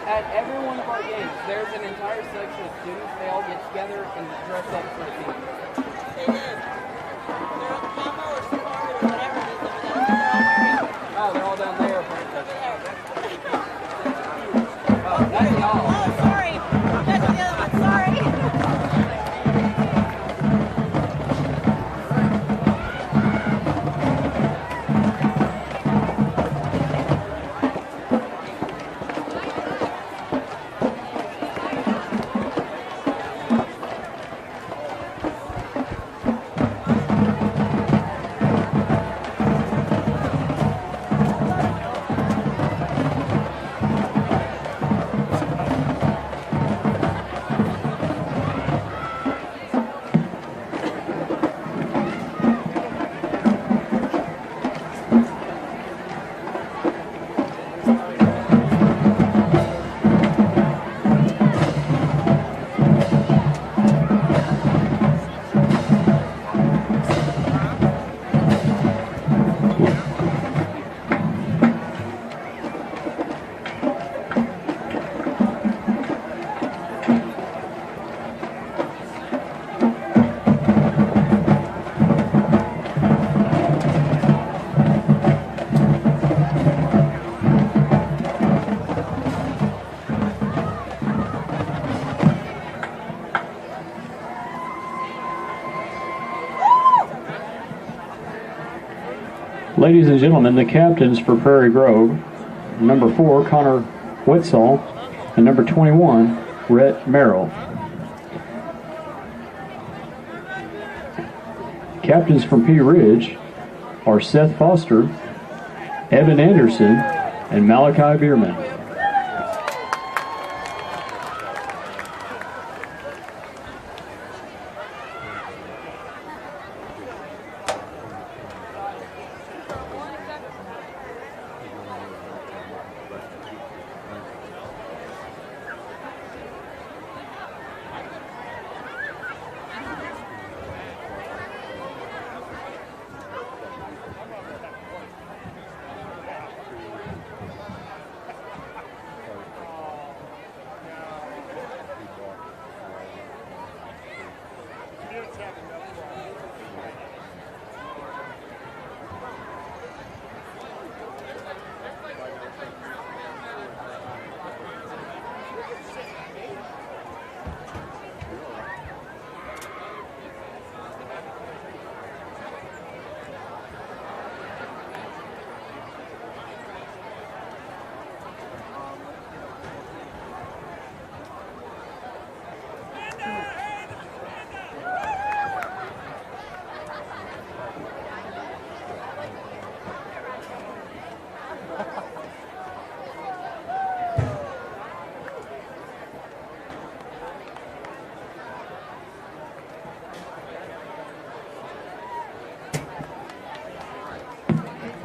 At every one of our games, there's an entire section of students. They all get together and dress up for a team. They did. They're on Camo or Safari or whatever it is over there. Oh, they're all down there. Over there. Oh, that's y'all. Oh, sorry. That's the other one. Sorry. Ladies and gentlemen, the captains for Prairie Grove, number 4, Connor Wetzel, and number 21, Rhett Merrill. Captains from Pea Ridge are Seth Foster, Evan Anderson, and Malachi Bierman.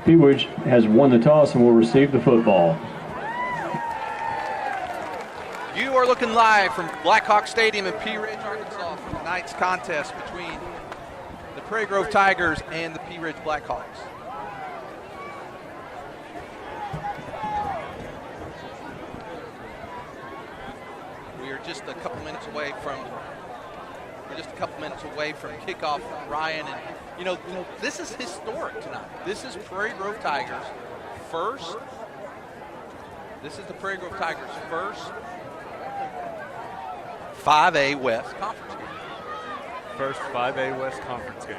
Peewage has won the toss and will receive the football. You are looking live from Blackhawk Stadium in Pea Ridge, Arkansas for tonight's contest between the Prairie Grove Tigers and the Pea Ridge Blackhawks. We are just a couple minutes away from kickoff, Ryan, and you know this is historic tonight. This is Prairie Grove Tigers first. This is the Prairie Grove Tigers first 5A West Conference game. First 5A West Conference game.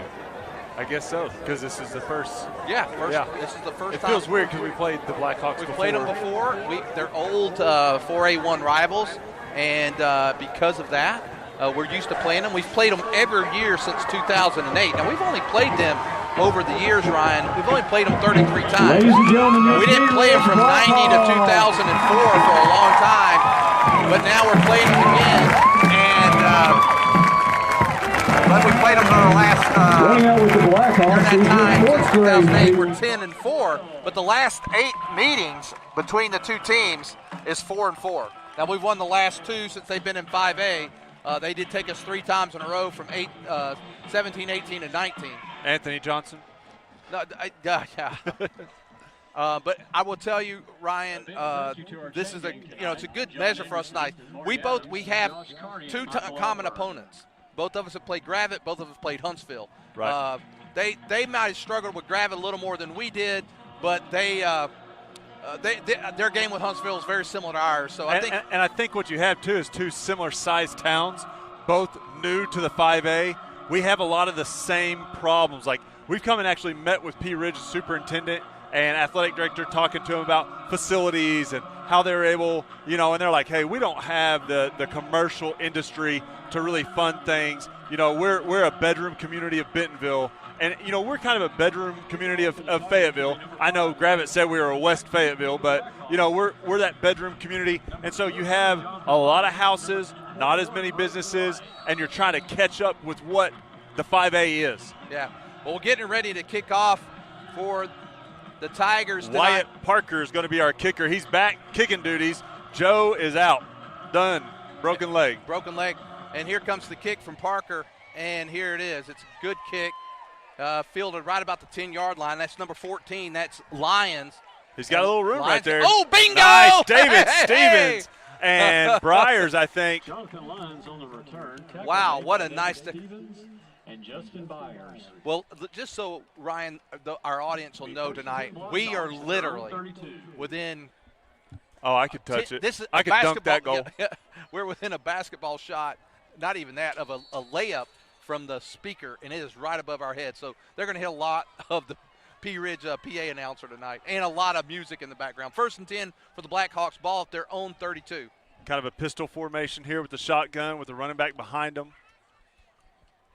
I guess so, because this is the first. Yeah, this is the first it time. It feels weird because we played the Blackhawks before. We played them before. They're old 4A1 rivals, and because of that, we're used to playing them. We've played them every year since 2008. Now, we've only played them over the years, Ryan. We've only played them 33 times. Ladies and gentlemen, we didn't play them from 90 to 2004 for a long time, but now we're playing them again. But we played them for the last running out with the Blackhawks. during that time, since 2008, we're 10-4. But the last 8 meetings between the two teams is 4-4. Now we've won the last 2 since they've been in 5A. They did take us 3 times in a row from 17, 18, and 19. Anthony Johnson. No, yeah. But I will tell you, Ryan, this is it's a good measure for us tonight. We have 2 common opponents. Both of us have played Gravette. Both of us played Huntsville. Right. They might have struggled with Gravette a little more than we did, but their game with Huntsville is very similar to ours. So I think what you have too is 2 similar-sized towns, both new to the 5A. We have a lot of the same problems. Like we've come and actually met with Pea Ridge's superintendent and athletic director, talking to him about facilities and how they're able, and they're like, hey, we don't have the commercial industry to really fund things. We're a bedroom community of Bentonville, and we're kind of a bedroom community of Fayetteville. I know Gravette said we were a West Fayetteville, but we're that bedroom community, and so you have a lot of houses, not as many businesses, and you're trying to catch up with what the 5A is. Yeah. Well, we're getting ready to kick off for the Tigers tonight. Wyatt Parker is going to be our kicker. He's back kicking duties. Joe is out. Done. Broken leg. Broken leg. And here comes the kick from Parker, and here it is. It's a good kick, fielded right about the 10-yard line. That's number 14. That's Lyons. He's got a little room right there. Oh, bingo! Nice, David Stevens. And Briars, I think. Jonathan Lyons on the return. Wow, what a nice and Justin Byers. Well, just so Ryan, our audience will know tonight, we are literally within. Oh, I could touch it. This is I could dunk that goal. We're within a basketball shot, not even that, of a layup from the speaker, and it is right above our head. So they're going to hit a lot of the Pea Ridge PA announcer tonight, and a lot of music in the background. 1st and 10 for the Blackhawks, ball at their own 32. Kind of a pistol formation here with the shotgun with the running back behind them.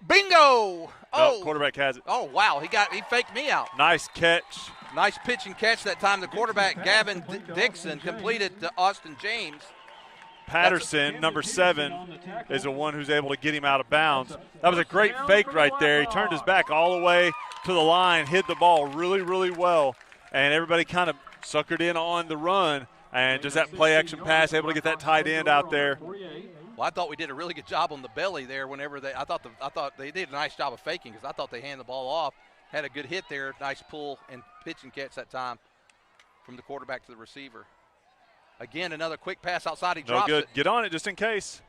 Bingo! Oh, quarterback has it. Oh, wow, he faked me out. Nice catch. Nice pitch and catch that time. The quarterback, Gavin Dixon, completed to Austin James. Patterson, number 7, is the one who's able to get him out of bounds. That was a great fake right there. He turned his back all the way to the line, hid the ball really, really well, and everybody kind of suckered in on the run, and just that play-action pass, able to get that tight end out there. Well, I thought we did a really good job on the belly there. I thought they did a nice job of faking, because I thought they handed the ball off. Had a good hit there, nice pull and pitch and catch that time from the quarterback to the receiver. Again, another quick pass outside. He drops it. Get on it just in case.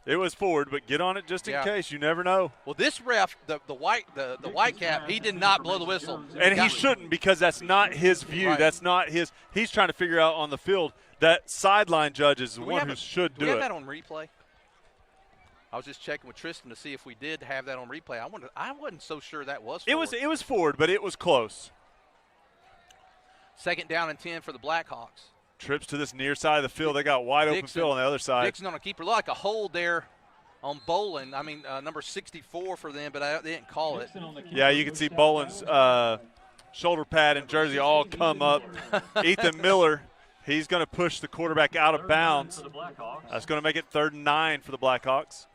It was forward, but get on it just in case. You never know. Well, this ref, the white cap, he did not blow the whistle. And he shouldn't, because that's not his view. Right. That's not his. He's trying to figure out on the field. That sideline judge is the one who should do it. Do we have that on replay? I was just checking with Tristan to see if we did have that on replay. I wasn't so sure that was forward. It was forward, but it was close. 2nd down and 10 for the Blackhawks. Trips to this near side of the field. They got wide open field on the other side. Dixon on a keeper. Like a hold there on Bolin. I mean, number 64 for them, but they didn't call it. Yeah, you can see Bolin's shoulder pad and jersey all come up. Ethan Miller, he's going to push the quarterback out of bounds. That's going to make it 3rd and 9 for the Blackhawks.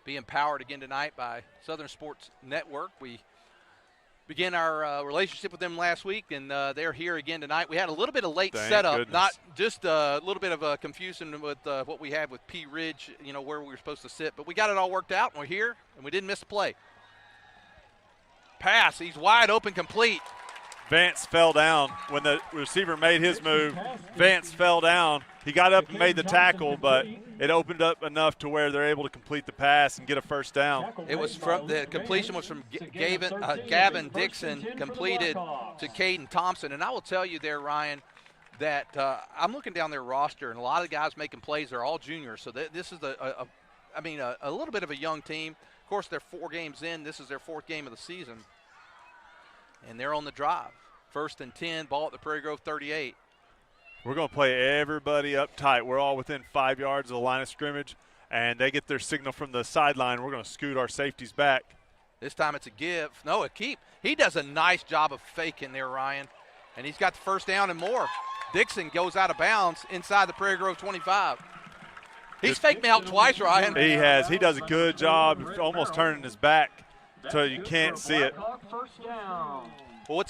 being powered again tonight by Southern Sports Network. We began our relationship with them last week, and they're here again tonight. We had a little bit of late setup, goodness. not just a little bit of a confusion with what we had with P. Ridge, where we were supposed to sit. But we got it all worked out, and we're here, and we didn't miss a play. Pass, he's wide open, complete. Vance fell down when the receiver made his move. Vance fell down. He got up and made the tackle, but it opened up enough to where they're able to complete the pass and get a first down. It was the completion was from Gavin Dixon, completed to Caden Thompson. And I will tell you there, Ryan, that I'm looking down their roster, and a lot of the guys making plays are all juniors. So this is a little bit of a young team. Of course, they're 4 games in. This is their 4th game of the season. And they're on the drive. 1st and 10, ball at the Prairie Grove 38. We're going to play everybody up tight. We're all within 5 yards of the line of scrimmage, and they get their signal from the sideline. We're going to scoot our safeties back. This time it's a give. No, a keep. He does a nice job of faking there, Ryan. And he's got the first down and more. Dixon goes out of bounds inside the Prairie Grove 25. He's faked me out twice, Ryan. He has. He does a good job of almost turning his back so you can't see it. Well,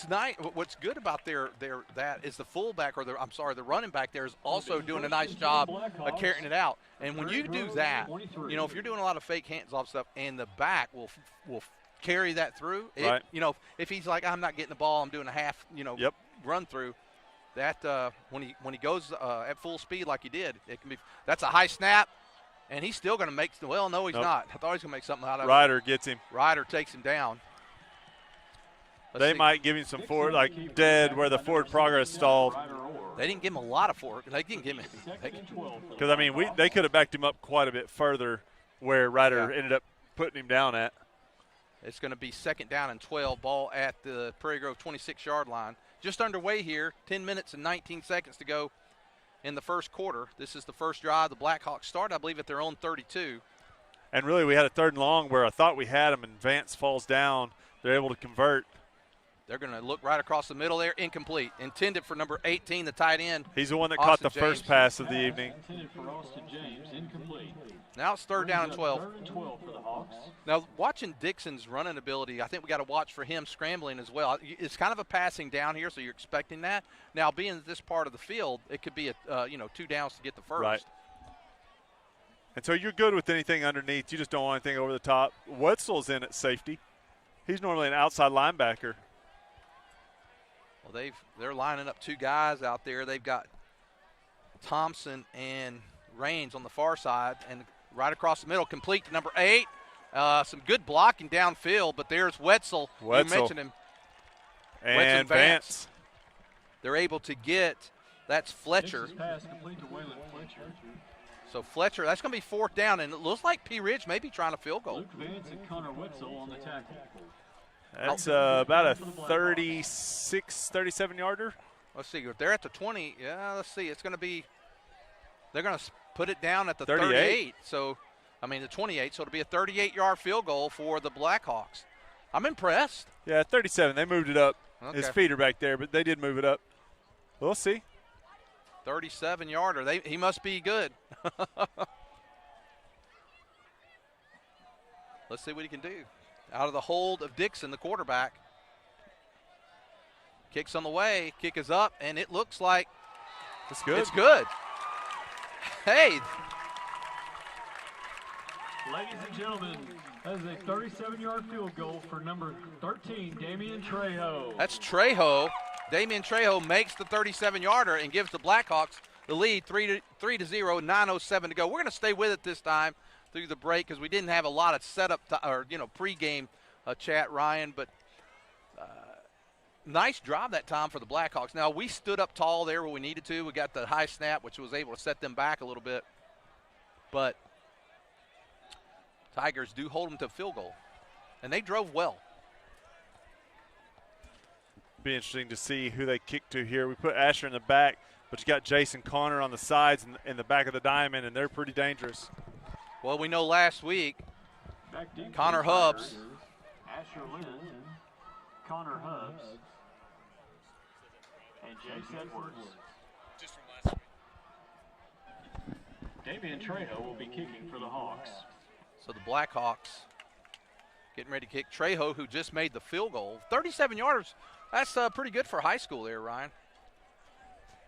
what's good about that is the fullback the running back there is also doing a nice job of carrying it out. And when you do that, if you're doing a lot of fake hands-off stuff and the back will carry that through, right. If he's like, I'm not getting the ball, I'm doing a half, run through, that when he goes at full speed like he did, that's a high snap, and he's still going to make – well, no, he's not. I thought he was going to make something out of it. Ryder gets him. Ryder takes him down. They might give him some forward, like dead where the forward progress stalled. They didn't give him a lot of forward. They didn't give him – because, they could have backed him up quite a bit further where Ryder ended up putting him down at. It's going to be 2nd down and 12, ball at the Prairie Grove 26-yard line. Just underway here, 10 minutes and 19 seconds to go in the first quarter. This is the first drive. The Blackhawks start, I believe, at their own 32. And really, we had a 3rd and long where I thought we had him, and Vance falls down. They're able to convert. They're going to look right across the middle there, incomplete. Intended for number 18, the tight end. He's the one that caught the first pass of the evening. Now it's 3rd down and 12. Now, watching Dixon's running ability, I think we got to watch for him scrambling as well. It's kind of a passing down here, so you're expecting that. Now, being this part of the field, it could be 2 downs to get the first. Right. And so you're good with anything underneath. You just don't want anything over the top. Wetzel's in at safety. He's normally an outside linebacker. Well, they're lining up 2 guys out there. They've got Thompson and Raines on the far side, and right across the middle, complete to number 8. Some good blocking downfield, but there's Wetzel. You mentioned him. And Vance. They're able to get, that's Fletcher. So Fletcher, that's going to be 4th down, and it looks like P. Ridge may be trying a field goal. Luke Vance and Connor Wetzel on the tackle. That's about a 37-yarder. Let's see. If they're at the 20, let's see. It's going to be – they're going to put it down at the 38. 38. So, the 28. So it'll be a 38-yard field goal for the Blackhawks. I'm impressed. Yeah, 37. They moved it up. Okay. His feet are back there, but they did move it up. We'll see. 37-yarder. He must be good. Let's see what he can do. Out of the hold of Dixon, the quarterback. Kicks on the way. Kick is up, and it looks like it's good. It's good. Hey. Ladies and gentlemen, that is a 37-yard field goal for number 13, Damian Trejo. That's Trejo. Damian Trejo makes the 37-yarder and gives the Blackhawks the lead 3-0, 9:07 to go. We're going to stay with it this time through the break because we didn't have a lot of setup pregame chat, Ryan, but nice drive that time for the Blackhawks. Now, we stood up tall there where we needed to. We got the high snap, which was able to set them back a little bit. But Tigers do hold them to a field goal, and they drove well. Be interesting to see who they kick to here. We put Asher in the back, but you got Jason Connor on the sides and in the back of the diamond, and they're pretty dangerous. Well, we know last week Connor Hubbs. Asher Lynn, Connor Hubbs, and Jace Edwards. Damian Trejo will be kicking for the Hawks. So the Blackhawks getting ready to kick. Trejo, who just made the field goal. 37 yards. That's pretty good for high school there, Ryan.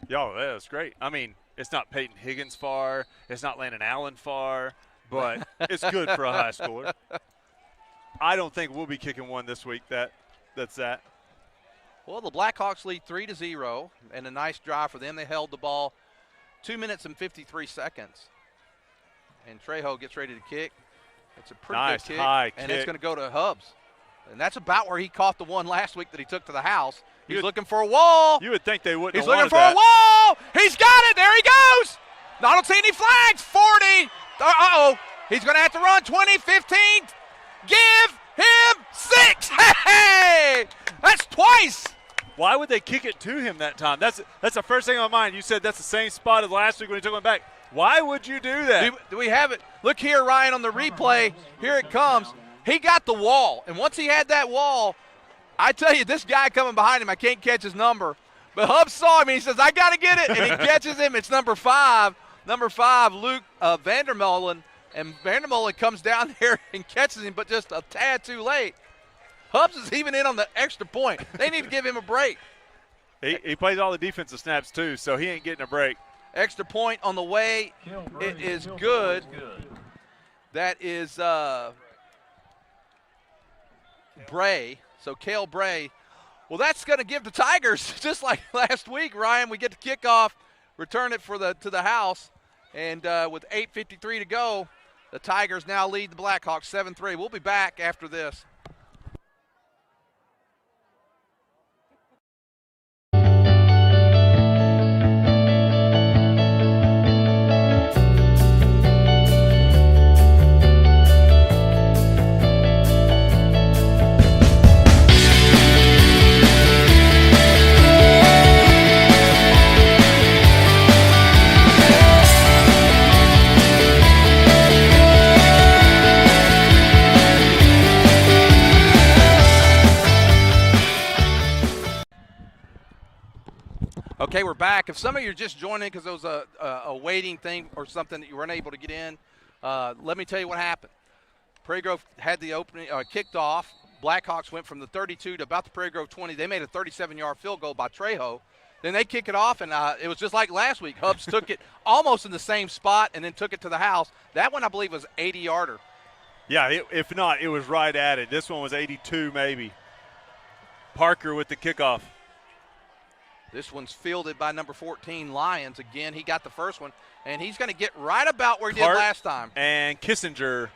Yo, that's great. I mean, it's not Peyton Higgins far. It's not Landon Allen far. But it's good for a high schooler. I don't think we'll be kicking one this week that's that. Well, the Blackhawks lead 3-0, and a nice drive for them. They held the ball 2 minutes and 53 seconds. And Trejo gets ready to kick. It's a pretty nice good kick. High and kick. It's going to go to Hubbs. And that's about where he caught the one last week that he took to the house. He's looking for a wall. You would think they wouldn't He's have looking wanted for a wall. He's got it. There he goes. I don't see any flags. 40. Uh-oh. He's going to have to run 20, 15. Give him 6. Hey, that's twice. Why would they kick it to him that time? That's the first thing on my mind. You said that's the same spot as last week when he took one back. Why would you do that? Do we have it? Look here, Ryan, on the replay. Here it comes. He got the wall, and once he had that wall, I tell you, this guy coming behind him, I can't catch his number. But Hubbs saw him, and he says, I got to get it, and he catches him. It's number 5, Luke Vandermolen, and Vandermolen comes down there and catches him, but just a tad too late. Hubbs is even in on the extra point. They need to give him a break. He plays all the defensive snaps, too, so he ain't getting a break. Extra point on the way. It is good. That is Bray. So Cale Bray. Well, that's going to give the Tigers, just like last week, Ryan, we get the kickoff, return it to the house, and with 8:53 to go, the Tigers now lead the Blackhawks 7-3. We'll be back after this. Okay, we're back. If some of you are just joining because there was a waiting thing or something that you weren't able to get in, let me tell you what happened. Prairie Grove had the opening, kicked off. Blackhawks went from the 32 to about the Prairie Grove 20. They made a 37-yard field goal by Trejo. Then they kick it off, and it was just like last week. Hubbs took it almost in the same spot and then took it to the house. That one, I believe, was 80-yarder. Yeah, if not, it was right at it. This one was 82 maybe. Parker with the kickoff. This one's fielded by number 14, Lyons. Again, he got the first one, and he's going to get right about where he did last time. And Kissinger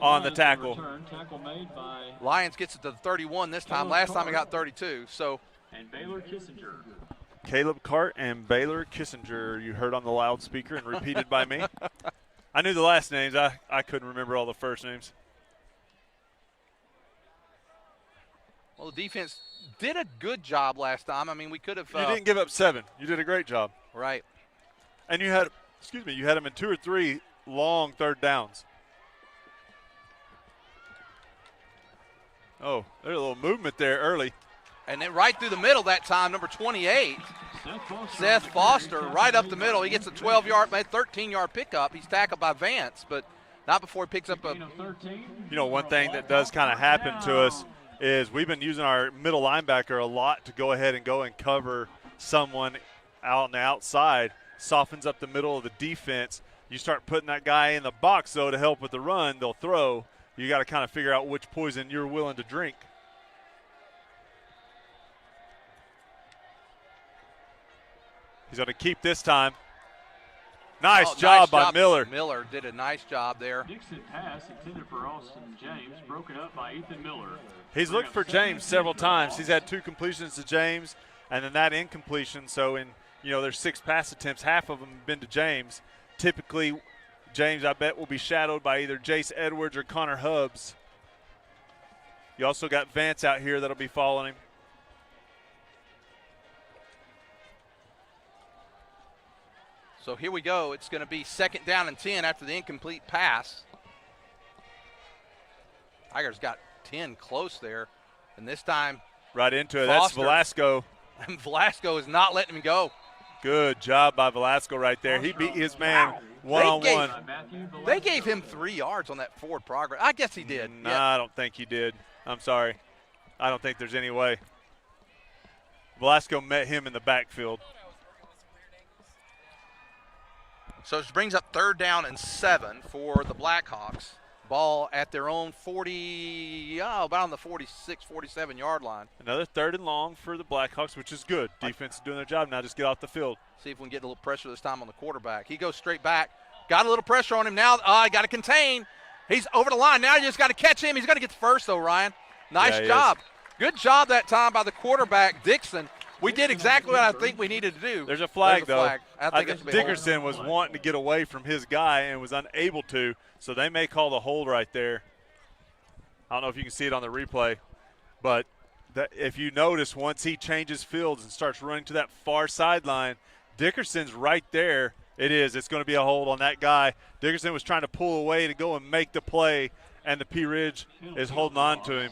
on the tackle. Tackle made by Lyons gets it to the 31 this time. Last time he got 32. So. And Baylor Kissinger. Caleb Cart and Baylor Kissinger, you heard on the loudspeaker and repeated by me. I knew the last names. I couldn't remember all the first names. Well, the defense did a good job last time. I mean, we could have. You didn't give up 7. You did a great job. Right. And you had them in 2 or 3 long third downs. Oh, there's a little movement there early. And then right through the middle that time, number 28, Seth Foster, right up the middle. He gets a 12-yard, 13-yard pickup. He's tackled by Vance, but not before he picks up a. You know, one thing that does kind of happen to us is we've been using our middle linebacker a lot to go ahead and cover someone out on the outside. Softens up the middle of the defense. You start putting that guy in the box, though, to help with the run. They'll throw. You got to kind of figure out which poison you're willing to drink. He's going to keep this time. Nice job by Miller. Miller did a nice job there. Dixon pass intended for Austin James, broken up by Ethan Miller. He's looked for James several times. He's had 2 completions to James and then that incompletion. So in, there's 6 pass attempts, half of them have been to James. Typically, James, I bet, will be shadowed by either Jace Edwards or Connor Hubbs. You also got Vance out here that'll be following him. So here we go. It's going to be 2nd down and 10 after the incomplete pass. Tigers got 10 close there. And this time, right into it. Foster, that's Velasco. And Velasco is not letting him go. Good job by Velasco right there. He beat his man one-on-one. They gave him 3 yards on that forward progress. I guess he did. No, I don't think he did. I'm sorry. I don't think there's any way. Velasco met him in the backfield. So it brings up 3rd down and 7 for the Blackhawks. Ball at their own 40, about on the 46, 47-yard line. Another 3rd and long for the Blackhawks, which is good. Defense is doing their job now. Just get off the field. See if we can get a little pressure this time on the quarterback. He goes straight back. Got a little pressure on him now. I got to contain. He's over the line. Now you just got to catch him. He's got to get the first, though, Ryan. Nice job. Good job that time by the quarterback, Dixon. We did exactly what I think we needed to do. There's a flag, though. I think Dickerson was wanting to get away from his guy and was unable to, so they may call the hold right there. I don't know if you can see it on the replay, but if you notice, once he changes fields and starts running to that far sideline, Dickerson's right there. It is. It's going to be a hold on that guy. Dickerson was trying to pull away to go and make the play, and the P Ridge is holding on to him.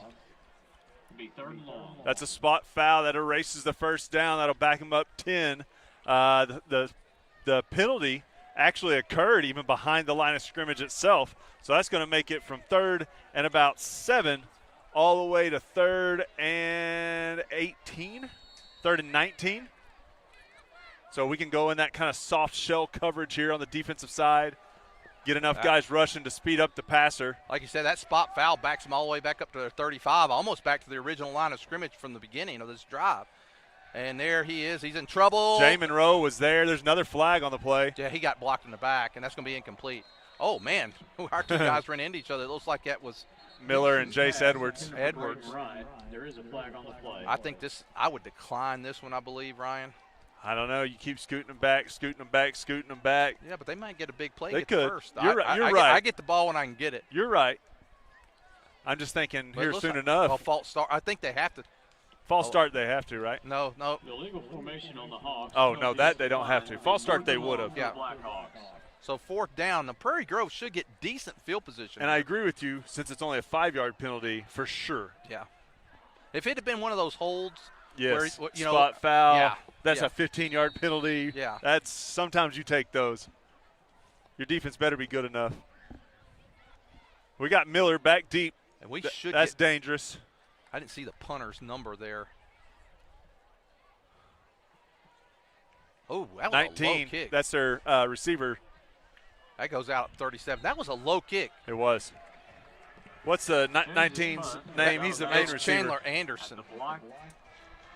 That's a spot foul that erases the first down. That'll back him up 10. The penalty actually occurred even behind the line of scrimmage itself. So that's going to make it from 3rd and about 7 all the way to 3rd and 18, 3rd and 19. So we can go in that kind of soft shell coverage here on the defensive side. Get enough guys rushing to speed up the passer. Like you said, that spot foul backs him all the way back up to their 35, almost back to the original line of scrimmage from the beginning of this drive. And there he is. He's in trouble. Jay Monroe was there. There's another flag on the play. Yeah, he got blocked in the back, and that's going to be incomplete. Oh, man. Our two guys ran into each other. It looks like that was Miller and Jace Edwards. There is a flag on the play. I think I would decline this one, I believe, Ryan. I don't know. You keep scooting them back, scooting them back, scooting them back. Yeah, but they might get a big play. They get could. The first. You're right. I get the ball when I can get it. You're right. I'm just thinking But here it soon looks enough. Well, false start. I think they have to. False start they have to, right? No. Illegal formation on the Hawks. Oh, no, that they don't have to. False start they would have. Yeah. So 4th down. The Prairie Grove should get decent field position. And I agree with you, since it's only a 5-yard penalty, for sure. Yeah. If it had been one of those holds, yes, where, spot foul. Yeah. That's a 15-yard penalty. Yeah. That's sometimes you take those. Your defense better be good enough. We got Miller back deep. And we That's dangerous. I didn't see the punter's number there. Oh, that was 19. a low kick. That's their receiver. That goes out at 37. That was a low kick. It was. What's the 19's name? He's the main It's receiver. Chandler Anderson.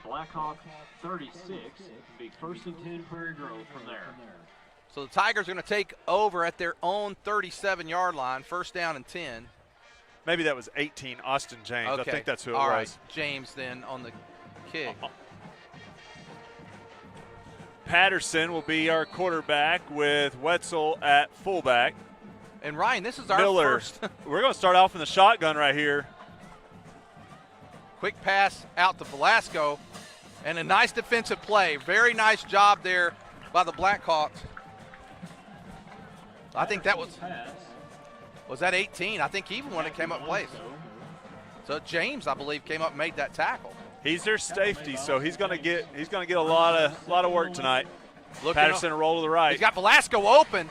Blackhawk 36. It can be 1st and 10 Prairie Grove from there. So the Tigers are going to take over at their own 37-yard line, 1st down and 10. Maybe that was 18, Austin James. Okay. I think that's who it All was. right, James then on the kick. Patterson will be our quarterback with Wetzel at fullback. And Ryan, this is our Miller. first. We're going to start off in the shotgun right here. Quick pass out to Velasco, and a nice defensive play. Very nice job there by the Blackhawks. I think that was that 18? I think he even when it came up place. So James, I believe, came up and made that tackle. He's their safety, so he's going to get a lot of work tonight. Patterson roll to the right. He's got Velasco open.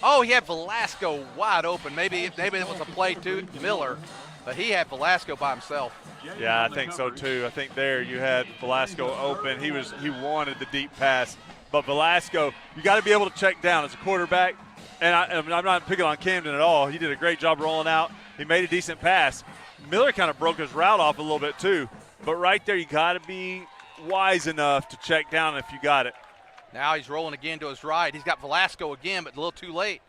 Oh, he had Velasco wide open. Maybe it was a play to Miller, but he had Velasco by himself. Yeah, I think so too. I think there you had Velasco open. He wanted the deep pass, but Velasco, you got to be able to check down as a quarterback. And I'm not picking on Camden at all. He did a great job rolling out. He made a decent pass. Miller kind of broke his route off a little bit too, but right there you got to be wise enough to check down if you got it. Now he's rolling again to his right. He's got Velasco again, but a little too late.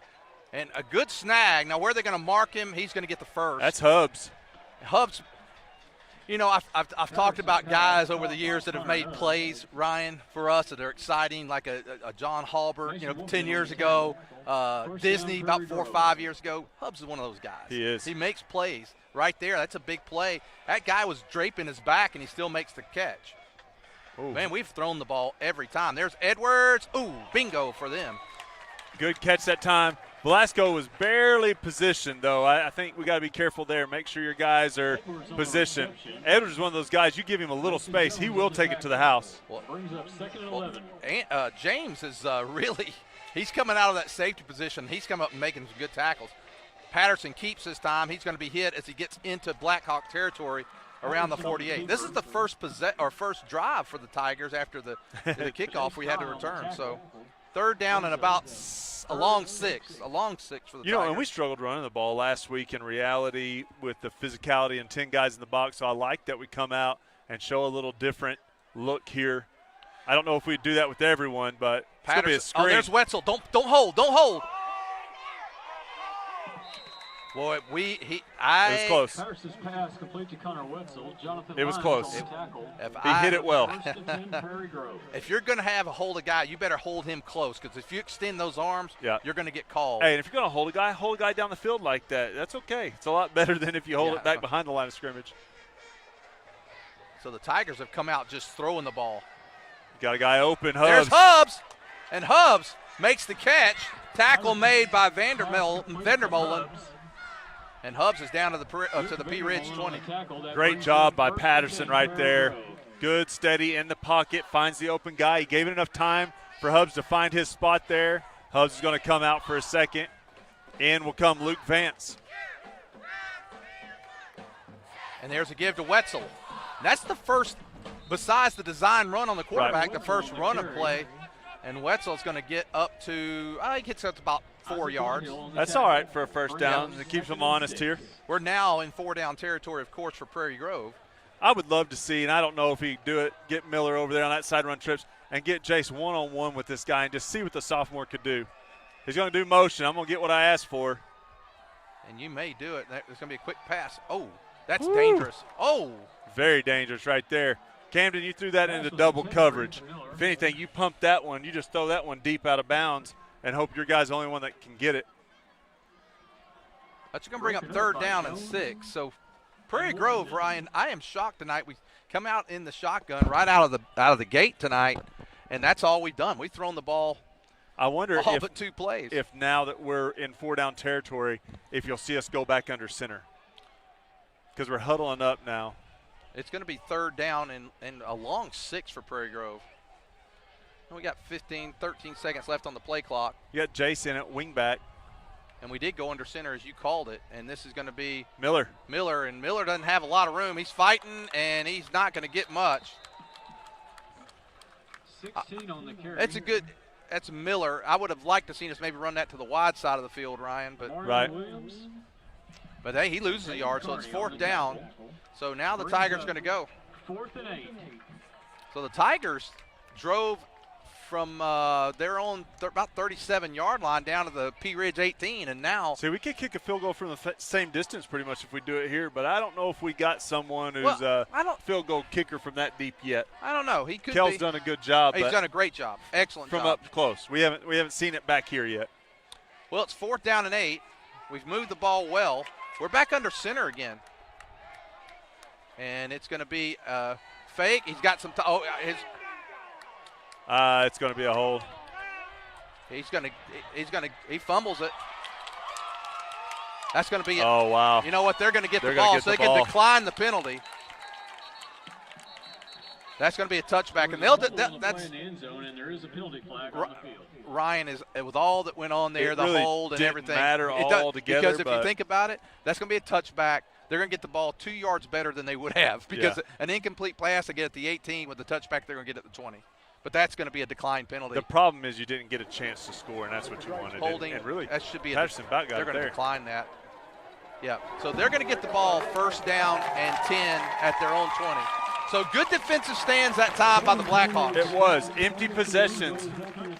And a good snag. Now where they're going to mark him, he's going to get the first. That's Hubbs. Hubbs, you know, I've talked about guys over the years that have made plays, Ryan, for us that are exciting, like a John Halbert, 10 years ago, Disney about 4 or 5 years ago. Hubbs is one of those guys. He is. He makes plays right there. That's a big play. That guy was draping his back, and he still makes the catch. Ooh. Man, we've thrown the ball every time. There's Edwards. Ooh, bingo for them. Good catch that time. Velasco was barely positioned, though. I think we got to be careful there. Make sure your guys are positioned. Edwards is one of those guys, you give him a little space, he will take it to the house. James is really, he's coming out of that safety position. He's come up and making some good tackles. Patterson keeps his time. He's going to be hit as he gets into Blackhawk territory around the 48. This is the first first drive for the Tigers after the kickoff we had to return. So third down and about a long six for the Tigers. You know, and we struggled running the ball last week in reality with the physicality and 10 guys in the box. So I like that we come out and show a little different look here. I don't know if we do that with everyone, but it's going to be a screen. Oh, there's Wetzel. Don't hold. Boy, it was close. Patterson's pass complete to Connor Wetzel. Jonathan It was close. He hit it well. If you're going to have a hold a guy, you better hold him close, because if you extend those arms, you're going to get called. Hey, and if you're going to hold a guy down the field like that, that's okay. It's a lot better than if you hold it back behind the line of scrimmage. So the Tigers have come out just throwing the ball. Got a guy open, Hubs. There's Hubs, and Hubs makes the catch. Tackle made by Vandermolen. And Hubs is down to the P Ridge 20. Great job by Patterson right there. Good, steady in the pocket, finds the open guy. He gave it enough time for Hubs to find his spot there. Hubs is going to come out for a second. In will come Luke Vance. And there's a give to Wetzel. That's the first, besides the design run on the quarterback, the first run of play. And Wetzel's going to get up to, he gets up to about 4 yards. That's all right for a first down. It keeps them honest here. We're now in 4-down territory, of course, for Prairie Grove. I would love to see, and I don't know if he do it, get Miller over there on that side run trips and get Jace one-on-one with this guy and just see what the sophomore could do. He's going to do motion. I'm going to get what I asked for. And you may do it. There's going to be a quick pass. Oh, that's dangerous. Oh. Very dangerous right there. Camden, you threw that into double coverage. If anything, you pump that one. You just throw that one deep out of bounds and hope your guy's the only one that can get it. That's going to bring up third down and 6. So Prairie Grove, Ryan, I am shocked tonight. We come out in the shotgun right out of the gate tonight, and that's all we've done. We've thrown the ball. I wonder all but 2 plays. If now that we're in 4-down territory, if you'll see us go back under center, because we're huddling up now. It's going to be third down and a long 6 for Prairie Grove. And we got 13 seconds left on the play clock. You got Jace in it, wing back. And we did go under center, as you called it. And this is going to be Miller. And Miller doesn't have a lot of room. He's fighting, and he's not going to get much. 16 on the carry. That's Miller. I would have liked to seen us maybe run that to the wide side of the field, Ryan. But hey, he loses a yard, so it's 4th down. So now the Tigers are going to go. 4th and 8. So the Tigers drove from their own about 37-yard line down to the P Ridge 18, and now. See, we could kick a field goal from the same distance pretty much if we do it here, but I don't know if we got someone who's a field goal kicker from that deep yet. I don't know. He could. Kell's done a good job. He's done a great job. Excellent from job. Up close. We haven't seen it back here yet. Well, it's 4th down and 8. We've moved the ball well. We're back under center again. And it's going to be fake. He's got some it's going to be a hold. He fumbles it. That's going to be it. Oh, wow. You know what? They're going to get the ball, so they can decline the penalty. That's going to be a touchback, and that's in the end zone, and there is a penalty flag on the field. Ryan is with all that went on there, the really hold and everything. Matter all together, because if you think about it, that's going to be a touchback. They're going to get the ball 2 yards better than they would have, because an incomplete pass they get at the 18 with the touchback they're going to get at the 20. But that's going to be a decline penalty. The problem is you didn't get a chance to score, and that's what you wanted. Holding, and really, that should be Patterson about got they're going to there. decline that. Yeah, so they're going to get the ball 1st down and 10 at their own 20. So good defensive stands that time by the Blackhawks. It was. Empty possessions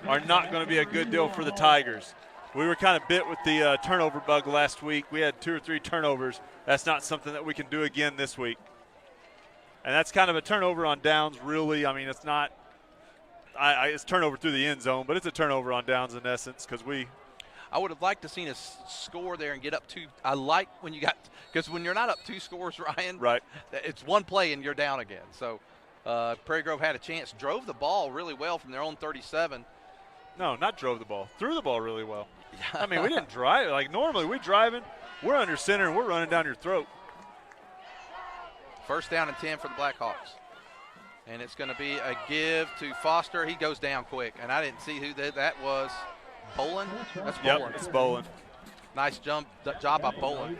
are not going to be a good deal for the Tigers. We were kind of bit with the turnover bug last week. We had 2 or 3 turnovers. That's not something that we can do again this week. And that's kind of a turnover on downs, really. I mean, it's not it's turnover through the end zone, but it's a turnover on downs in essence because I would have liked to seen us score there and get up 2. I like when you got – because when you're not up 2 scores, Ryan, right, it's one play and you're down again. So Prairie Grove had a chance, drove the ball really well from their own 37. No, not drove the ball. Threw the ball really well. I mean, we didn't drive. Like, normally we're driving, we're under center, and we're running down your throat. First down and 10 for the Blackhawks. And it's going to be a give to Foster. He goes down quick, and I didn't see who that was. Bolin? That's Bolin. Yep, it's Bolin. Nice job by Bolin.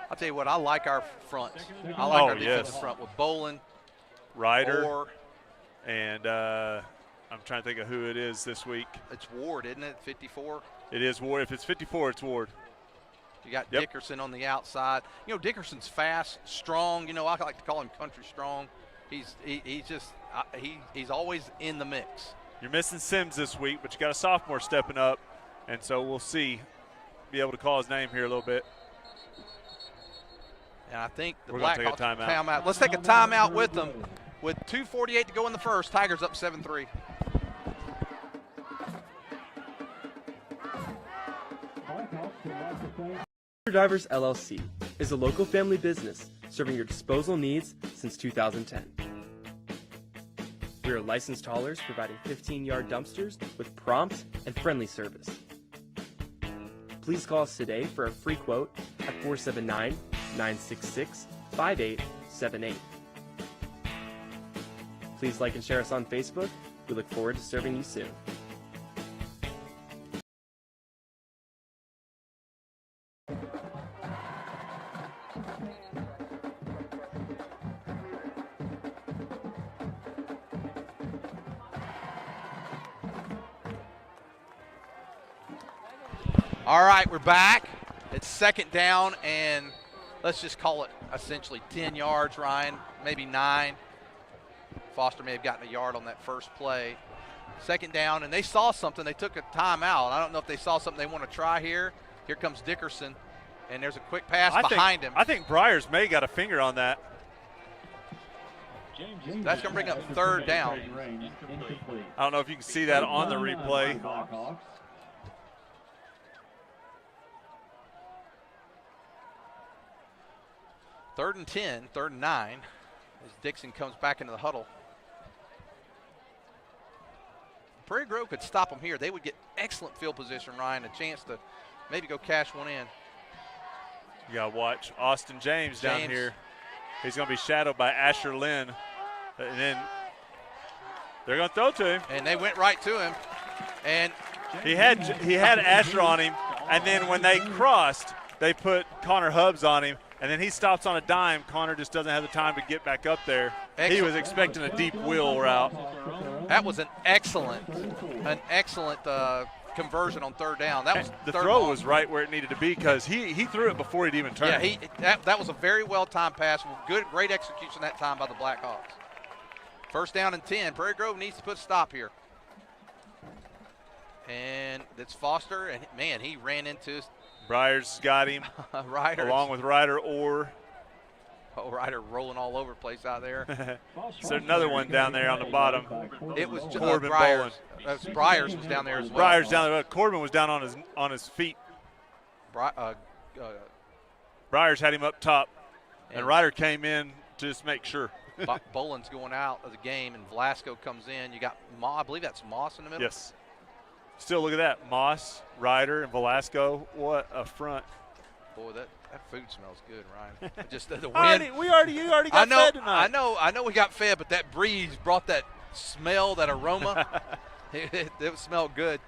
I'll tell you what, I like our front. I like our defensive front with Bolin, Ryder, and I'm trying to think of who it is this week. It's Ward, isn't it? 54. It is Ward. If it's 54, it's Ward. You got Dickerson on the outside. You know, Dickerson's fast, strong. You know, I like to call him country strong. He's always in the mix. You're missing Sims this week, but you got a sophomore stepping up, and so we'll be able to call his name here a little bit. And I think the We're going to take a Blackhawks timeout. Let's take a timeout with them. With 2:48 to go in the first, Tigers up 7-3. Divers LLC is a local family business serving your disposal needs since 2010. We are licensed haulers providing 15-yard dumpsters with prompt and friendly service. Please call us today for a free quote at 479-966-5878. Please like and share us on Facebook. We look forward to serving you soon. All right, we're back. It's second down, and let's just call it essentially 10 yards, Ryan, maybe 9. Foster may have gotten a yard on that first play. Second down, and they saw something. They took a timeout. I don't know if they saw something they want to try here. Here comes Dickerson, and there's a quick pass behind him. I think Briars may got a finger on that. That's going to bring up third down. I don't know if you can see that on the replay. 3rd and 10, 3rd and 9, as Dixon comes back into the huddle. Prairie Grove could stop them here. They would get excellent field position, Ryan, a chance to maybe go cash one in. You got to watch Austin James down here. He's going to be shadowed by Asher Lynn. And then they're going to throw to him. And they went right to him. And he had Asher on him, and then when they crossed, they put Connor Hubbs on him, and then he stops on a dime. Connor just doesn't have the time to get back up there. He was expecting a deep wheel route. That was an excellent conversion on third down. That was the throw was right where it needed to be because he threw it before he'd even turned. Yeah, that was a very well-timed pass. Great execution that time by the Blackhawks. First down and 10. Prairie Grove needs to put a stop here. And it's Foster, and man, he ran into Briars got him, along with Ryder Orr. Oh, Ryder rolling all over the place out there. So another one down there on the bottom. It was Corbin Briars. Briars was down there as well. Briars down there. Corbin was down on his feet. Briars had him up top, and Ryder came in to just make sure. Boland's going out of the game, and Velasco comes in. You got I believe that's Moss in the middle. Yes. Still, look at that. Moss, Ryder, and Velasco. What a front. Boy, that food smells good, Ryan. Just the wind. You already got fed tonight. I know we got fed, but that breeze brought that smell, that aroma. it smelled good.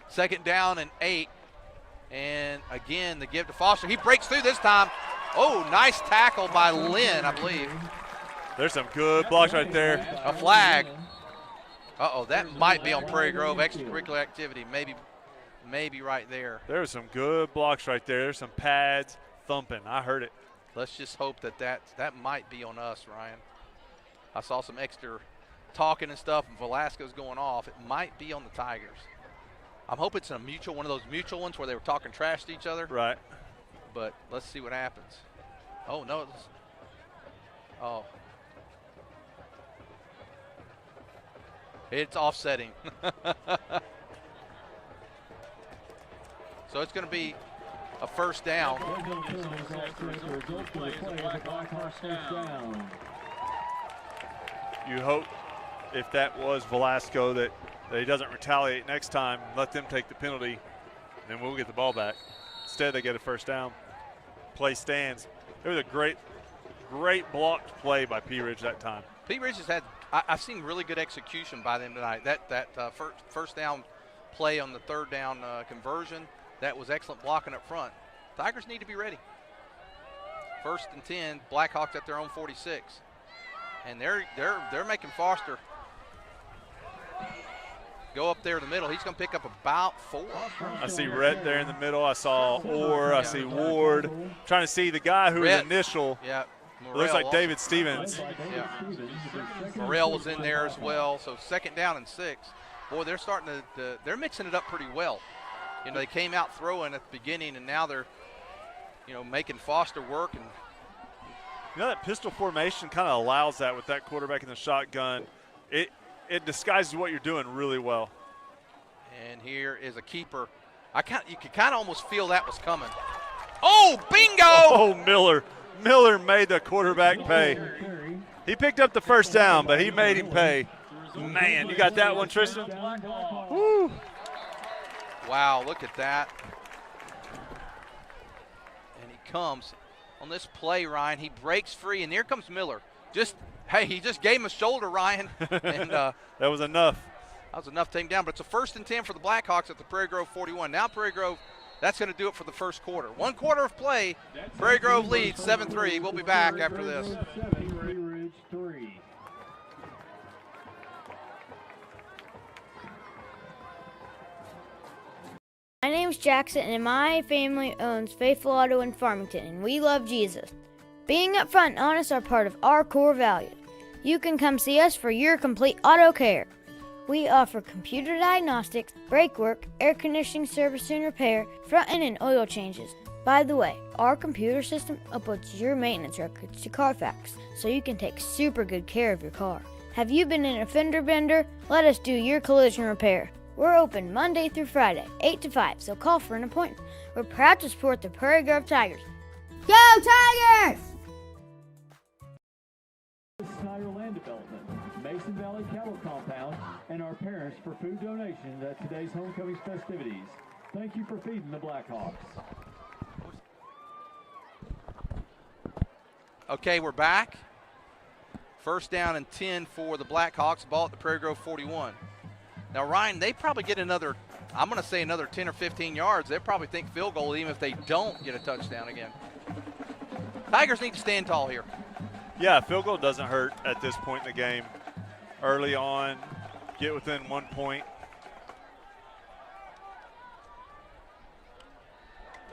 Second down and 8. And again, the give to Foster. He breaks through this time. Oh, nice tackle by Lynn, I believe. There's some good blocks right there. A flag. Uh-oh, that might be on Prairie Grove extracurricular activity. Maybe right there. There's some good blocks right there. There's some pads thumping. I heard it. Let's just hope that might be on us, Ryan. I saw some extra talking and stuff, and Velasco's going off. It might be on the Tigers. I'm hoping it's one of those mutual ones where they were talking trash to each other. Right. But let's see what happens. Oh, no. It's offsetting. So it's going to be a first down. You hope if that was Velasco that that he doesn't retaliate next time, let them take the penalty, and then we'll get the ball back. Instead, they get a first down. Play stands. It was a great blocked play by P. Ridge that time. P. Ridge has had, I've seen really good execution by them tonight. That first down play on the third down conversion, that was excellent blocking up front. Tigers need to be ready. 1st and 10, Blackhawks at their own 46. And they're making Foster go up there in the middle. He's going to pick up about 4. I see Rhett there in the middle. I saw Orr. I see Ward. Trying to see the guy who was initial. Yeah. Looks like David Stevens. Yeah. Morrell was in there as well. So 2nd down and 6. Boy, they're starting to they're mixing it up pretty well. You know, they came out throwing at the beginning, and now they're, you know, making Foster work. And you know, that pistol formation kind of allows that with that quarterback in the shotgun. It disguises what you're doing really well. And here is a keeper. You could kind of almost feel that was coming. Oh, bingo! Oh, Miller. Miller made the quarterback pay. He picked up the first down, but he made him pay. Man, you got that one, Tristan? Woo. Wow, look at that. And he comes on this play, Ryan. He breaks free, and here comes Miller. He just gave him a shoulder, Ryan. And that was enough. That was enough to take him down. But it's a 1st and 10 for the Blackhawks at the Prairie Grove 41. Now Prairie Grove, that's going to do it for the first quarter. 1 quarter of play. Prairie Grove leads 7-3. We'll be back after this. My name's Jackson, and my family owns Faithful Auto in Farmington, and we love Jesus. Being upfront and honest are part of our core values. You can come see us for your complete auto care. We offer computer diagnostics, brake work, air conditioning service and repair, front end and oil changes. By the way, our computer system uploads your maintenance records to Carfax, so you can take super good care of your car. Have you been in a fender bender? Let us do your collision repair. We're open Monday through Friday, 8 to 5, so call for an appointment. We're proud to support the Prairie Grove Tigers. Go Tigers! Snyder Land Development, Mason Valley Cattle Compound, and our parents for food donations at today's homecoming festivities. Thank you for feeding the Blackhawks. Okay, we're back. 1st down and 10 for the Blackhawks. Ball at the Prairie Grove 41. Now, Ryan, they probably get another, I'm going to say another 10 or 15 yards. They probably think field goal even if they don't get a touchdown again. Tigers need to stand tall here. Yeah, field goal doesn't hurt at this point in the game. Early on, get within 1 point.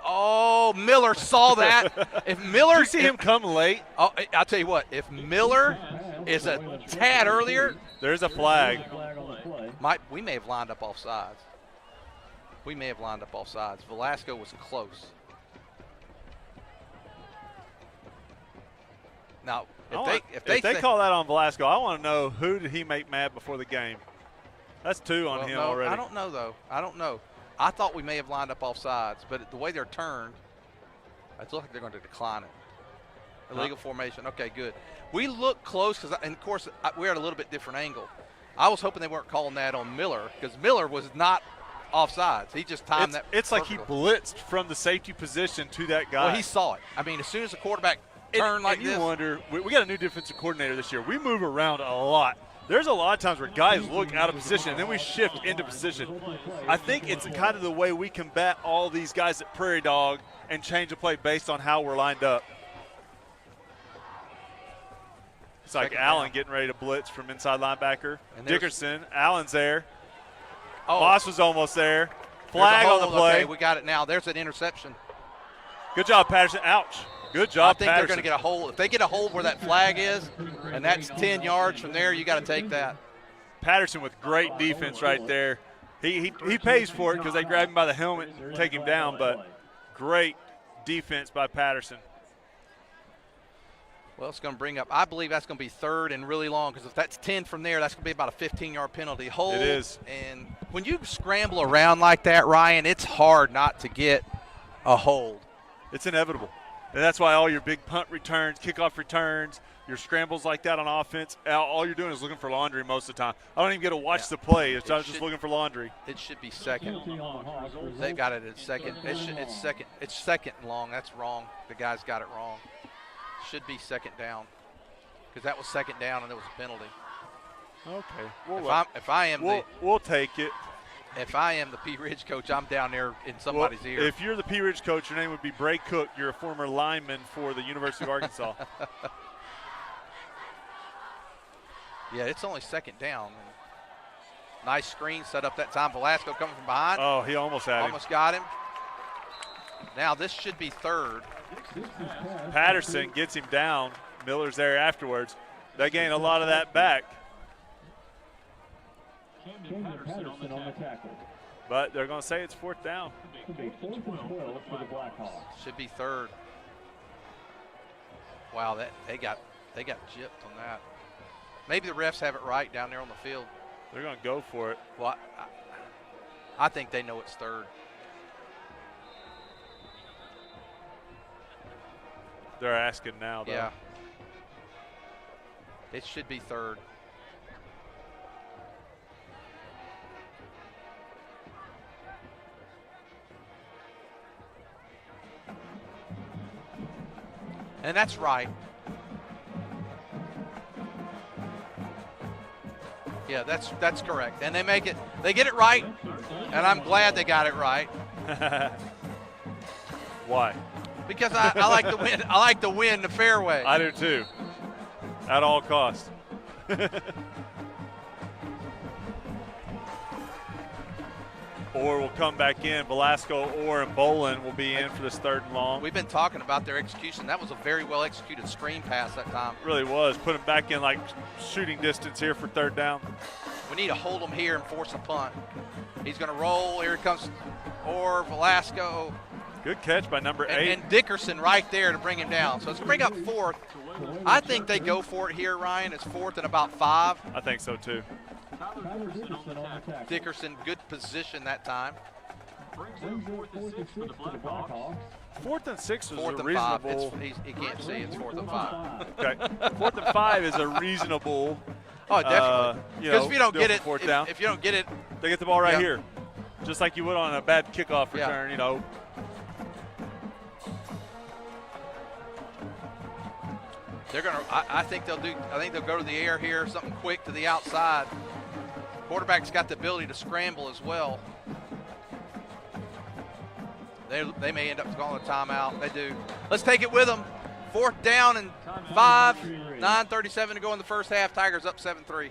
Oh, Miller saw that. If Miller, Did you see him come late? Oh, I'll tell you what. If Miller is a tad earlier, there's a flag. We may have lined up off sides. Velasco was close. Now, if they call that on Velasco, I want to know who did he make mad before the game. That's 2 on him already. I don't know, though. I don't know. I thought we may have lined up off sides, but the way they're turned, it looks like they're going to decline it. Illegal formation. Okay, good. We look close, and of course, we're at a little bit different angle. I was hoping they weren't calling that on Miller, because Miller was not offsides. He just timed that. It's like he blitzed from the safety position to that guy. Well, he saw it. I mean, as soon as the quarterback turned like this. You wonder, we got a new defensive coordinator this year. We move around a lot. There's a lot of times where guys look out of position, and then we shift into position. I think it's kind of the way we combat all these guys at Prairie Dog and change the play based on how we're lined up. It's like Allen getting ready to blitz from inside linebacker. Dickerson, Allen's there. Oh. Moss was almost there. Flag on the play. Okay, we got it now. There's an interception. Good job, Patterson. Ouch. Good job, I think they're going to get a hold. If they get a hold where that flag is, and that's 10 yards from there, you got to take that. Patterson with great defense right there. He pays for it because they grab him by the helmet and take him down, but great defense by Patterson. Well, it's going to bring up, I believe that's going to be 3rd and really long, because if that's 10 from there, that's going to be about a 15-yard penalty. Hold. It is. And when you scramble around like that, Ryan, it's hard not to get a hold. It's inevitable. And that's why all your big punt returns, kickoff returns, your scrambles like that on offense, all you're doing is looking for laundry most of the time. I don't even get to watch the play. It's just looking for laundry. It should be second. They got it at second. It's second. It's second and long. That's wrong. The guys got it wrong. Should be second down because that was second down and there was a penalty. Okay. If I am we'll take it. If I am the P. Ridge coach, I'm down there in somebody's ear. If you're the P. Ridge coach, your name would be Bray Cook. You're a former lineman for the University of Arkansas. Yeah, it's only second down. Nice screen set up that time. Velasco coming from behind. Oh, he almost had him. Almost got him. Now this should be third. Patterson gets him down. Miller's there afterwards. They gain a lot of that back. Patterson on the tackle. But they're going to say it's fourth down. Should be 4th and 12 for the Blackhawks. Should be third. Wow, they got gypped on that. Maybe the refs have it right down there on the field. They're going to go for it. Well, I think they know it's third. They're asking now, though. Yeah. It should be third. And that's right. Yeah, that's correct. And they get it right, and I'm glad they got it right. Why? Because I like to win. I like to win the fairway. I do too. At all costs. Or will come back in. Velasco, Orr, and Bolin will be in for this third and long. We've been talking about their execution. That was a very well executed screen pass that time. It really was. Put him back in like shooting distance here for third down. We need to hold him here and force a punt. He's going to roll. Here comes Orr, Velasco. Good catch by number 8. And Dickerson right there to bring him down. So let's bring up fourth. I think they go for it here, Ryan. It's fourth and about 5. I think so too. Dickerson, good position that time. 4th and 6 is Fourth a and reasonable. 5. He can't see. It's 4th and 5. Okay. 4th and 5 is a reasonable. Oh, definitely. Because if you don't get it, fourth down. if you don't get it, they get the ball right Yeah. here, just like you would on a bad kickoff return. You know. they're gonna. I think they'll do. I think they'll go to the air here, something quick to the outside. Quarterback's got the ability to scramble as well. They may end up calling a timeout. They do. Let's take it with them. 4th down and 5. 9:37 to go in the first half. Tigers up 7-3.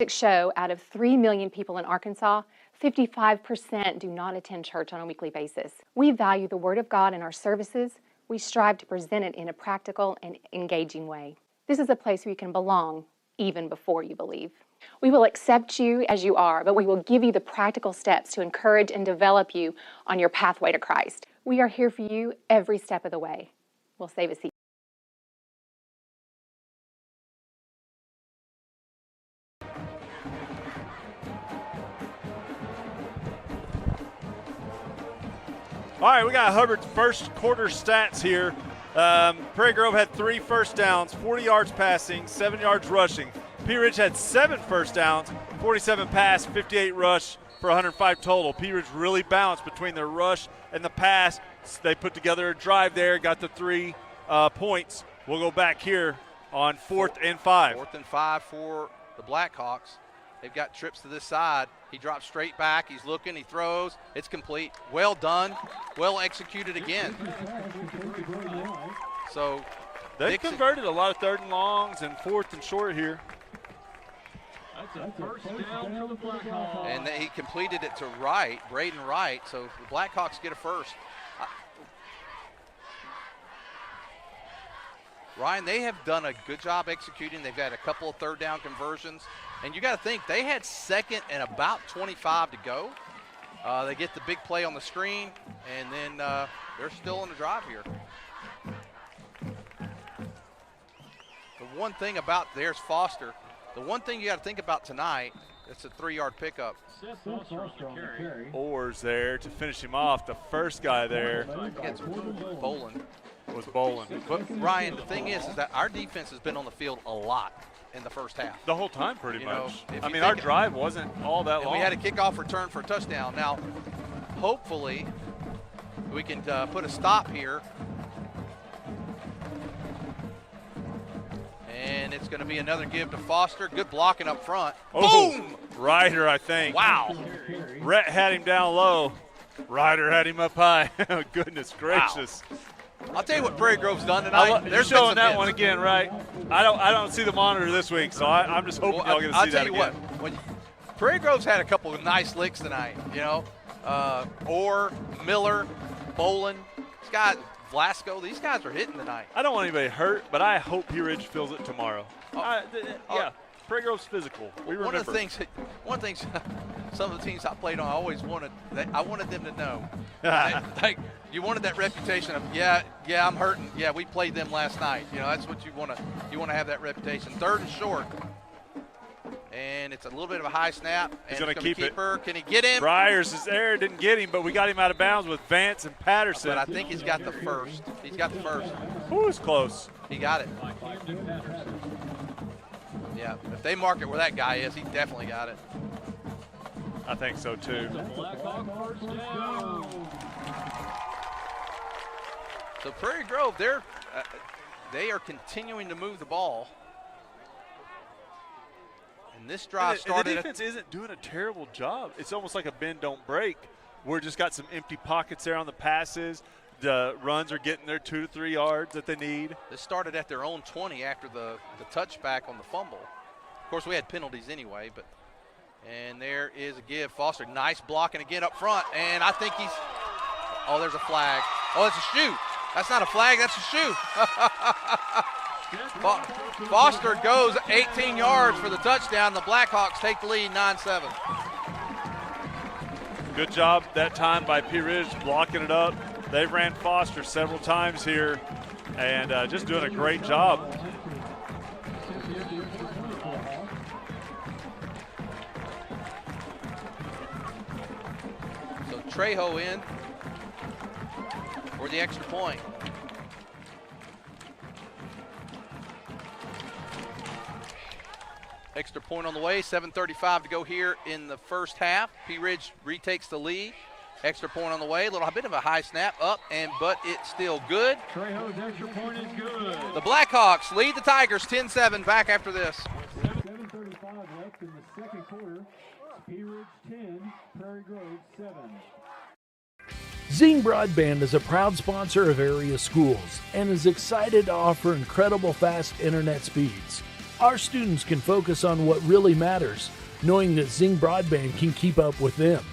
Show out of 3 million people in Arkansas, 55% do not attend church on a weekly basis. We value the Word of God in our services. We strive to present it in a practical and engaging way. This is a place where you can belong even before you believe. We will accept you as you are, but we will give you the practical steps to encourage and develop you on your pathway to Christ. We are here for you every step of the way. We'll save a seat. All right, we got Hubbard's first quarter stats here. Prairie Grove had 3 first downs, 40 yards passing, 7 yards rushing. P. Ridge had 7 first downs, 47 pass, 58 rush for 105 total. P. Ridge really balanced between their rush and the pass. They put together a drive there, got the 3 points. We'll go back here on 4th and 5. 4th and 5 for the Blackhawks. They've got trips to this side. He drops straight back. He's looking. He throws. It's complete. Well done. Well executed again. So they've converted a lot of 3rd and longs and 4th and short here. And he completed it to Wright, Braden Wright. So the Blackhawks get a first. Ryan, they have done a good job executing. They've had a couple of 3rd down conversions. And you got to think, they had 2nd and about 25 to go. They get the big play on the screen, and then they're still on the drive here. The one thing about, there's Foster. The one thing you got to think about tonight, it's a 3-yard pickup. Orr's there to finish him off. The first guy there Bolin. was Bolin. But Ryan, the thing is that our defense has been on the field a lot in the first half. The whole time, pretty You know, much. if I you mean, our think- drive wasn't all that And long. we had a kickoff return for a touchdown. Now, hopefully, we can put a stop here. And it's going to be another give to Foster. Good blocking up front. Oh, Boom! Ryder, I think. Wow. Rhett had him down low. Ryder had him up high. Goodness gracious. I'll tell you what Prairie Grove's done tonight. They're There's been showing some that hits. one again, right? I don't see the monitor this week, so I'm just hoping y'all get to see I'll that tell you again. what, when Prairie Grove's had a couple of nice licks tonight, you know. Orr, Miller, Bolin, Scott, Vlasco, these guys are hitting tonight. I don't want anybody hurt, but I hope P. Ridge feels it tomorrow. Yeah, Prairie Grove's physical. We remember. One of the things some of the teams I played on, I wanted them to know. like you wanted that reputation of yeah, I'm hurting. Yeah, we played them last night. You know, that's what you want to have that reputation. 3rd and short. And it's a little bit of a high snap. He's and going to keep it. Her. Can he get him? Briars is there, didn't get him, but we got him out of bounds with Vance and Patterson. But I think he's got the first. He's got the first. Who was close? He got it. Yeah, if they mark it where that guy is, he definitely got it. I think so too. So Prairie Grove, they are continuing to move the ball. And this drive started. The defense isn't doing a terrible job. It's almost like a bend don't break. We're just got some empty pockets there on the passes. The runs are getting their 2 to 3 yards that they need. This started at their own 20 after the touchback on the fumble. Of course, we had penalties anyway, but and there is a give. Foster, nice blocking again up front, and I think he's. Oh, there's a flag. Oh, it's a shoot. That's not a flag. That's a shoot. Foster goes 18 yards for the touchdown. The Blackhawks take the lead 9-7. Good job that time by P. Ridge blocking it up. They've ran Foster several times here and just doing a great job. So Trejo in for the extra point. Extra point on the way, 7:35 to go here in the first half. P. Ridge retakes the lead. Extra point on the way, a little bit of a high snap up, but it's still good. Trejo's extra point is good. The Blackhawks lead the Tigers 10-7 back after this. 7:35 left in the second quarter. P. Ridge 10, Prairie Grove 7. Zing Broadband is a proud sponsor of area schools and is excited to offer incredible fast internet speeds. Our students can focus on what really matters, knowing that Zing Broadband can keep up with them.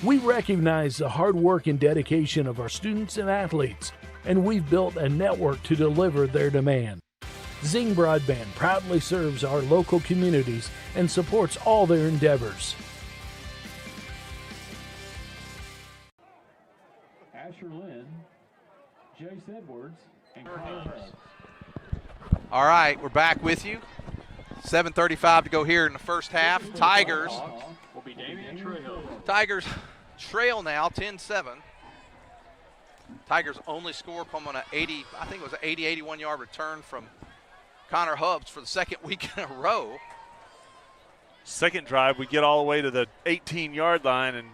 We recognize the hard work and dedication of our students and athletes, and we've built a network to deliver their demand. Zing Broadband proudly serves our local communities and supports all their endeavors. Asher Lynn, Jace Edwards, and Kyle Harris. All right, we're back with you. 7:35 to go here in the first half. Tigers trail now 10-7. Tigers only score from an 81 yard return from Connor Hubbs for the second week in a row. Second drive, we get all the way to the 18-yard line and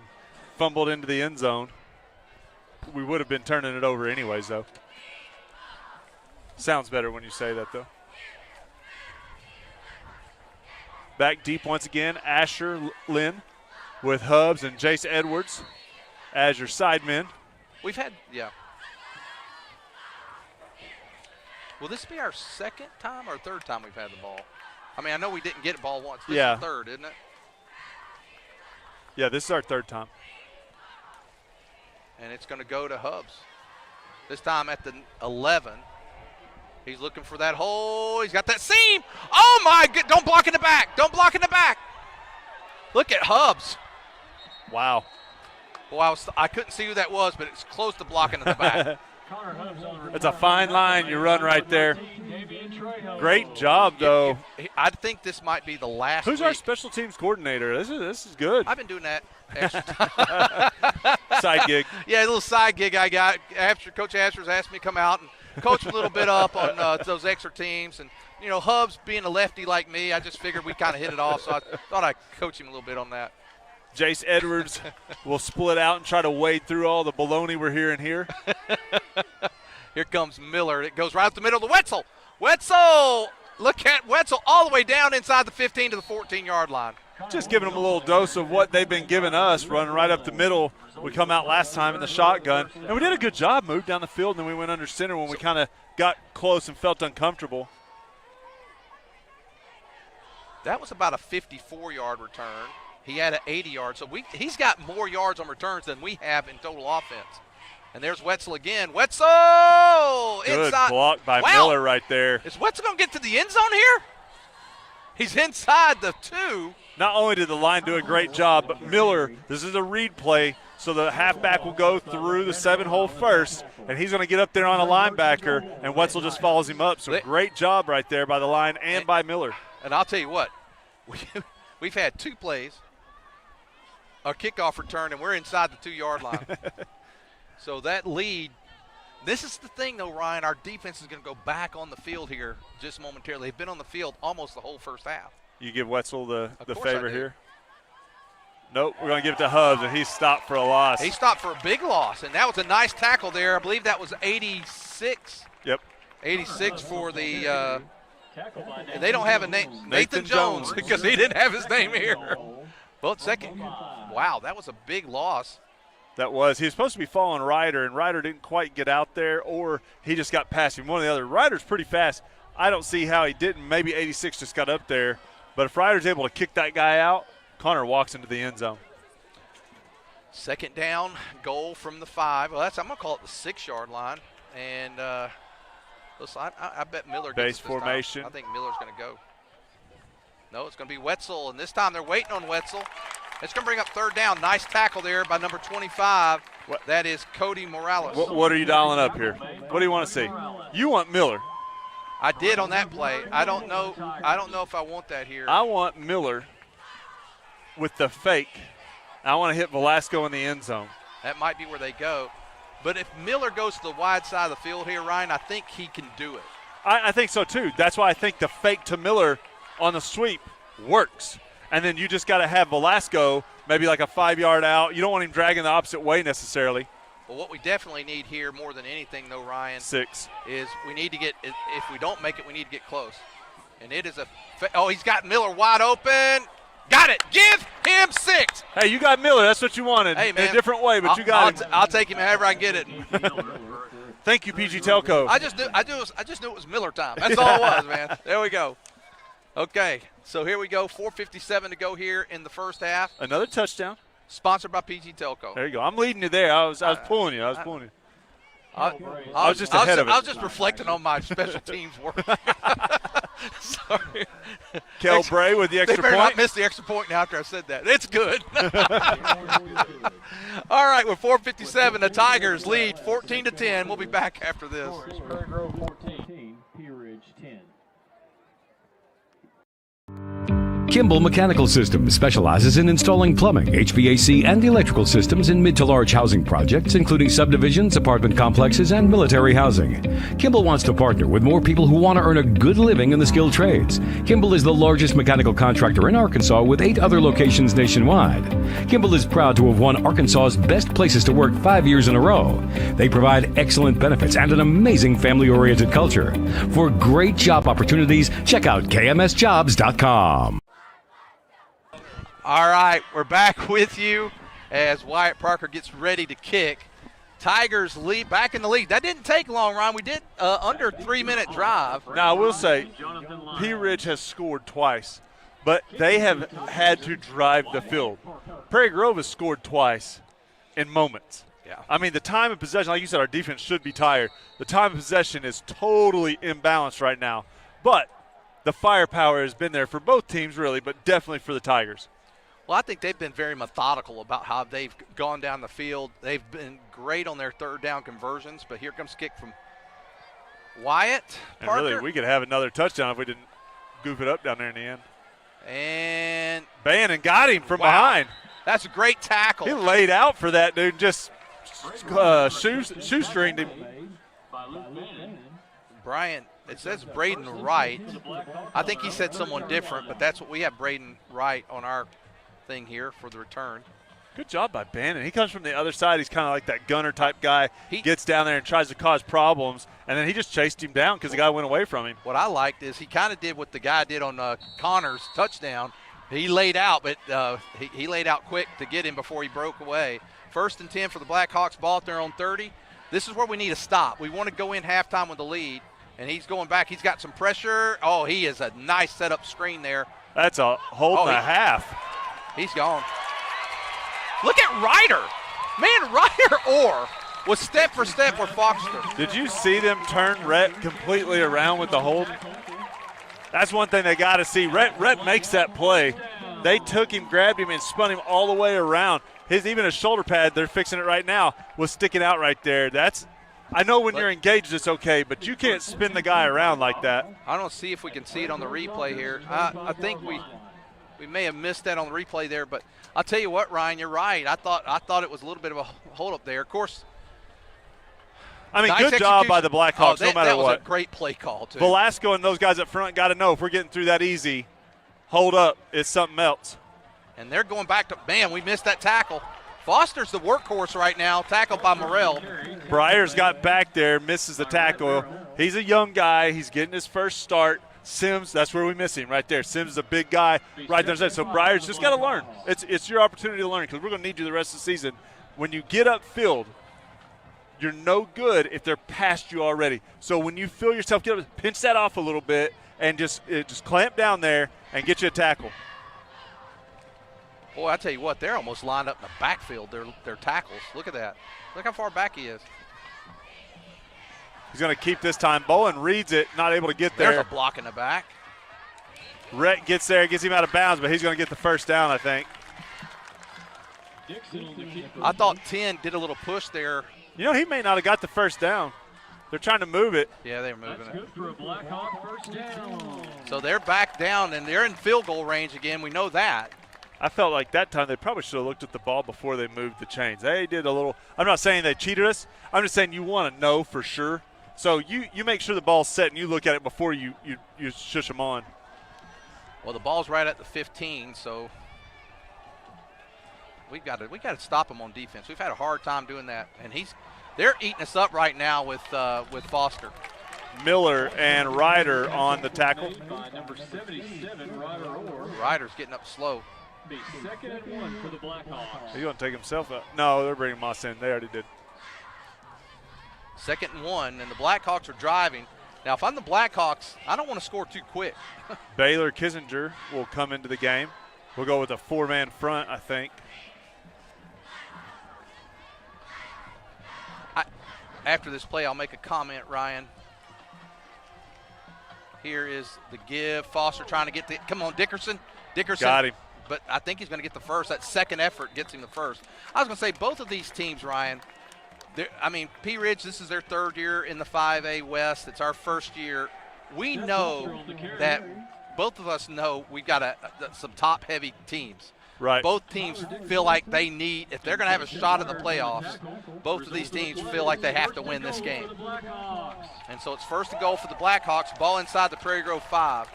fumbled into the end zone. We would have been turning it over anyways, though. Sounds better when you say that, though. Back deep once again, Asher Lynn with Hubbs and Jace Edwards as your side men. We've had, yeah. Will this be our second time or third time we've had the ball? I mean, I know we didn't get the ball once. This is third, isn't it? Yeah, this is our third time. And it's going to go to Hubbs. This time at the 11. He's looking for that hole. He's got that seam. Oh, my God. Don't block in the back. Don't block in the back. Look at Hubbs. Wow. Boy, I couldn't see who that was, but it's close to blocking in the back. It's a fine line you run right there. Great job, though. I think this might be the last Who's week. our special teams coordinator? This is good. I've been doing that extra time. Side gig. Yeah, a little side gig I got. After Coach Asher's asked me to come out and coach a little bit up on those extra teams. And, you know, Hubs being a lefty like me, I just figured we kind of hit it off, so I thought I'd coach him a little bit on that. Jace Edwards will split out and try to wade through all the baloney we're hearing here. Here comes Miller. It goes right up the middle to Wetzel. Wetzel! Look at Wetzel all the way down inside the 15 to the 14-yard line. Just giving them a little dose of what they've been giving us, running right up the middle. We come out last time in the shotgun, and we did a good job, moved down the field, and then we went under center when we kind of got close and felt uncomfortable. That was about a 54-yard return. He had an 80-yard, so he's got more yards on returns than we have in total offense. And there's Wetzel again. Wetzel! Good inside. block by Wow. Miller right there. Is Wetzel going to get to the end zone here? He's inside the 2. Not only did the line do a great job, but Miller, this is a read play, so the halfback will go through the 7-hole first, and he's going to get up there on a linebacker, and Wetzel just follows him up. So great job right there by the line and by Miller. And I'll tell you what, we've had 2 plays, a kickoff return, and we're inside the 2-yard line. So that lead, this is the thing, though, Ryan. Our defense is going to go back on the field here just momentarily. They've been on the field almost the whole first half. You give Wetzel the course favor I do. here? Nope, we're going to give it to Hubs, and he's stopped for a loss. He stopped for a big loss, and that was a nice tackle there. I believe that was 86. Yep. 86 for the and they don't have a name. Nathan Jones, because he didn't have his name here. Well, second. Wow, that was a big loss. That was. He was supposed to be following Ryder, and Ryder didn't quite get out there, or he just got past him. One or the other. Ryder's pretty fast. I don't see how he didn't. Maybe 86 just got up there. But if Ryder's able to kick that guy out, Connor walks into the end zone. Second down, goal from the 5. Well, I'm going to call it the 6-yard line. And listen, I bet Miller gets Base it this formation. time. I think Miller's going to go. No, it's going to be Wetzel, and this time they're waiting on Wetzel. It's going to bring up third down. Nice tackle there by number 25. That is Cody Morales. What are you dialing up here? What do you want to see? You want Miller. I did on that play. I don't know if I want that here. I want Miller with the fake. I want to hit Velasco in the end zone. That might be where they go. But if Miller goes to the wide side of the field here, Ryan, I think he can do it. I think so, too. That's why I think the fake to Miller on the sweep works. And then you just got to have Velasco maybe like a 5-yard out. You don't want him dragging the opposite way necessarily. Well, what we definitely need here more than anything, though, Ryan, 6 is we need to get – if we don't make it, we need to get close. And it is a – oh, he's got Miller wide open. Got it. Give him 6. Hey, you got Miller. That's what you wanted. Hey, man, in a different way, but you got him. I'll take him however I get it. Thank you, PG Telco. I just knew it was Miller time. That's all it was, man. There we go. Okay, so here we go. 4:57 to go here in the first half. Another touchdown. Sponsored by PG Telco. There you go. I'm leading you there. I was pulling you. I was just ahead of it. I was just reflecting on my special teams work. Sorry. Kel Bray with the extra they better point. not miss the extra point now after I said that. It's good. All right, with 4:57, the Tigers lead 14-10. We'll be back after this. Prairie Grove 14, Pea Ridge 10. Kimball Mechanical Systems specializes in installing plumbing, HVAC, and electrical systems in mid to large housing projects, including subdivisions, apartment complexes, and military housing. Kimball wants to partner with more people who want to earn a good living in the skilled trades. Kimball is the largest mechanical contractor in Arkansas with 8 other locations nationwide. Kimball is proud to have won Arkansas's Best Places to Work 5 years in a row. They provide excellent benefits and an amazing family-oriented culture. For great job opportunities, check out kmsjobs.com. All right, we're back with you as Wyatt Parker gets ready to kick. Tigers lead back in the lead. That didn't take long, Ron. We did under 3-minute drive. Now, I will say, Pea Ridge has scored twice, but they have had to drive the field. Prairie Grove has scored twice in moments. Yeah. I mean, the time of possession, like you said, our defense should be tired. The time of possession is totally imbalanced right now. But the firepower has been there for both teams, really, but definitely for the Tigers. Well, I think they've been very methodical about how they've gone down the field. They've been great on their third down conversions, but here comes kick from Wyatt, And Parker. really, we could have another touchdown if we didn't goof it up down there in the end. And Bannon got him from wow. behind. That's a great tackle. He laid out for that dude, just shoestringed him. Brian, it says Braden Wright. I think he said someone different, but that's what we have, Braden Wright, on our thing here for the return. Good job by Bannon. He comes from the other side. He's kind of like that gunner type guy. He gets down there and tries to cause problems, and then he just chased him down because the guy went away from him. What I liked is he kind of did what the guy did on Connor's touchdown. He laid out, but he laid out quick to get him before he broke away. 1st and 10 for the Blackhawks, ball at their own 30. This is where we need to stop. We want to go in halftime with the lead, and he's going back. He's got some pressure. Oh, he is a nice setup screen there. That's a hold and a half. He's gone. Look at Ryder. Man, Ryder Orr was step for step with Foster. Did you see them turn Rhett completely around with the hold? That's one thing they got to see. Rhett makes that play. They took him, grabbed him, and spun him all the way around. Even his shoulder pad, they're fixing it right now, was sticking out right there. I know when you're engaged it's okay, but you can't spin the guy around like that. I don't see if we can see it on the replay here. I think we may have missed that on the replay there, but I'll tell you what, Ryan, you're right. I thought it was a little bit of a hold up there. Of course, I mean, nice good job by the Blackhawks, no matter that was what. A great play call, too. Velasco and those guys up front got to know if we're getting through that easy, hold up, it's something else. And they're going back to, man, we missed that tackle. Foster's the workhorse right now, tackled by Morrell. Breyer's got back there, misses the tackle. He's a young guy. He's getting his first start. Sims, that's where we miss him right there. Sims is a big guy right there. So Breyer's just got to learn. It's your opportunity to learn because we're going to need you the rest of the season. When you get upfield, you're no good if they're past you already. So when you feel yourself get up, pinch that off a little bit and just clamp down there and get you a tackle. Boy, I tell you what, they're almost lined up in the backfield, their tackles. Look at that. Look how far back he is. He's going to keep this time. Bowen reads it, not able to get there. There's a block in the back. Rhett gets there, gets him out of bounds, but he's going to get the first down, I think. I thought 10 did a little push there. You know, he may not have got the first down. They're trying to move it. Yeah, they're moving That's it. good for a Blackhawk first down. So they're back down, and they're in field goal range again. We know that. I felt like that time they probably should have looked at the ball before they moved the chains. They did a little – I'm not saying they cheated us. I'm just saying you want to know for sure. So you make sure the ball's set and you look at it before you shush them on. Well, the ball's right at the 15, so we got to stop them on defense. We've had a hard time doing that, and they're eating us up right now with Foster. Miller and Ryder on the tackle. Number 77, Ryder Orr. Ryder's getting up slow. Be 2nd and 1 for the Blackhawks. He's going to take himself out. No, they're bringing Moss in. They already did. 2nd and 1, and the Blackhawks are driving. Now, if I'm the Blackhawks, I don't want to score too quick. Baylor Kissinger will come into the game. We'll go with a 4-man front, I think. After this play, I'll make a comment, Ryan. Here is the give. Foster trying to get come on, Dickerson. Got him. But I think he's going to get the first. That second effort gets him the first. I was going to say both of these teams, Ryan, P. Ridge, this is their 3rd year in the 5A West. It's our 1st year. We know that both of us know we've got some top-heavy teams. Right. Both teams feel like they need, if they're going to have a shot at the playoffs, both of these teams feel like they have to win this game. And so it's 1st and goal for the Blackhawks. Ball inside the Prairie Grove 5.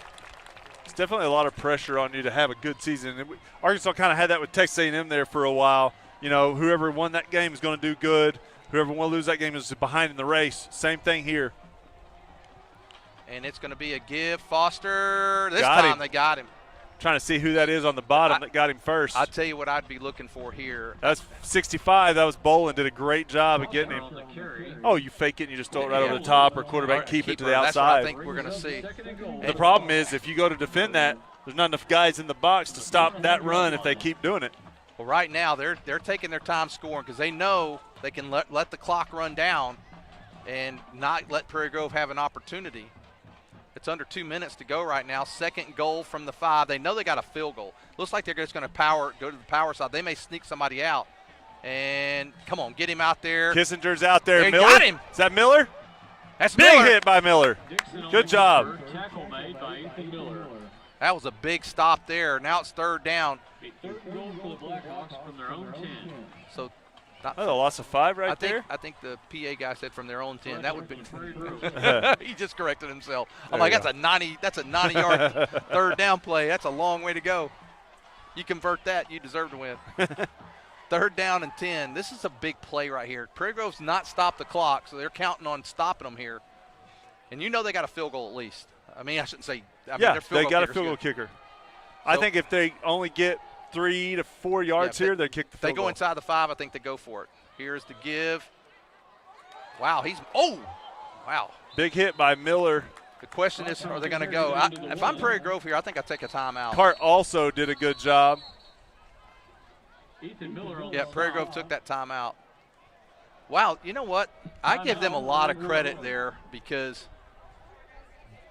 It's definitely a lot of pressure on you to have a good season. Arkansas kind of had that with Texas A&M there for a while. You know, whoever won that game is going to do good. Whoever will lose that game is behind in the race. Same thing here. And it's going to be a give. Foster, this got time him. they got him. Trying to see who that is on the bottom that got him first. I'll tell you what I'd be looking for here. That's 65. That was Bolin. Did a great job of getting him. Oh, you fake it and you just throw it right over the top, or quarterback keep it to the outside. That's what I think we're going to see. The problem is if you go to defend that, there's not enough guys in the box to stop that run if they keep doing it. Well, right now they're taking their time scoring because they know they can let the clock run down and not let Prairie Grove have an opportunity. It's under 2 minutes to go right now. 2nd goal from the 5. They know they got a field goal. Looks like they're just going to go to the power side. They may sneak somebody out. And come on, get him out there. Kissinger's out there. They Miller? got him. Is that Miller? That's Big Miller. hit by Miller. Good job. Tackle made by Ethan Miller. That was a big stop there. Now it's third down. A third goal for the Blackhawks from their own 10. So not Oh, a loss of 5 right there. I think the PA guy said from their own 10. That would be. Prairie He just corrected himself. There I'm like, you that's a 90-yard third down play. That's a long way to go. You convert that, you deserve to win. Third down and 10. This is a big play right here. Prairie Grove's not stopped the clock, so they're counting on stopping them here. And you know they got a field goal at least. I mean, I shouldn't say. I mean, Yeah, their field they goal got a kicker's field goal good. kicker. I think if they only get 3 to 4 yards Yeah, here, they kick the They field go goal. inside the 5. I think they go for it. Here's the give. Wow, wow. Big hit by Miller. The question is, are they going to go? If I'm Prairie Grove here, I think I take a timeout. Cart also did a good job. Ethan Miller. Yeah, Prairie Grove took that timeout. Wow, you know what? I give them a lot of credit there because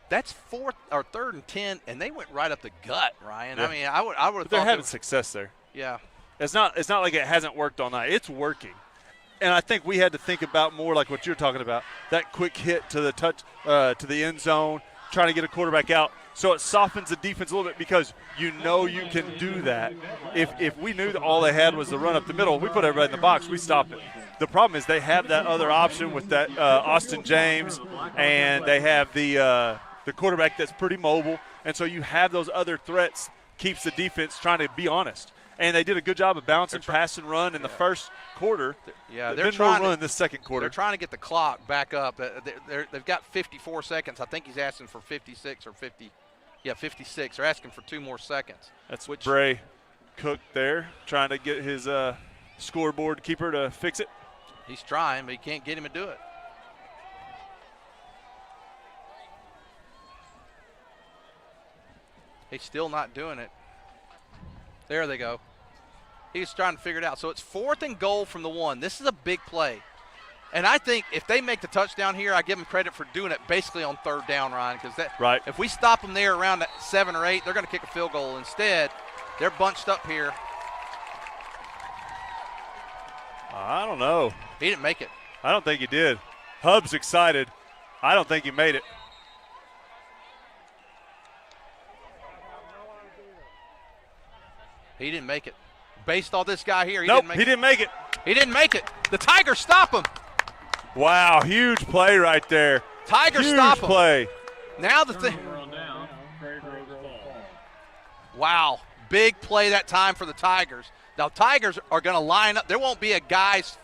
that's third and 10, and they went right up the gut, Ryan. Yeah. I mean, I would have But thought they're having success there. Yeah. It's not like it hasn't worked all night. It's working. And I think we had to think about more like what you're talking about, that quick hit to the to the end zone, trying to get a quarterback out. So it softens the defense a little bit because you know you can do that. If we knew that all they had was the run up the middle, we put everybody in the box, we stop it. The problem is they have that other option with that Austin James, and they have the quarterback that's pretty mobile. And so you have those other threats, keeps the defense trying to be honest. And they did a good job of balancing pass and run in the first quarter. Yeah, they're trying to run this second quarter. They're trying to get the clock back up. They've got 54 seconds. I think he's asking for 56 or 50. Yeah, 56. They're asking for 2 more seconds. That's what Bray Cook there, trying to get his scoreboard keeper to fix it. He's trying, but he can't get him to do it. He's still not doing it. There they go. He's trying to figure it out. So it's 4th and goal from the 1. This is a big play. And I think if they make the touchdown here, I give them credit for doing it basically on third down, Ryan, because right. If we stop them there around 7 or 8, they're going to kick a field goal. Instead, they're bunched up here. I don't know. He didn't make it. I don't think he did. Hub's excited. I don't think he made it. He didn't make it. Based on this guy here, he Nope, didn't make he it. didn't make it. He didn't make it. The Tigers stop him. Wow, huge play right there. Tigers huge stop him. play. Now the thing. Wow, big play that time for the Tigers. Now Tigers are going to line up. There won't be a guy's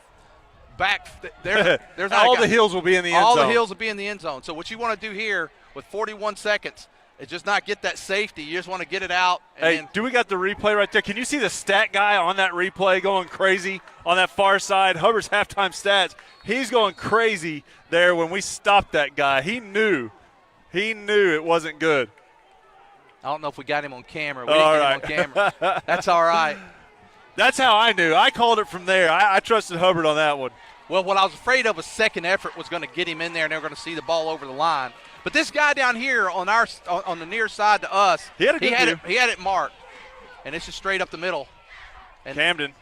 back. There's not All a guy. the heels will be in the end All zone. the heels will be in the end zone. So what you want to do here with 41 seconds is just not get that safety. You just want to get it out. And Hey, then, do we got the replay right there? Can you see the stat guy on that replay going crazy on that far side? Hubbard's halftime stats. He's going crazy there when we stopped that guy. He knew it wasn't good. I don't know if we got him on camera. We didn't get him on camera. That's all right. That's how I knew. I called it from there. I trusted Hubbard on that one. Well, what I was afraid of, a second effort was going to get him in there, and they were going to see the ball over the line. But this guy down here on the near side to us, he had it marked, and it's just straight up the middle. And Camden.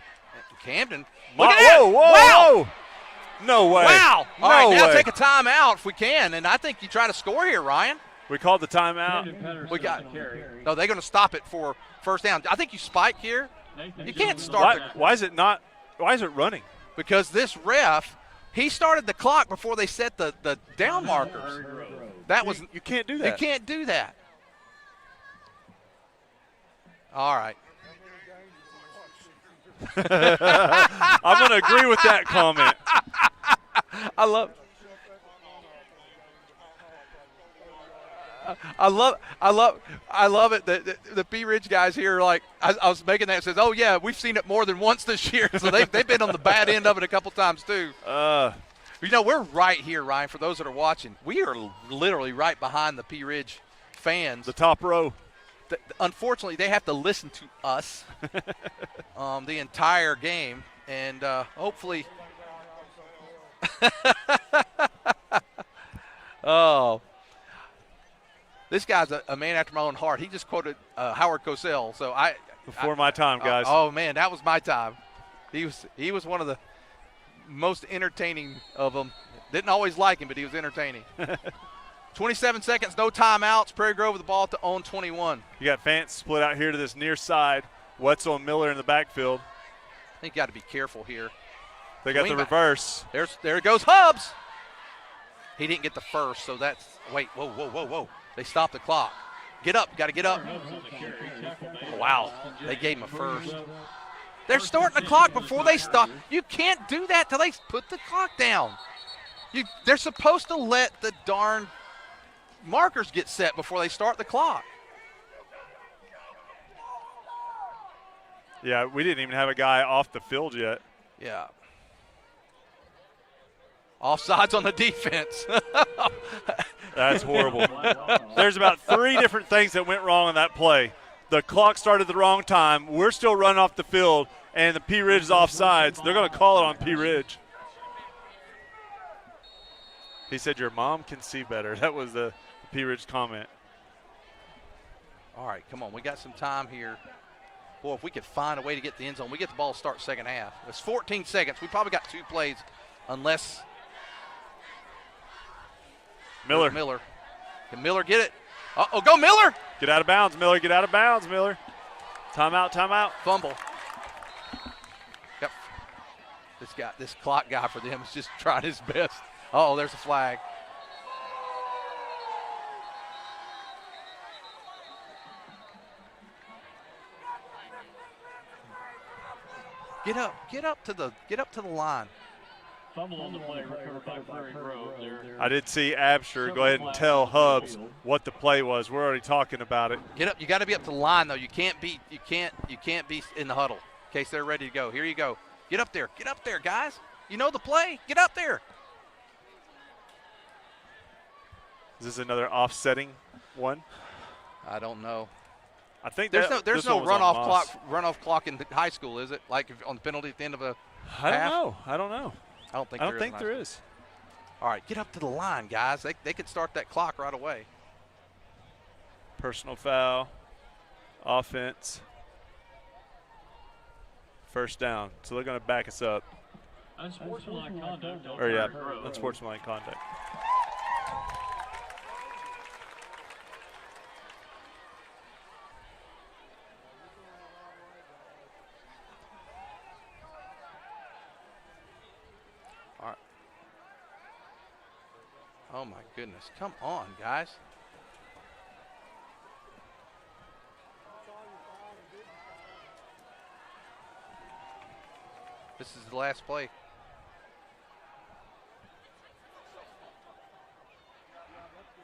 Look at that. Whoa, wow. No way. Wow. All No right, now way. take a timeout if we can, and I think you try to score here, Ryan. We called the timeout. We got. No, they're going to stop it for first down. I think you spike here. You can't start. Why is it not? Why is it running? Because this ref, he started the clock before they set the down markers. That was you can't do that. You can't do that. All right. I'm going to agree with that comment. I love it. The P Ridge guys here, like I was making that, says, "Oh yeah, we've seen it more than once this year." So they've been on the bad end of it a couple times too. You know, we're right here, Ryan. For those that are watching, we are literally right behind the P Ridge fans. The top row. Unfortunately, they have to listen to us the entire game, and hopefully. Oh. This guy's a man after my own heart. He just quoted Howard Cosell. So Before my time, guys. Oh man, that was my time. He was one of the most entertaining of them Didn't always like him, but he was entertaining. 27 seconds, no timeouts. Prairie Grove with the ball to own 21. You got Fance split out here to this near side. Wetzel and Miller in the backfield. I think you got to be careful here. They got the reverse. There goes Hubbs. He didn't get the first, so that's – wait, whoa. They stopped the clock. Get up. Got to get up. Wow. They gave him a first. They're starting the clock before they stop. You can't do that till they put the clock down. They're supposed to let the darn markers get set before they start the clock. Yeah, we didn't even have a guy off the field yet. Yeah. Offsides on the defense. That's horrible. There's about 3 different things that went wrong on that play. The clock started the wrong time. We're still running off the field, and the P Ridge is offsides. They're going to call it on P Ridge. He said, your mom can see better. That was the P Ridge comment. All right, come on. We got some time here. Boy, if we could find a way to get the end zone, we get the ball to start second half. It's 14 seconds. We probably got 2 plays unless Miller. Can Miller get it? Uh-oh, go Miller! Get out of bounds, Miller. Get out of bounds, Miller. Timeout. Fumble. Yep. This clock guy for them is just trying his best. Uh-oh, there's a flag. Get up to the line. Fumble on the play recovered by Prairie Grove there. I did see Absher go ahead and tell Hubbs what the play was. We're already talking about it. Get up. You got to be up to the line though. You can't be in the huddle in case they're ready to go. Here you go. Get up there, guys. You know the play. Get up there. Is this another offsetting one? I don't know. I think there's no runoff clock in high school, is it? Like on the penalty at the end of a half? I don't know. I don't think there is. All right, get up to the line, guys. They could start that clock right away. Personal foul, offense, first down. So they're going to back us up. Unsportsmanlike conduct. Unsportsmanlike conduct. Oh, my goodness. Come on, guys. This is the last play.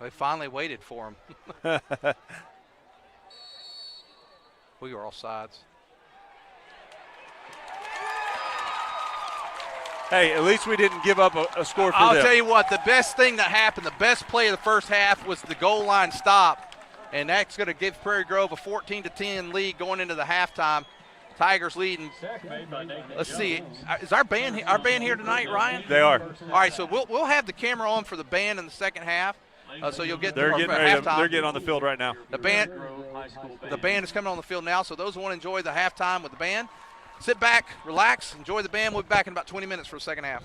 They finally waited for him. We were all sides. Hey, at least we didn't give up a score for them. I'll tell you what, the best thing that happened, the best play of the first half was the goal line stop, and that's going to give Prairie Grove a 14-10 lead going into the halftime. Tigers leading. Let's see. Is our band here tonight, Ryan? They are. All right, so we'll have the camera on for the band in the second half. So you'll get they're getting on the field right now. The band is coming on the field now, so those who want to enjoy the halftime with the band, sit back, relax, enjoy the band. We'll be back in about 20 minutes for the second half.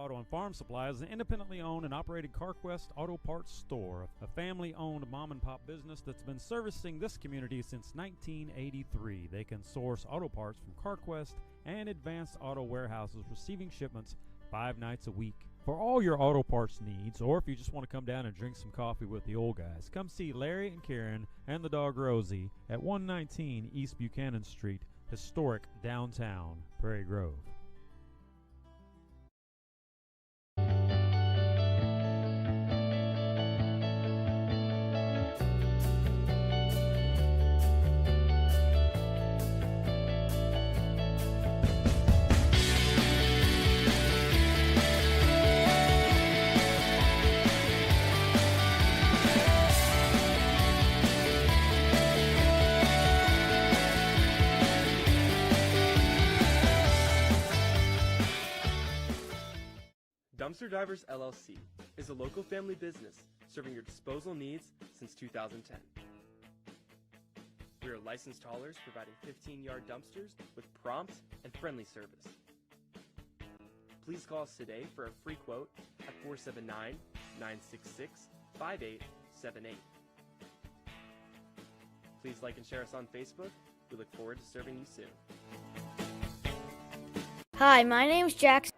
Auto and Farm Supply is an independently owned and operated CarQuest Auto Parts store, a family-owned mom-and-pop business that's been servicing this community since 1983. They can source auto parts from CarQuest and Advanced Auto Warehouses, receiving shipments 5 nights a week. For all your auto parts needs, or if you just want to come down and drink some coffee with the old guys, come see Larry and Karen and the dog Rosie at 119 East Buchanan Street, historic downtown Prairie Grove. Dumpster Divers LLC is a local family business serving your disposal needs since 2010. We are licensed haulers providing 15-yard dumpsters with prompt and friendly service. Please call us today for a free quote at 479-966-5878. Please like and share us on Facebook. We look forward to serving you soon. Hi, my name's Jackson.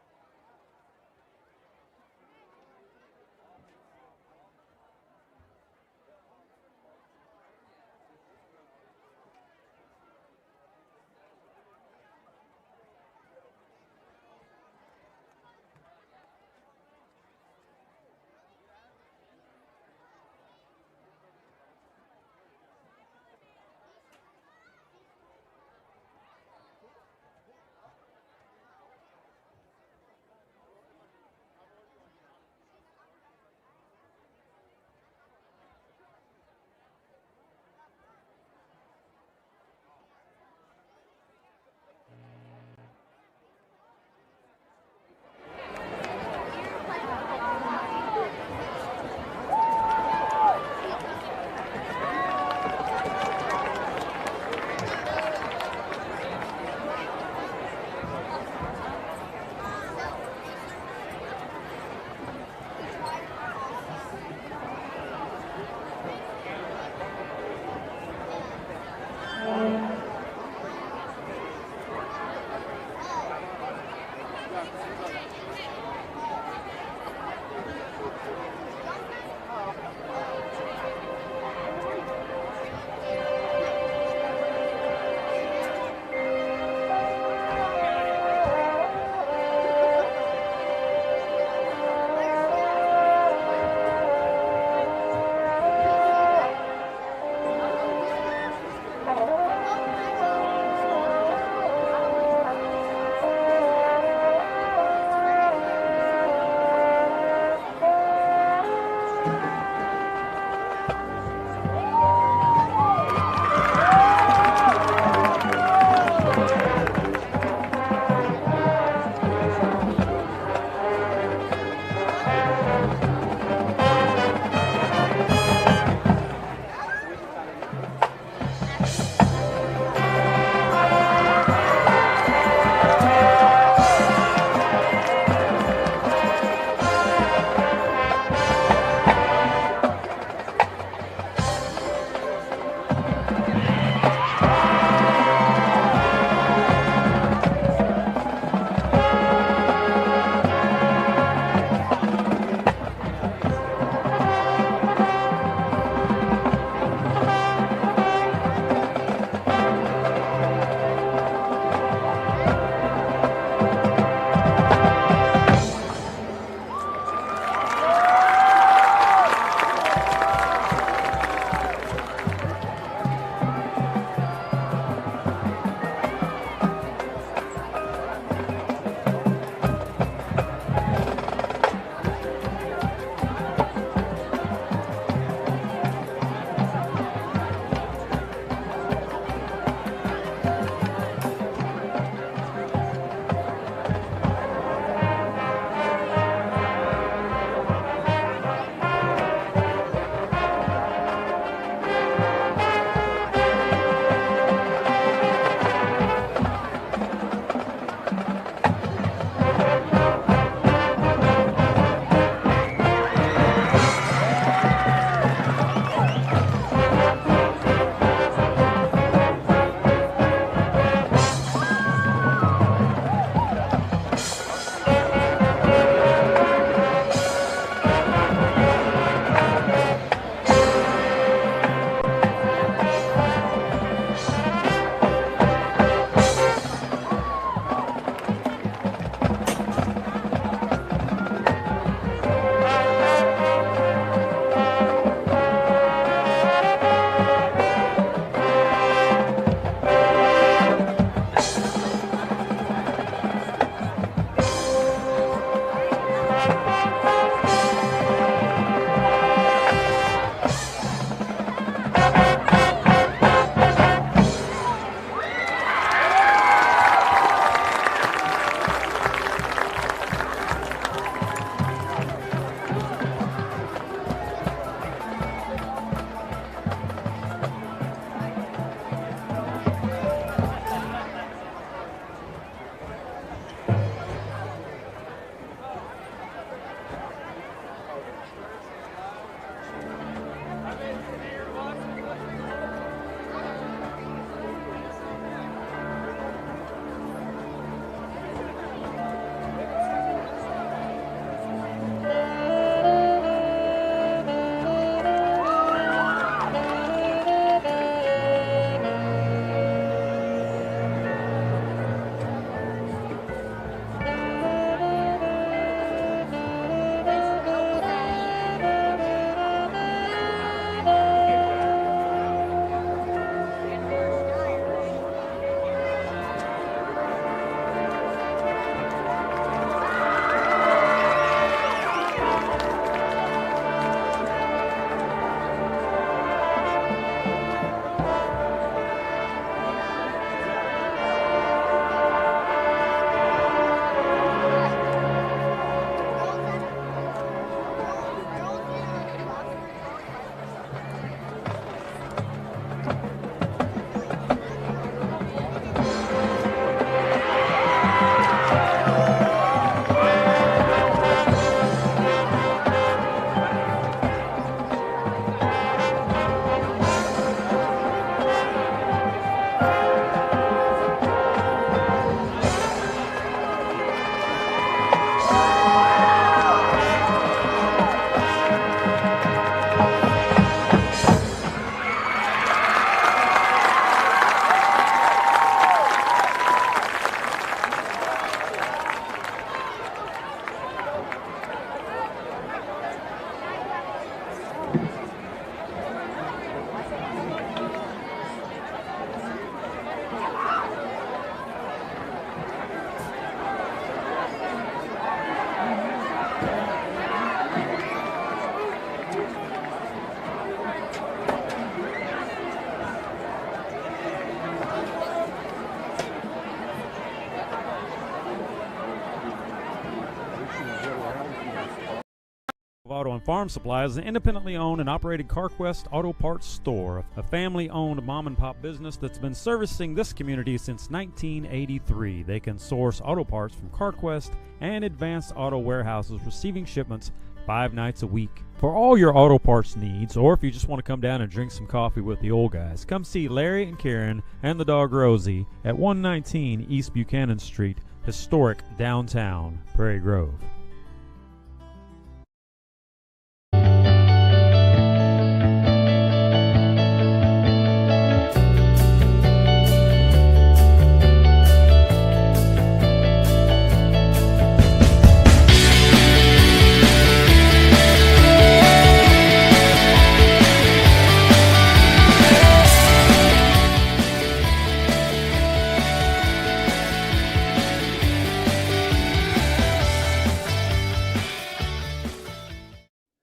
Auto and Farm Supply is an independently owned and operated CarQuest Auto Parts store, a family-owned mom-and-pop business that's been servicing this community since 1983. They can source auto parts from CarQuest and Advanced Auto Warehouses, receiving shipments 5 nights a week. For all your auto parts needs, or if you just want to come down and drink some coffee with the old guys, come see Larry and Karen and the dog Rosie at 119 East Buchanan Street, historic downtown Prairie Grove.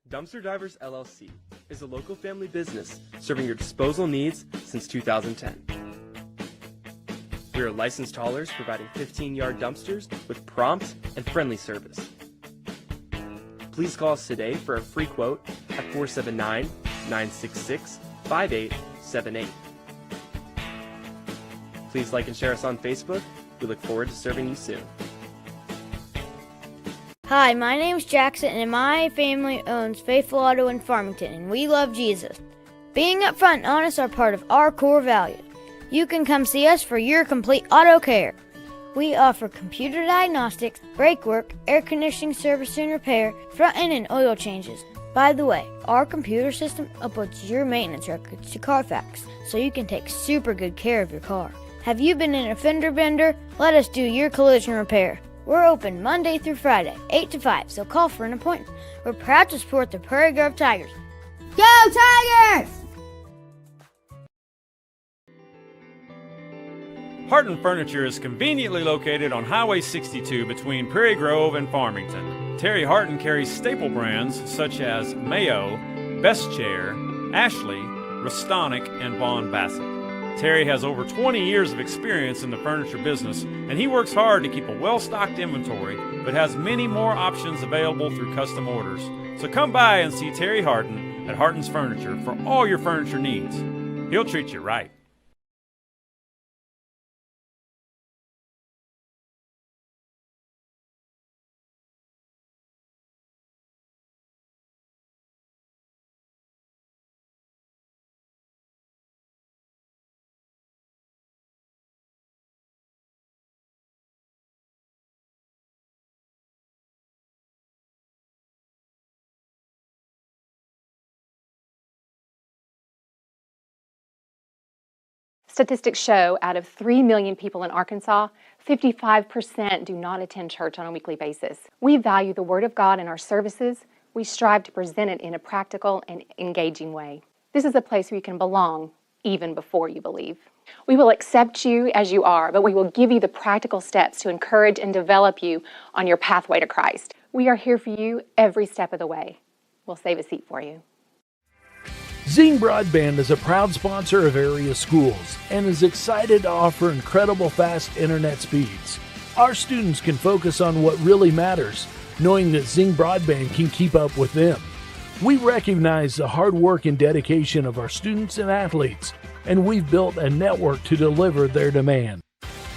Dumpster Divers LLC is a local family business serving your disposal needs since 2010. We are licensed haulers providing 15-yard dumpsters with prompt and friendly service. Please call us today for a free quote at 479-966-5878. Please like and share us on Facebook. We look forward to serving you soon. Hi, my name's Jackson, and my family owns Faithful Auto in Farmington, and we love Jesus. Being upfront and honest are part of our core values. You can come see us for your complete auto care. We offer computer diagnostics, brake work, air conditioning service and repair, front end and oil changes. By the way, our computer system uploads your maintenance records to Carfax, so you can take super good care of your car. Have you been in a fender bender? Let us do your collision repair. We're open Monday through Friday, 8 to 5, so call for an appointment. We're proud to support the Prairie Grove Tigers. Go Tigers! Harton Furniture is conveniently located on Highway 62 between Prairie Grove and Farmington. Terry Harton carries staple brands such as Mayo, Best Chair, Ashley, Restonic, and Vaughn Bassett. Terry has over 20 years of experience in the furniture business, and he works hard to keep a well-stocked inventory, but has many more options available through custom orders. So come by and see Terry Harton at Harton's Furniture for all your furniture needs. He'll treat you right. Statistics show out of 3 million people in Arkansas, 55% do not attend church on a weekly basis. We value the Word of God in our services. We strive to present it in a practical and engaging way. This is a place where you can belong even before you believe. We will accept you as you are, but we will give you the practical steps to encourage and develop you on your pathway to Christ. We are here for you every step of the way. We'll save a seat for you. Zing Broadband is a proud sponsor of area schools and is excited to offer incredible fast internet speeds. Our students can focus on what really matters, knowing that Zing Broadband can keep up with them. We recognize the hard work and dedication of our students and athletes, and we've built a network to deliver their demand.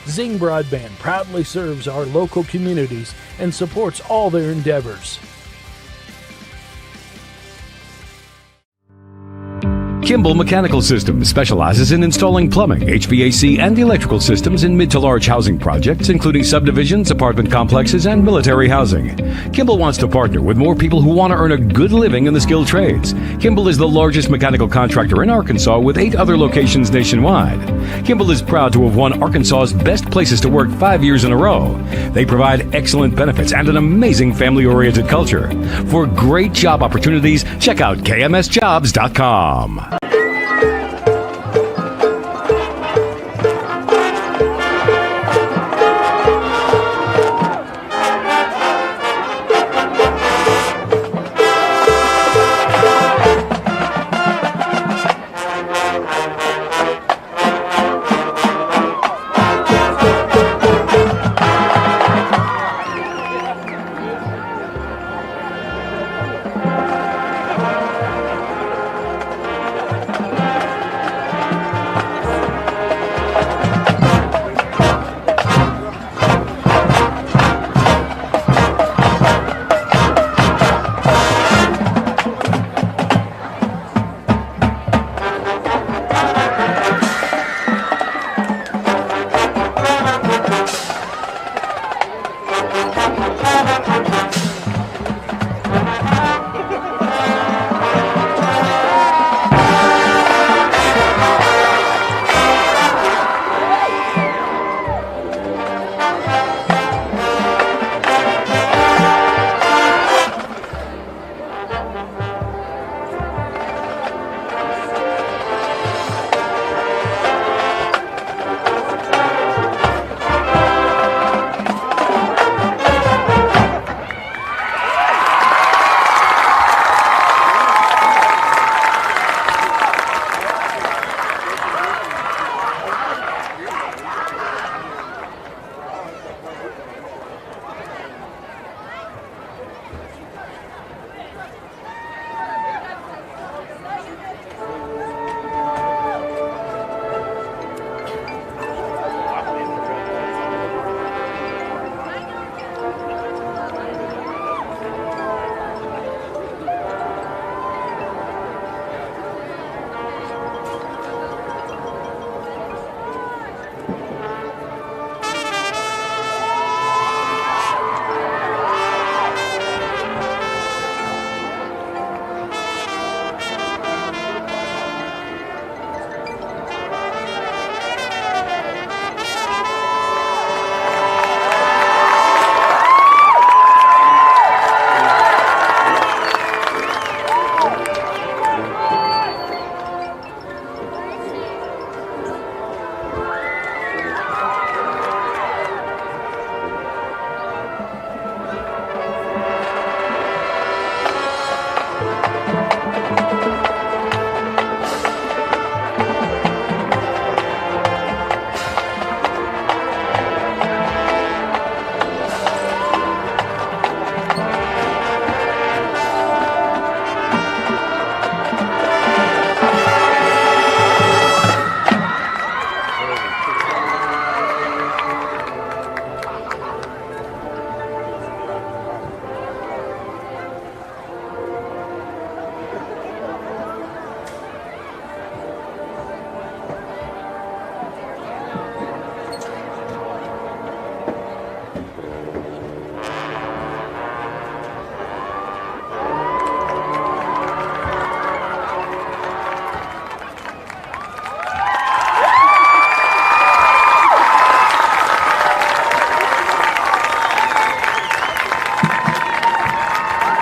Zing Broadband proudly serves our local communities and supports all their endeavors. Kimball Mechanical Systems specializes in installing plumbing, HVAC, and electrical systems in mid to large housing projects, including subdivisions, apartment complexes, and military housing. Kimball wants to partner with more people who want to earn a good living in the skilled trades. Kimball is the largest mechanical contractor in Arkansas with 8 other locations nationwide. Kimball is proud to have won Arkansas's Best Places to Work 5 years in a row. They provide excellent benefits and an amazing family-oriented culture. For great job opportunities, check out kmsjobs.com.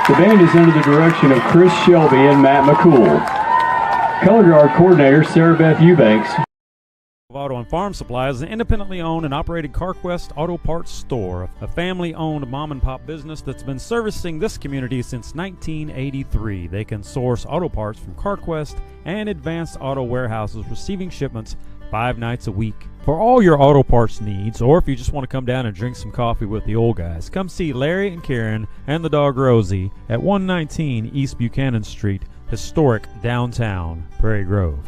The band is under the direction of Chris Shelby and Matt McCool. Color guard coordinator Sarah Beth Eubanks. Auto and Farm Supply is an independently owned and operated CarQuest auto parts store, a family-owned mom-and-pop business that's been servicing this community since 1983. They can source auto parts from CarQuest and Advanced Auto Warehouses, receiving shipments 5 nights a week. For all your auto parts needs, or if you just want to come down and drink some coffee with the old guys, come see Larry and Karen and the dog Rosie at 119 East Buchanan Street, historic downtown Prairie Grove.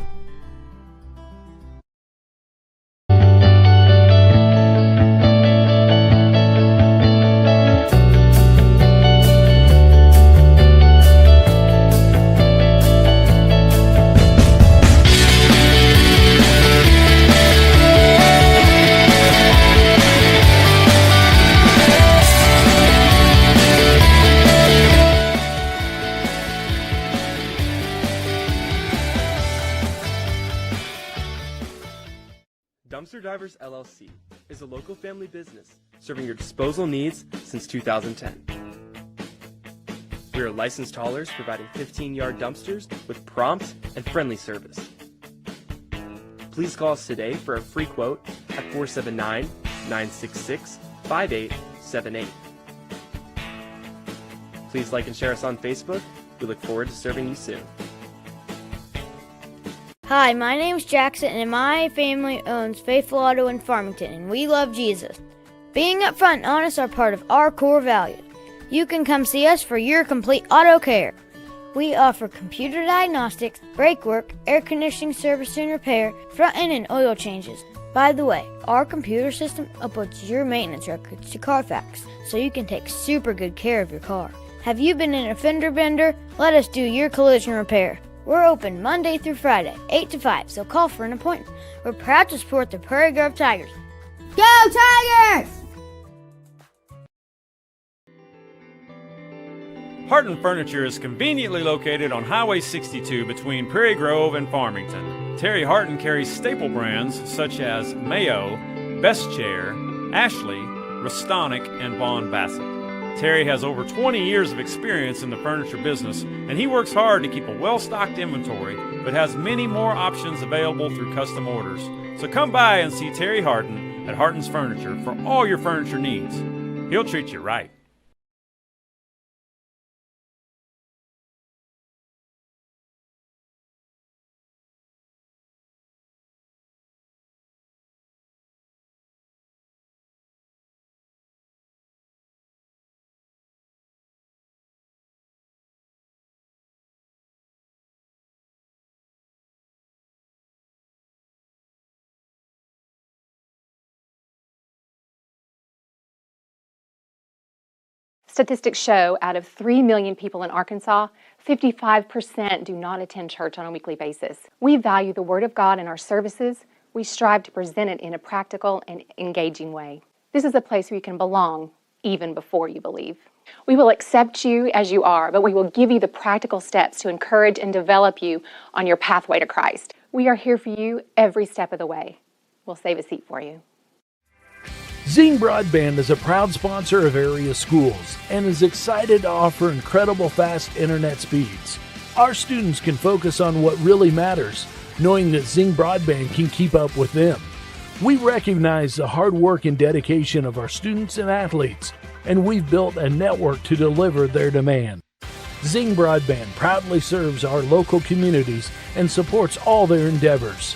Dumpster Divers LLC is a local family business serving your disposal needs since 2010. We are licensed haulers providing 15-yard dumpsters with prompt and friendly service. Please call us today for a free quote at 479-966-5878. Please like and share us on Facebook. We look forward to serving you soon. Hi, my name's Jackson, and my family owns Faithful Auto in Farmington, and we love Jesus. Being upfront and honest are part of our core values. You can come see us for your complete auto care. We offer computer diagnostics, brake work, air conditioning service and repair, front end and oil changes. By the way, our computer system uploads your maintenance records to Carfax, so you can take super good care of your car. Have you been in a fender bender? Let us do your collision repair. We're open Monday through Friday, 8 to 5, so call for an appointment. We're proud to support the Prairie Grove Tigers. Go Tigers! Harton Furniture is conveniently located on Highway 62 between Prairie Grove and Farmington. Terry Harton carries staple brands such as Mayo, Best Chair, Ashley, Restonic, and Vaughn Bassett. Terry has over 20 years of experience in the furniture business, and he works hard to keep a well-stocked inventory, but has many more options available through custom orders. So come by and see Terry Harton at Harton's Furniture for all your furniture needs. He'll treat you right. Statistics show out of 3 million people in Arkansas, 55% do not attend church on a weekly basis. We value the Word of God in our services. We strive to present it in a practical and engaging way. This is a place where you can belong even before you believe. We will accept you as you are, but we will give you the practical steps to encourage and develop you on your pathway to Christ. We are here for you every step of the way. We'll save a seat for you. Zing Broadband is a proud sponsor of area schools and is excited to offer incredible fast internet speeds. Our students can focus on what really matters, knowing that Zing Broadband can keep up with them. We recognize the hard work and dedication of our students and athletes, and we've built a network to deliver their demand. Zing Broadband proudly serves our local communities and supports all their endeavors.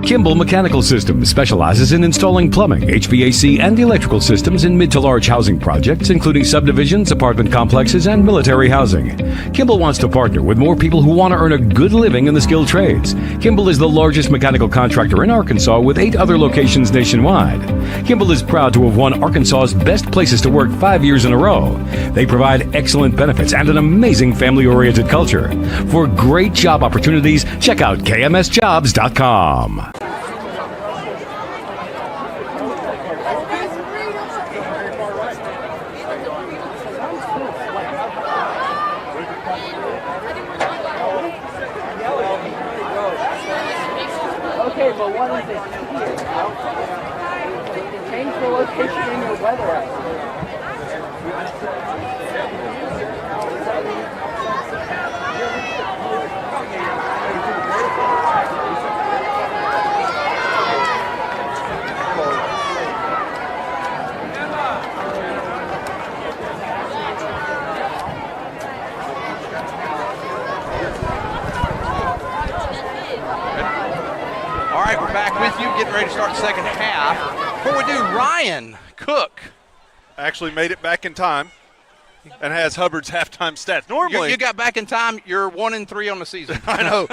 Kimball Mechanical Systems specializes in installing plumbing, HVAC, and electrical systems in mid to large housing projects, including subdivisions, apartment complexes, and military housing. Kimball wants to partner with more people who want to earn a good living in the skilled trades. Kimball is the largest mechanical contractor in Arkansas with 8 other locations nationwide. Kimball is proud to have won Arkansas's Best Places to Work 5 years in a row. They provide excellent benefits and an amazing family-oriented culture. For great job opportunities, check out kmsjobs.com. Okay, but what is it here? Change the location in your weather app. All right, we're back with you, getting ready to start the second half. Before we do, Ryan Cook actually made it back in time and has Hubbard's halftime stats. Normally, you got back in time. You're 1-3 on the season. I know.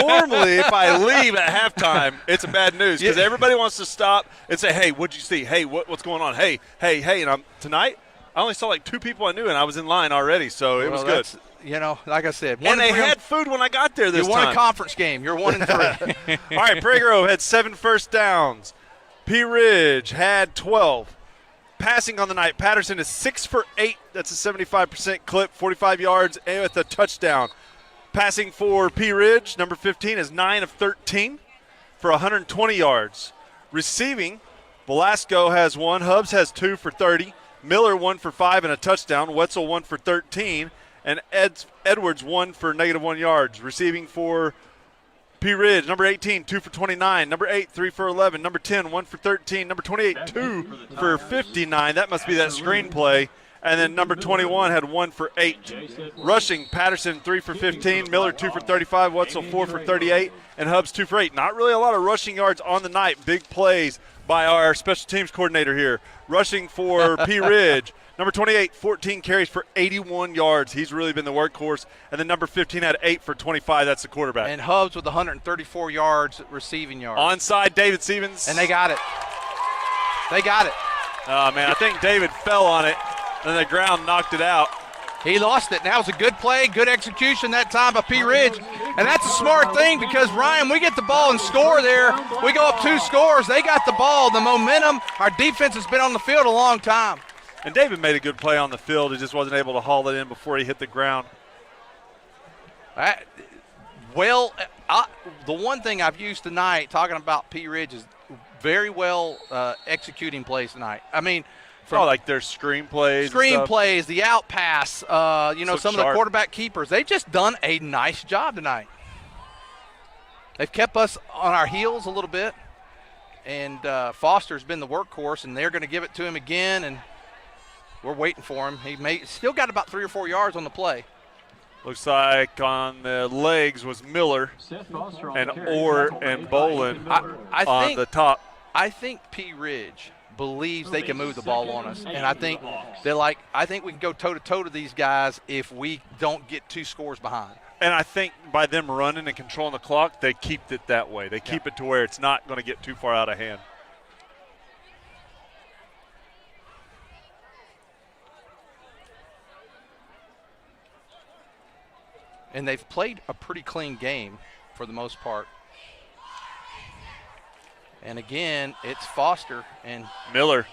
Normally, if I leave at halftime, it's a bad news because everybody wants to stop and say, "Hey, what'd you see? Hey, what's going on? Hey." And tonight, I only saw like 2 people I knew, and I was in line already, so it was good. You know, like I said, and they had food when I got there this time. You won a conference game. You're 1-3. All right, Prairie Grove had 7 first downs. P. Ridge had 12. Passing on the night, Patterson is 6 for 8. That's a 75% clip, 45 yards, and with a touchdown. Passing for P. Ridge, number 15, is 9 of 13 for 120 yards. Receiving, Velasco has 1. Hubbs has 2 for 30. Miller 1 for 5 and a touchdown. Wetzel 1 for 13. And Edwards 1 for -1 yards. Receiving for P. Ridge, number 18, 2 for 29. Number 8, 3 for 11. Number 10, 1 for 13. Number 28, 2 for 59. That must be that screenplay. And then number 21 had 1 for 8. Rushing, Patterson 3 for 15. Miller 2 for 35. Wetzel 4 for 38. And Hubbs 2 for 8. Not really a lot of rushing yards on the night. Big plays by our special teams coordinator here. Rushing for P. Ridge. Number 28, 14 carries for 81 yards. He's really been the workhorse. And then number 15 had 8 for 25. That's the quarterback. And Hubbs with 134 yards receiving yards. Onside, David Stevens. And they got it. They got it. Oh, man, I think David fell on it, and the ground knocked it out. He lost it. That was a good play, good execution that time by P. Ridge. And that's a smart thing because, Ryan, we get the ball and score there. We go up 2 scores. They got the ball, the momentum. Our defense has been on the field a long time. And David made a good play on the field. He just wasn't able to haul it in before he hit the ground. The one thing I've used tonight, talking about P. Ridge, is very well executing plays tonight. I mean, like their screenplays. Screenplays, the out pass, some of the sharp. quarterback keepers. They've just done a nice job tonight. They've kept us on our heels a little bit. And Foster's been the workhorse, and they're going to give it to him again, and we're waiting for him. Still got about 3 or 4 yards on the play. Looks like on the legs was Miller and Orr and Bolin on the top. I think P. Ridge believes they can move the ball on us, and I think I think we can go toe-to-toe to these guys if we don't get 2 scores behind. And I think by them running and controlling the clock, they keep it that way. They keep it to where it's not going to get too far out of hand. And they've played a pretty clean game for the most part. And again, it's Foster and Miller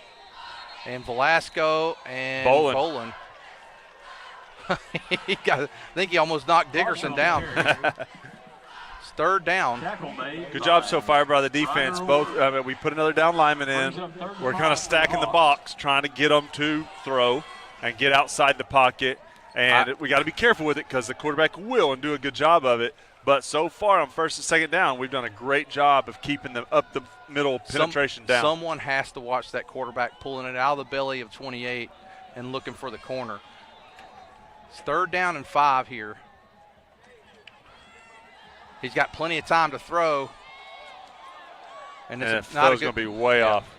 and Velasco and Bolin. I think he almost knocked Dickerson down. It's 3rd down. Good job so far by the defense. We put another down lineman in. We're kind of stacking the box, trying to get them to throw and get outside the pocket. And we got to be careful with it because the quarterback will and do a good job of it. But so far on 1st and 2nd down, we've done a great job of keeping them up the middle penetration down. Someone has to watch that quarterback pulling it out of the belly of 28 and looking for the corner. It's 3rd down and 5 here. He's got plenty of time to throw. And it's going to be way off.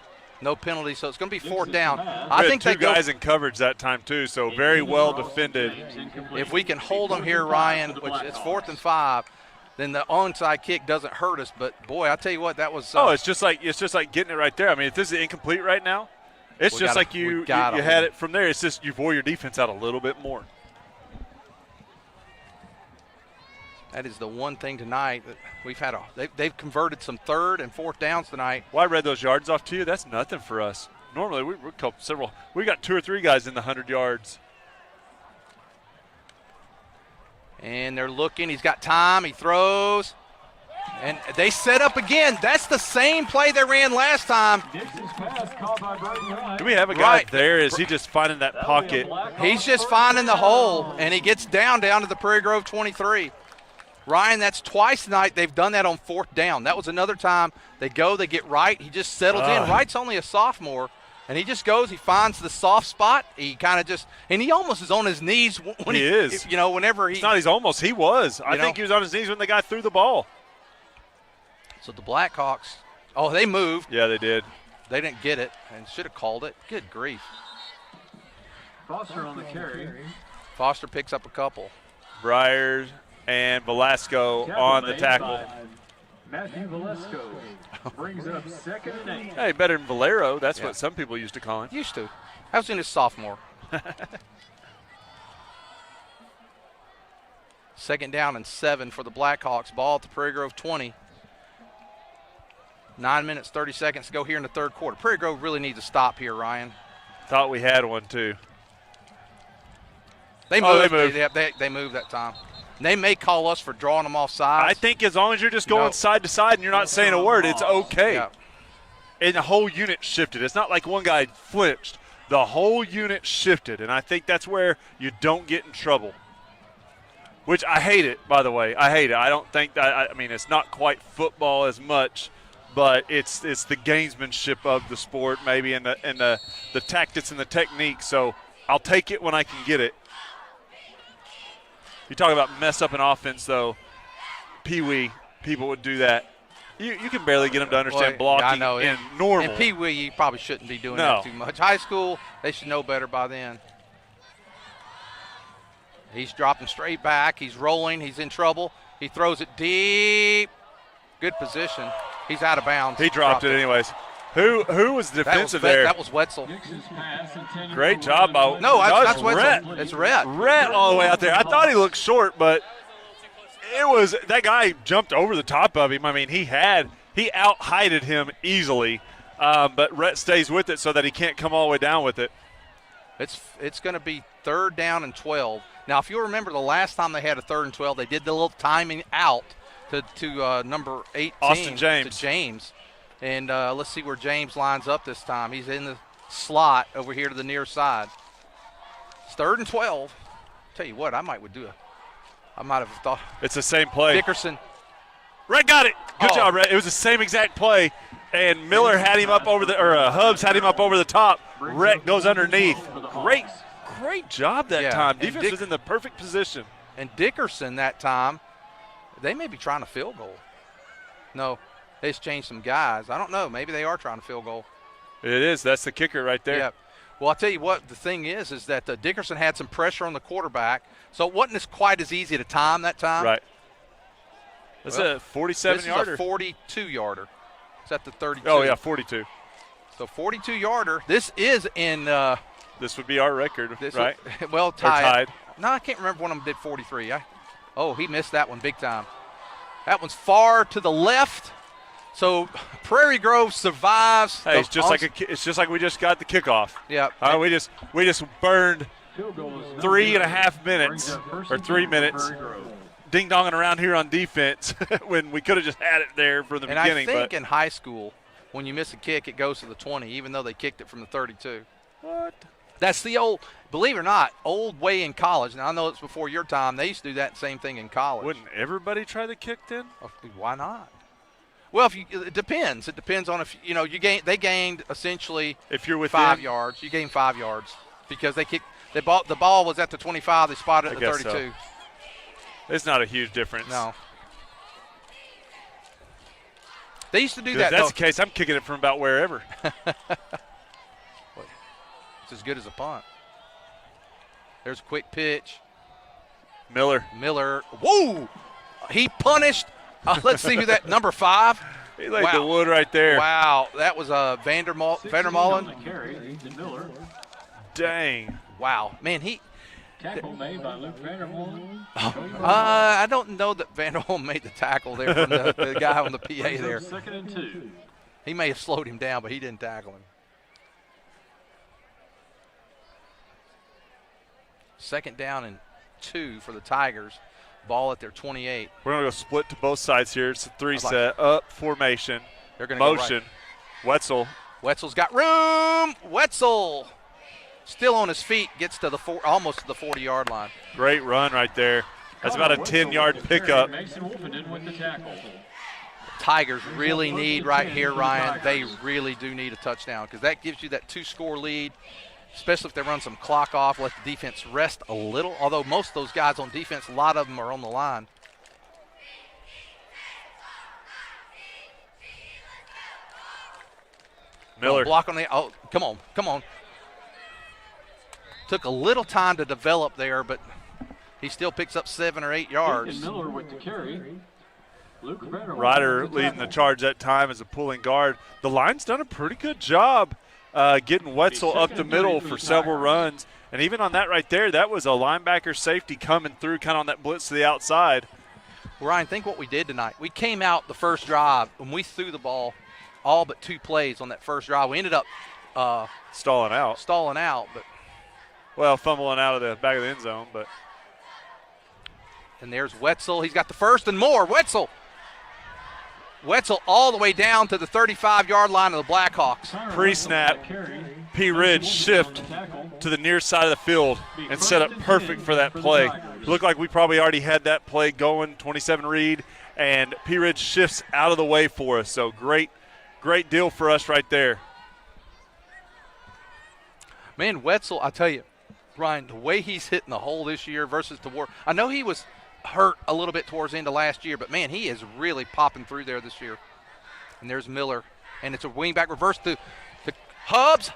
No penalty, so it's going to be 4th down. I think 2 guys in coverage that time too, so very well defended. If we can hold them here, Ryan, which it's 4th and 5, then the onside kick doesn't hurt us. But boy, I tell you what, that was. It's just like getting it right there. I mean, if this is incomplete right now, it's just like you had it from there. It's just you wore your defense out a little bit more. That is the one thing tonight that we've had. They've converted some 3rd and 4th downs tonight. Well, I read those yards off to you. That's nothing for us. Normally, we got 2 or 3 guys in the 100 yards. And they're looking. He's got time. He throws. And they set up again. That's the same play they ran last time. Do we have a guy there? Is he just finding that pocket? He's just finding the hole, and he gets down to the Prairie Grove 23. Ryan, that's twice tonight they've done that on 4th down. That was another time they get Wright. He just settles in. Wright's only a sophomore, and he just goes. He finds the soft spot. He kind of and he almost is on his knees when he is. Whenever he. It's not. He's almost. He was. I think he was on his knees when the guy threw the ball. So the Blackhawks. Oh, they moved. Yeah, they did. They didn't get it and should have called it. Good grief. Foster on the carry. Foster picks up a couple. Briers and Velasco on the tackle. Matthew Velasco brings up 2nd and 8. Hey, better than Valero. That's what some people used to call him. Used to. I was in his sophomore. 2nd down and 7 for the Blackhawks. Ball at the Prairie Grove 20. 9 minutes, 30 seconds to go here in the 3rd quarter. Prairie Grove really needs a stop here, Ryan. Thought we had one, too. They moved. They moved that time. They may call us for drawing them off sides. I think as long as you're just going side to side and you're not saying a word, it's okay. Yeah. And the whole unit shifted. It's not like one guy flinched. The whole unit shifted, and I think that's where you don't get in trouble. Which I hate it, by the way. I hate it. I don't think that – I mean, it's not quite football as much, but it's the gamesmanship of the sport maybe and the tactics and the technique. So I'll take it when I can get it. You talk about mess up an offense, though. Pee-wee, people would do that. You can barely get them to understand blocking in normal. And Pee-wee, you probably shouldn't be doing that too much. High school, they should know better by then. He's dropping straight back. He's rolling. He's in trouble. He throws it deep. Good position. He's out of bounds. He dropped it anyways. Who was defensive there? That was Wetzel. Great job by that's Rhett. Wetzel. It's Rhett. Rhett all the way out there. I thought he looked short, but It was – that guy jumped over the top of him. I mean, he out-heighted him easily, but Rhett stays with it so that he can't come all the way down with it. It's going to be 3rd down and 12. Now, if you remember the last time they had a 3rd and 12, they did the little timing out to number 18. Austin James. To James. And let's see where James lines up this time. He's in the slot over here to the near side. It's 3rd and 12. Tell you what, I might have thought. It's the same play. Dickerson. Rhett got it. Good job, Rhett. It was the same exact play. And Miller had him up over Hubbs had him up over the top. Rhett goes underneath. Great job that time. Defense was in the perfect position. And Dickerson that time, they may be trying to field goal. No, they just changed some guys. I don't know. Maybe they are trying to field goal. It is. That's the kicker right there. Yeah. Well, I'll tell you what, the thing is that Dickerson had some pressure on the quarterback, so it wasn't quite as easy to time that time. Right. That's a 47-yarder. This is a 42-yarder. It's at the 32. Oh, yeah, 42. So 42-yarder. This is in this would be our record, right? Well, tied. Or tied. No, I can't remember when I did 43. He missed that one big time. That one's far to the left. So Prairie Grove survives. Hey, it's just like we just got the kickoff. Yeah. We just burned 3.5 minutes or 3 minutes ding-donging around here on defense when we could have just had it there from the beginning. And I think in high school, when you miss a kick, it goes to the 20, even though they kicked it from the 32. What? That's the old, believe it or not, old way in college. Now, I know it's before your time. They used to do that same thing in college. Wouldn't everybody try the kick then? Why not? Well, it depends. It depends on if they gained essentially if you're within 5 yards. You gained 5 yards because they kicked. The ball was at the 25. They spotted it at the 32. So. It's not a huge difference. No. They used to do that. If that's the case, I'm kicking it from about wherever. It's as good as a punt. There's a quick pitch. Miller. Whoa! He punished. Let's see who that number 5. He laid the wood right there. Wow, that was Vandermolen. Dang. Wow, man, he. Tackle made by Luke Vandermolen. I don't know that Vandermolen made the tackle there from the guy on the PA there. 2nd and 2. He may have slowed him down, but he didn't tackle him. 2nd down and 2 for the Tigers. Ball at their 28. We're going to go split to both sides here. It's a 3-set, up formation. They're going to motion. Go right. Wetzel. Wetzel's got room. Wetzel still on his feet, gets to almost to the 40-yard line. Great run right there. That's about a 10-yard pickup. Tigers really need right here, Ryan. They really do need a touchdown because that gives you that 2-score lead, especially if they run some clock off, let the defense rest a little. Although most of those guys on defense, a lot of them are on the line. Miller. Block on come on. Took a little time to develop there, but he still picks up 7 or 8 yards. Miller with the carry. Ryder leading the charge that time as a pulling guard. The line's done a pretty good job getting Wetzel up the middle for several runs. And even on that right there, that was a linebacker safety coming through kind of on that blitz to the outside. Ryan, think what we did tonight. We came out the first drive, and we threw the ball all but 2 plays on that first drive. We ended up stalling out. But fumbling out of the back of the end zone. And there's Wetzel. He's got the first and more. Wetzel all the way down to the 35-yard line of the Blackhawks. Pre-snap, P. Ridge shift to the near side of the field and set up perfect for that play. Looked like we probably already had that play going, 27 read, and P. Ridge shifts out of the way for us. So great deal for us right there. Man, Wetzel, I tell you, Ryan, the way he's hitting the hole this year versus I know he was hurt a little bit towards the end of last year, but, man, he is really popping through there this year. And there's Miller, and it's a wingback reverse to Hubbs.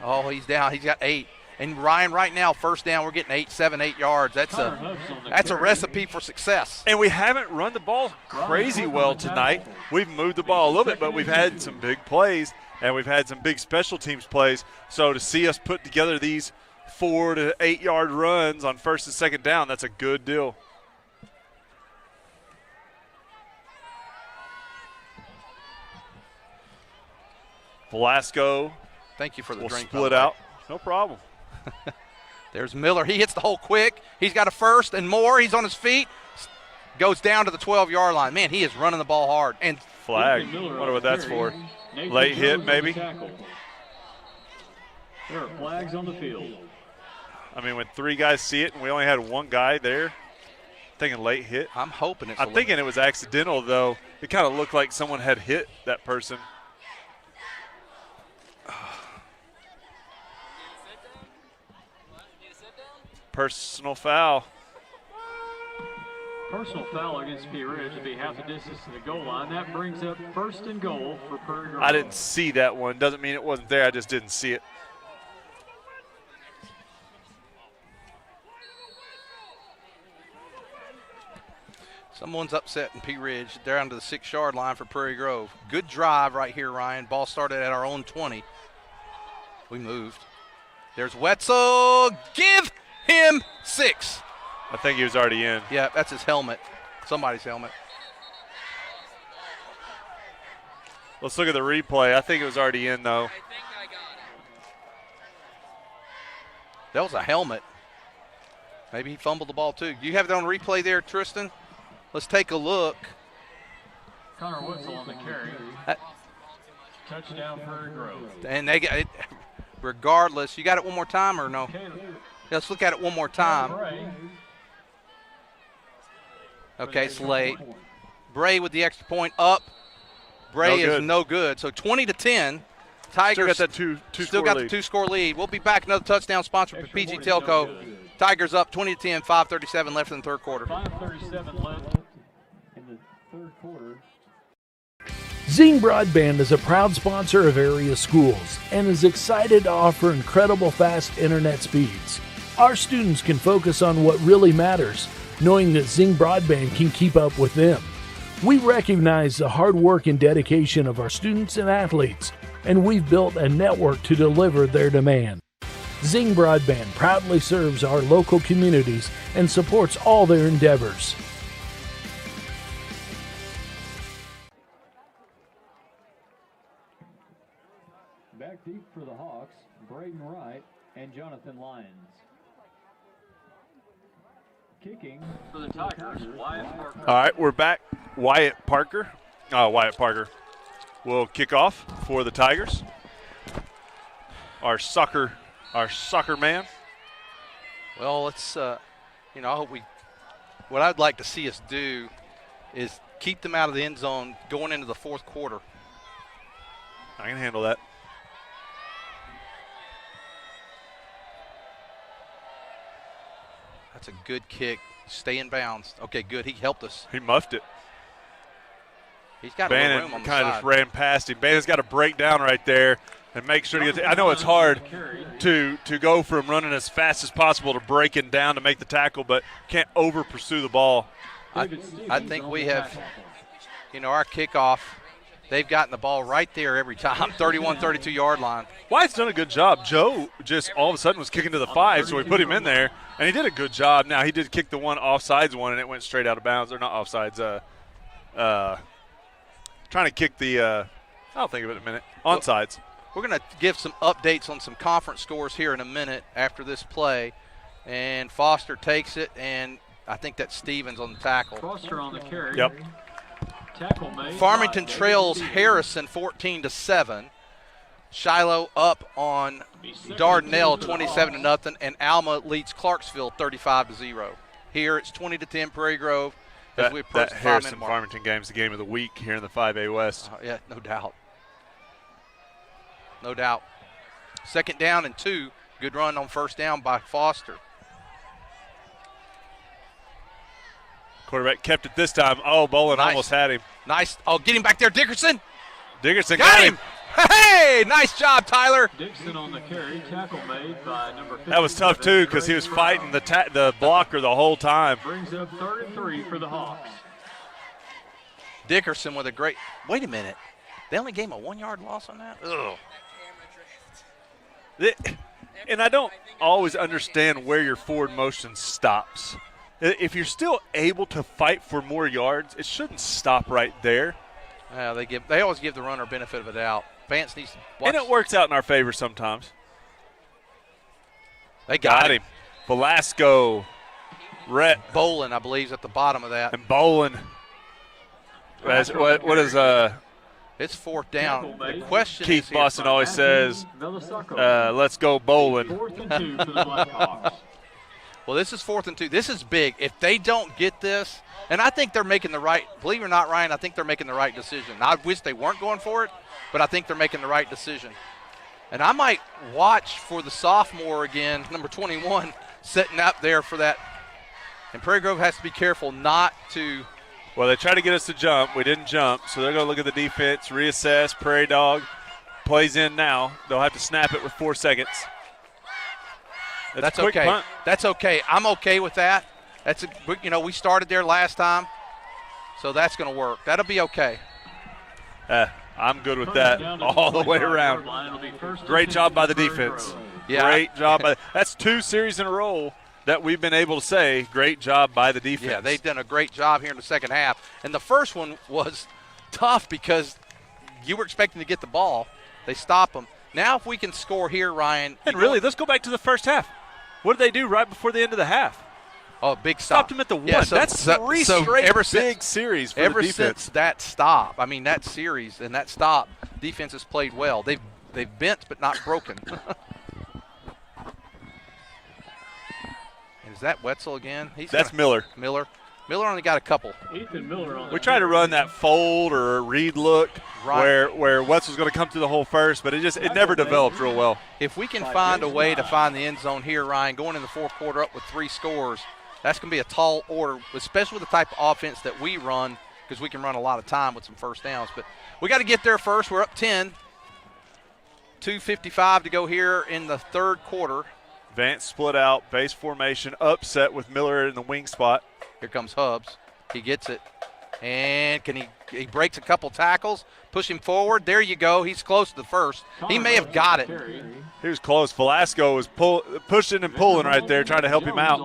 Oh, he's down. He's got 8. And, Ryan, right now, first down, we're getting 8 yards. That's a recipe for success. And we haven't run the ball crazy well tonight. We've moved the ball a little bit, but we've had some big plays, and we've had some big special teams plays. So to see us put together these 4 to 8 yard runs on first and second down, that's a good deal. Velasco. Thank you for the We'll drink. split out. No problem. There's Miller. He hits the hole quick. He's got a first and more. He's on his feet. Goes down to the 12-yard line. Man, he is running the ball hard. And flag. Wonder what that's for. Late hit, maybe. There are flags on the field. I mean, when 3 guys see it and we only had 1 guy there, thinking late hit. I'm hoping it's. I'm thinking it was accidental, though. It kind of looked like someone had hit that person. Personal foul. Personal foul against P. Ridge would be half the distance to the goal line. That brings up 1st and goal for Prairie Grove. I didn't see that one. Doesn't mean it wasn't there. I just didn't see it. Someone's upset in P. Ridge. They're down to the 6-yard line for Prairie Grove. Good drive right here, Ryan. Ball started at our own 20. We moved. There's Wetzel. Give him 6. I think he was already in. Yeah, that's his helmet. Somebody's helmet. Let's look at the replay. I think it was already in, though. That was a helmet. Maybe he fumbled the ball, too. You have it on replay there, Tristan? Let's take a look. Connor Wetzel on the carry. Touchdown, Prairie Grove. And they got it. Regardless, you got it one more time or no? Let's look at it one more time. Okay, it's late. Bray with the extra point up. Bray is no good. So 20-10. Tigers still got that still got the 2-score lead. We'll be back. Another touchdown sponsored by PG Telco. Tigers up 20-10. 5:37 left in the 3rd quarter. 5:37 left in the 3rd quarter. Zing Broadband is a proud sponsor of area schools and is excited to offer incredible fast internet speeds. Our students can focus on what really matters, knowing that Zing Broadband can keep up with them. We recognize the hard work and dedication of our students and athletes, and we've built a network to deliver their demand. Zing Broadband proudly serves our local communities and supports all their endeavors. Back deep for the Hawks, Braden Wright and Jonathan Lyons. Kicking for the Tigers, Wyatt Parker. All right, we're back. Wyatt Parker will kick off for the Tigers. Our soccer man. Well, let's, I hope what I'd like to see us do is keep them out of the end zone going into the 4th quarter. I can handle that. That's a good kick. Stay in bounds. Okay, good. He helped us. He muffed it. He's got a little room on Bannon the kind of side. just ran past him. Bannon's got to break down right there and make sure to get. I know it's hard to go from running as fast as possible to breaking down to make the tackle, but can't over pursue the ball. I think we have, our kickoff. They've gotten the ball right there every time, 31, 32-yard line. Wyatt's done a good job. Joe just all of a sudden was kicking to the 5, so we put him in there, and he did a good job. Now, he did kick the one offsides one, and it went straight out of bounds. Or not offsides. Trying to kick the I'll think of it in a minute. Onsides. We're going to give some updates on some conference scores here in a minute after this play. And Foster takes it, and I think that's Stevens on the tackle. Foster on the carry. Yep. Tackle made. Farmington trails Harrison 14-7. Shiloh up on Dardanelle 27-0, and Alma leads Clarksville 35-0. Here it's 20-10 Prairie Grove as we approach that the 5-minute mark. Harrison-Farmington game is the game of the week here in the 5A West. Yeah, no doubt. No doubt. 2nd down and 2. Good run on 1st down by Foster. Quarterback kept it this time. Oh, Bolin almost had him. Nice. Oh, get him back there, Dickerson. Dickerson got him. Hey, nice job, Tyler. Dixon on the carry. Tackle made by number 57. That was tough, too, because he was fighting the blocker the whole time. Brings up 3rd and 3 for the Hawks. Dickerson with a great – wait a minute. They only gave him a 1-yard loss on that? Ugh. And I don't always understand where your forward motion stops. If you're still able to fight for more yards, it shouldn't stop right there. They always give the runner benefit of a doubt. Vance needs to watch. And it works out in our favor sometimes. They got him. Velasco. Rhett. Bolin, I believe, is at the bottom of that. And Bolin. What is It's fourth down. The question Keith is here, Boston always says, let's go Bolin. Well, this is 4th and 2. This is big. If they don't get this, and I think they're making the right, believe it or not, Ryan, I think they're making the right decision. I wish they weren't going for it, but I think they're making the right decision. And I might watch for the sophomore again, number 21, setting up there for that. And Prairie Grove has to be careful not to. Well, they tried to get us to jump. We didn't jump, so they're going to look at the defense, reassess. Prairie Dog plays in now. They'll have to snap it with 4 seconds. That's okay. Punt. That's okay. I'm okay with that. We started there last time, so that's going to work. That'll be okay. I'm good with that all the way around. Great job by the defense. Yeah. Great job. That's 2 series in a row that we've been able to say, great job by the defense. Yeah, they've done a great job here in the second half. And the first one was tough because you were expecting to get the ball. They stop them. Now if we can score here, Ryan. And really, let's go back to the first half. What did they do right before the end of the half? Oh, big stop. Stopped them at the 1. Yeah, That's 3 straight big series for the defense. Ever since that stop, that series and that stop, defense has played well. They've bent but not broken. Is that Wetzel again? That's Miller. Miller only got a couple. Ethan Miller. We tried to run that fold or a read look where Wetzel's going to come through the hole first, but it never developed real well. If we can find a way to find the end zone here, Ryan, going in the fourth quarter up with 3 scores, that's going to be a tall order, especially with the type of offense that we run, because we can run a lot of time with some first downs. But we got to get there first. We're up 10. 2:55 to go here in the third quarter. Vance split out, base formation, upset with Miller in the wing spot. Here comes Hubbs. He gets it. And he breaks a couple tackles, push him forward. There you go. He's close to the first. He may have got it. He was close. Velasco was pushing and pulling right there, trying to help him out.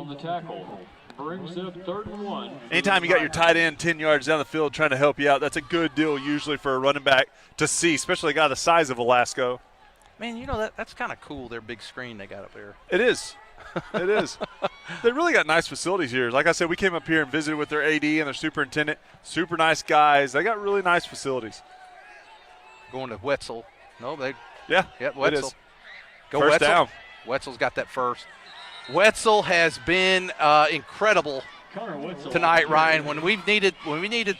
Anytime you got your tight end 10 yards down the field trying to help you out, that's a good deal usually for a running back to see, especially a guy the size of Velasco. Man, that's kind of cool, their big screen they got up there. It is. It is. They really got nice facilities here. Like I said, we came up here and visited with their AD and their superintendent. Super nice guys. They got really nice facilities. Going to Wetzel. No, Yeah, Wetzel. it is. Go first Wetzel. down. Wetzel's got that first. Wetzel has been incredible tonight, Ryan. When we needed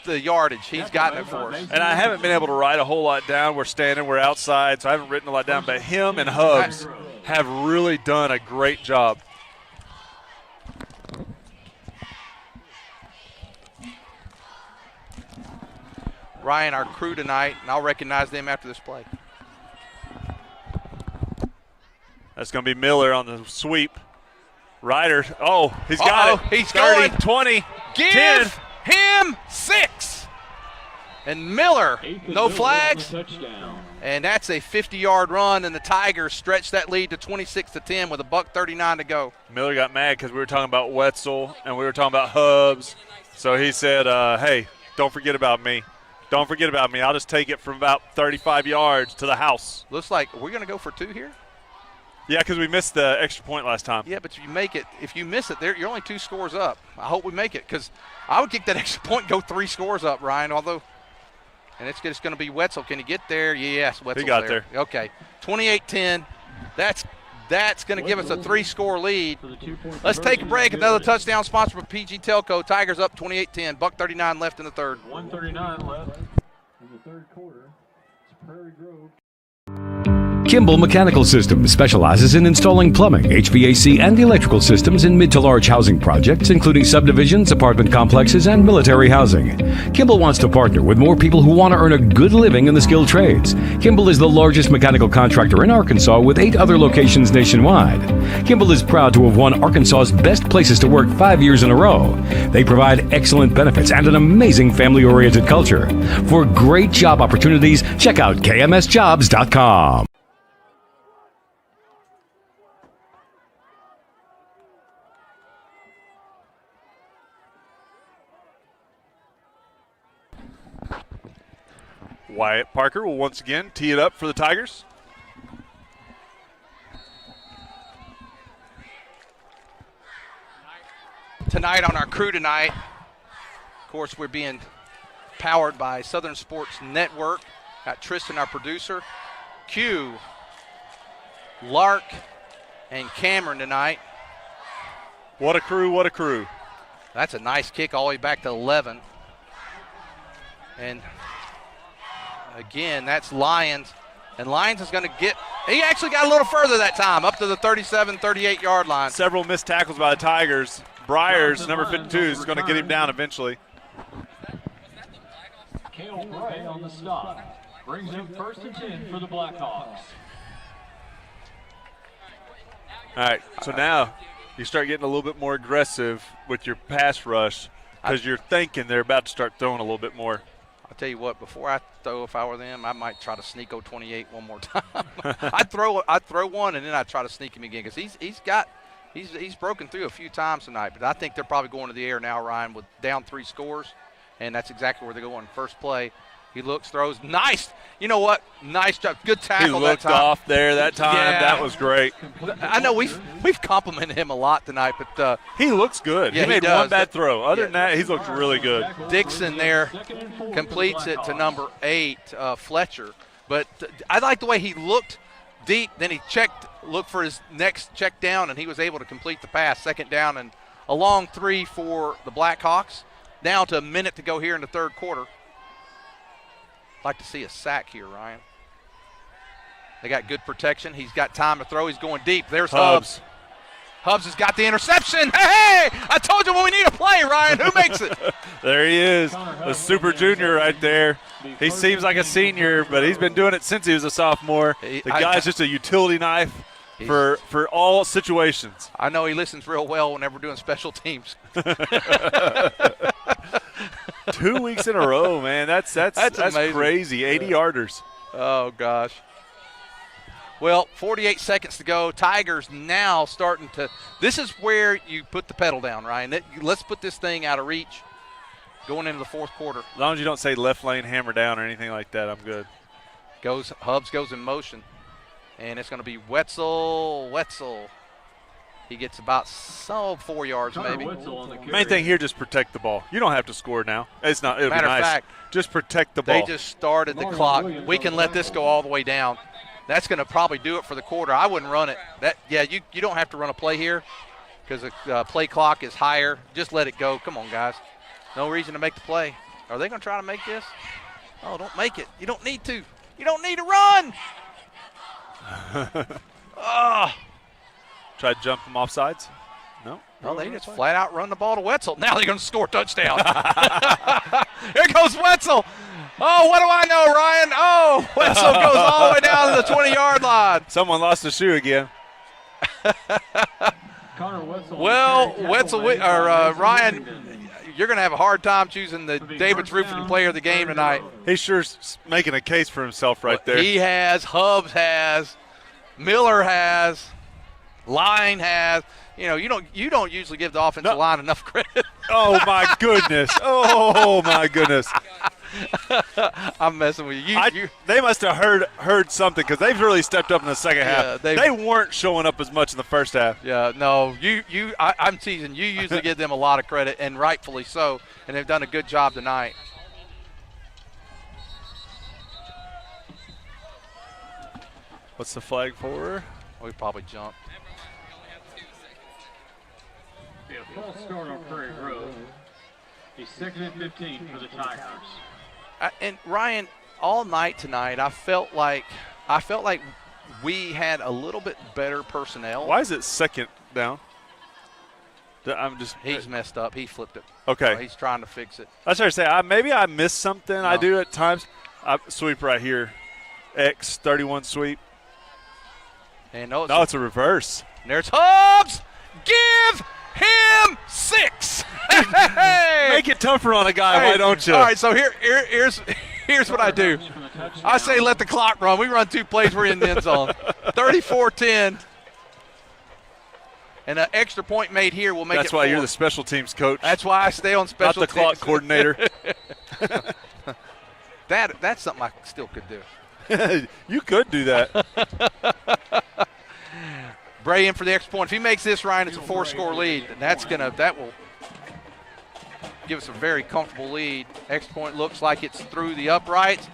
the yardage, he's gotten it for us. And I haven't been able to write a whole lot down. We're standing, we're outside, so I haven't written a lot down. But him and Hubbs have really done a great job. Ryan, our crew tonight, and I'll recognize them after this play. That's going to be Miller on the sweep. Ryder, he's got it. He's 30, going. 20, Give 10. him 6. And Miller, no flags. And that's a 50-yard run, and the Tigers stretch that lead to 26-10 with $1:39 to go. Miller got mad because we were talking about Wetzel and we were talking about Hubbs. So he said, hey, don't forget about me. Don't forget about me. I'll just take it from about 35 yards to the house. Looks like we're going to go for 2 here. Yeah, because we missed the extra point last time. Yeah, but if you miss it, you're only 2 scores up. I hope we make it, because I would kick that extra point and go 3 scores up, Ryan, and it's going to be Wetzel. Can he get there? Yes, Wetzel's He got there. Okay, 28-10. That's going to give us a 3-score lead. Let's take a break. Another touchdown sponsored by PG Telco. Tigers up 28-10. $1:39 left in the third. 1:39 left in the third quarter. It's Prairie Grove. Kimball Mechanical Systems specializes in installing plumbing, HVAC, and electrical systems in mid to large housing projects, including subdivisions, apartment complexes, and military housing. Kimball wants to partner with more people who want to earn a good living in the skilled trades. Kimball is the largest mechanical contractor in Arkansas with 8 other locations nationwide. Kimball is proud to have won Arkansas's Best Places to Work 5 years in a row. They provide excellent benefits and an amazing family-oriented culture. For great job opportunities, check out kmsjobs.com. Wyatt Parker will once again tee it up for the Tigers. Tonight on our crew tonight, of course, we're being powered by Southern Sports Network. Got Tristan, our producer, Q, Lark, and Cameron tonight. What a crew, what a crew. That's a nice kick all the way back to 11. And again, that's Lyons. And Lyons is going to get, he actually got a little further that time, up to the 37, 38-yard line. Several missed tackles by the Tigers. Briers, number 52, is going to get him down eventually. Cale Bray on the stop. Brings up 1st and 10 for the Blackhawks. All right, so now you start getting a little bit more aggressive with your pass rush because you're thinking they're about to start throwing a little bit more. I'll tell you what, before I throw, if I were them, I might try to sneak 28 one more time. I'd throw one, and then I'd try to sneak him again because he's broken through a few times tonight. But I think they're probably going to the air now, Ryan, with down 3 scores, and that's exactly where they're going. First play, he looks, throws, nice. You know what? Nice job, good tackle. He looked that time. off there that time. Yeah. That was great. I know we've complimented him a lot tonight, but he looks good. Yeah, he made does. one bad throw. Other than that, he's looked really good. Dixon there completes it to number 8, Fletcher. But I like the way he looked deep. Then he looked for his next check down, and he was able to complete the pass. 2nd down and a long 3 for the Blackhawks. Down to a minute to go here in the 3rd quarter. Like to see a sack here, Ryan. They got good protection. He's got time to throw. He's going deep. There's Hubbs. Hubbs has got the interception. Hey, I told you when we need a play, Ryan. Who makes it? There he is, a super junior right there. He seems like a senior, but he's been doing it since he was a sophomore. The guy's just a utility knife for all situations. I know he listens real well whenever we're doing special teams. 2 weeks in a row, man. That's crazy. 80-yarders. Oh, gosh. Well, 48 seconds to go. Tigers now starting to – this is where you put the pedal down, Ryan. Let's put this thing out of reach going into the 4th quarter. As long as you don't say left lane hammer down or anything like that, I'm good. Hubbs goes in motion, and it's going to be Wetzel. He gets about 4 yards maybe. Main thing here, just protect the ball. You don't have to score now. It's not. It'll Matter be nice. of fact, just protect the ball. They just started the clock. We can let this go all the way down. That's going to probably do it for the quarter. I wouldn't run it. You don't have to run a play here because the play clock is higher. Just let it go. Come on, guys. No reason to make the play. Are they going to try to make this? Oh, don't make it. You don't need to. You don't need to run. Try to jump them off sides? No. No, they just flat out run the ball to Wetzel. Now they're going to score a touchdown. Here goes Wetzel. Oh, what do I know, Ryan? Oh, Wetzel goes all the way down to the 20-yard line. Someone lost a shoe again. Well, Ryan, you're going to have a hard time choosing the David's Roofing Player of the game tonight. He's sure making a case for himself right there. He has, Hubbs has, Miller has, Line has. You know, you don't usually give the offensive line enough credit. Oh, my goodness. Oh, my goodness. I'm messing with you. They must have heard something because they've really stepped up in the second half. They weren't showing up as much in the first half. Yeah, no, I'm teasing. You usually give them a lot of credit, and rightfully so, and they've done a good job tonight. What's the flag for? We probably jumped. False start on Prairie Grove. A 2nd and 15 for the Tigers. And Ryan, all night tonight, I felt like we had a little bit better personnel. Why is it 2nd down? He's messed up. He flipped it. Okay. He's trying to fix it. I was trying to say maybe I missed something. No. I do at times. Sweep right here. X31 sweep. And no, it's a reverse. And there's Hubbs. Give him 6. Hey! Make it tougher on a guy, why don't you? All right, so here's what I do. I say let the clock run. We run 2 plays, we're in the end zone. 34-10. And an extra point made here will make That's it why 4. You're the special teams coach. That's why I stay on special teams. Not the clock coordinator. That's something I still could do. You could do that. Bray in for the extra point. If he makes this, Ryan, it's a 4-score lead, and that will give us a very comfortable lead. Extra point looks like it's through the uprights.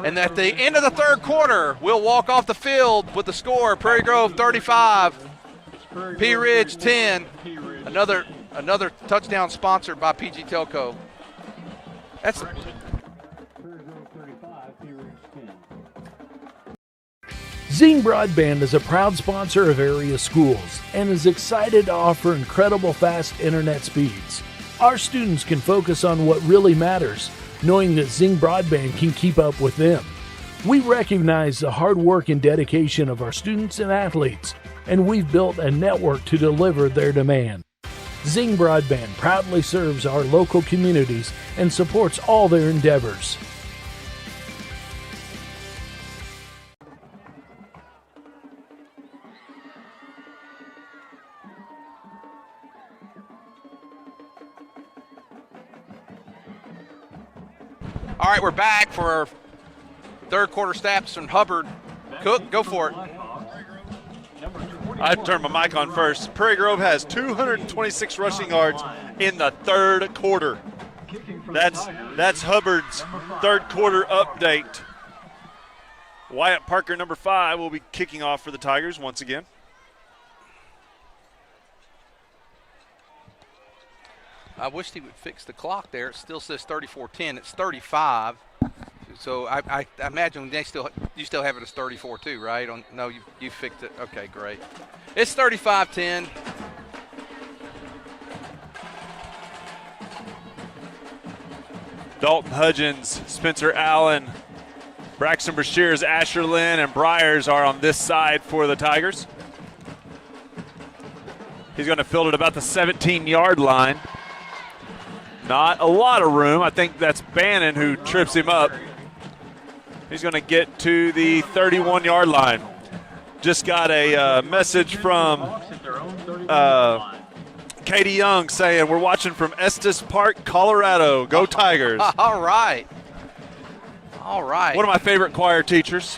And at the end of the third quarter, we'll walk off the field with the score: Prairie Grove 35, Pea Ridge 10. Another touchdown sponsored by PG Telco. That's Zing Broadband is a proud sponsor of area schools and is excited to offer incredible fast internet speeds. Our students can focus on what really matters, knowing that Zing Broadband can keep up with them. We recognize the hard work and dedication of our students and athletes, and we've built a network to deliver their demand. Zing Broadband proudly serves our local communities and supports all their endeavors. all right. We're back for our third quarter stats from Hubbard. Cook, go for it. I turned my mic on first. Prairie Grove has 226 rushing yards in the third quarter. That's Hubbard's third quarter update. Wyatt Parker, number 5, will be kicking off for the Tigers once again. I wish he would fix the clock there. It still says 34-10. It's 35. So I imagine you still have it as 34 too, right? No, you fixed it. Okay, great. It's 35-10. Dalton Hudgens, Spencer Allen, Braxton Brashears, Asher Lynn, and Briers are on this side for the Tigers. He's going to field it about the 17-yard line. Not a lot of room. I think that's Bannon who trips him up. He's going to get to the 31-yard line. Just got a message from Katie Young saying, we're watching from Estes Park, Colorado. Go Tigers. All right. All right. One of my favorite choir teachers.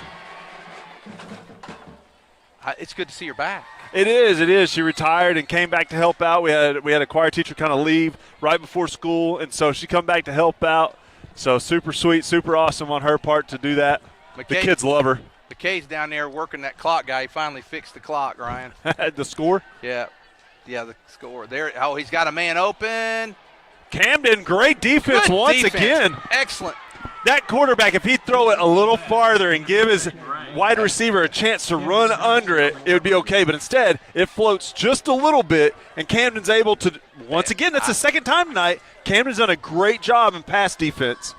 It's good to see her back. It is. She retired and came back to help out. We had a choir teacher kind of leave right before school, and so she come back to help out. So super sweet, super awesome on her part to do that. The kids love her. McKay's down there working that clock guy. He finally fixed the clock, Ryan. The score? Yeah, the score. There. Oh, he's got a man open. Camden, great defense again. Excellent. That quarterback, if he'd throw it a little farther and give his wide receiver a chance to run under it, it would be okay. But instead, it floats just a little bit, and Camden's able to, once again, that's the second time tonight, Camden's done a great job in pass defense.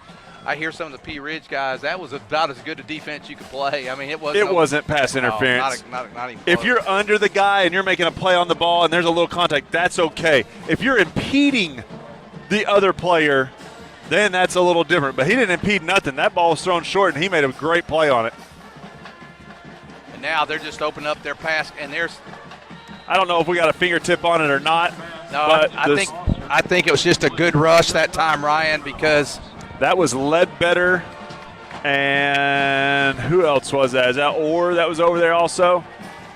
I hear some of the Pea Ridge guys, that was about as good a defense you could play. I mean, it wasn't pass interference. Not even close. If you're under the guy and you're making a play on the ball and there's a little contact, that's okay. If you're impeding the other player, then that's a little different. But he didn't impede nothing. That ball was thrown short, and he made a great play on it. And now they're just opening up their pass, and there's – I don't know if we got a fingertip on it or not. No, but I think it was just a good rush that time, Ryan, because – that was Ledbetter, and who else was that? Is that Orr that was over there also?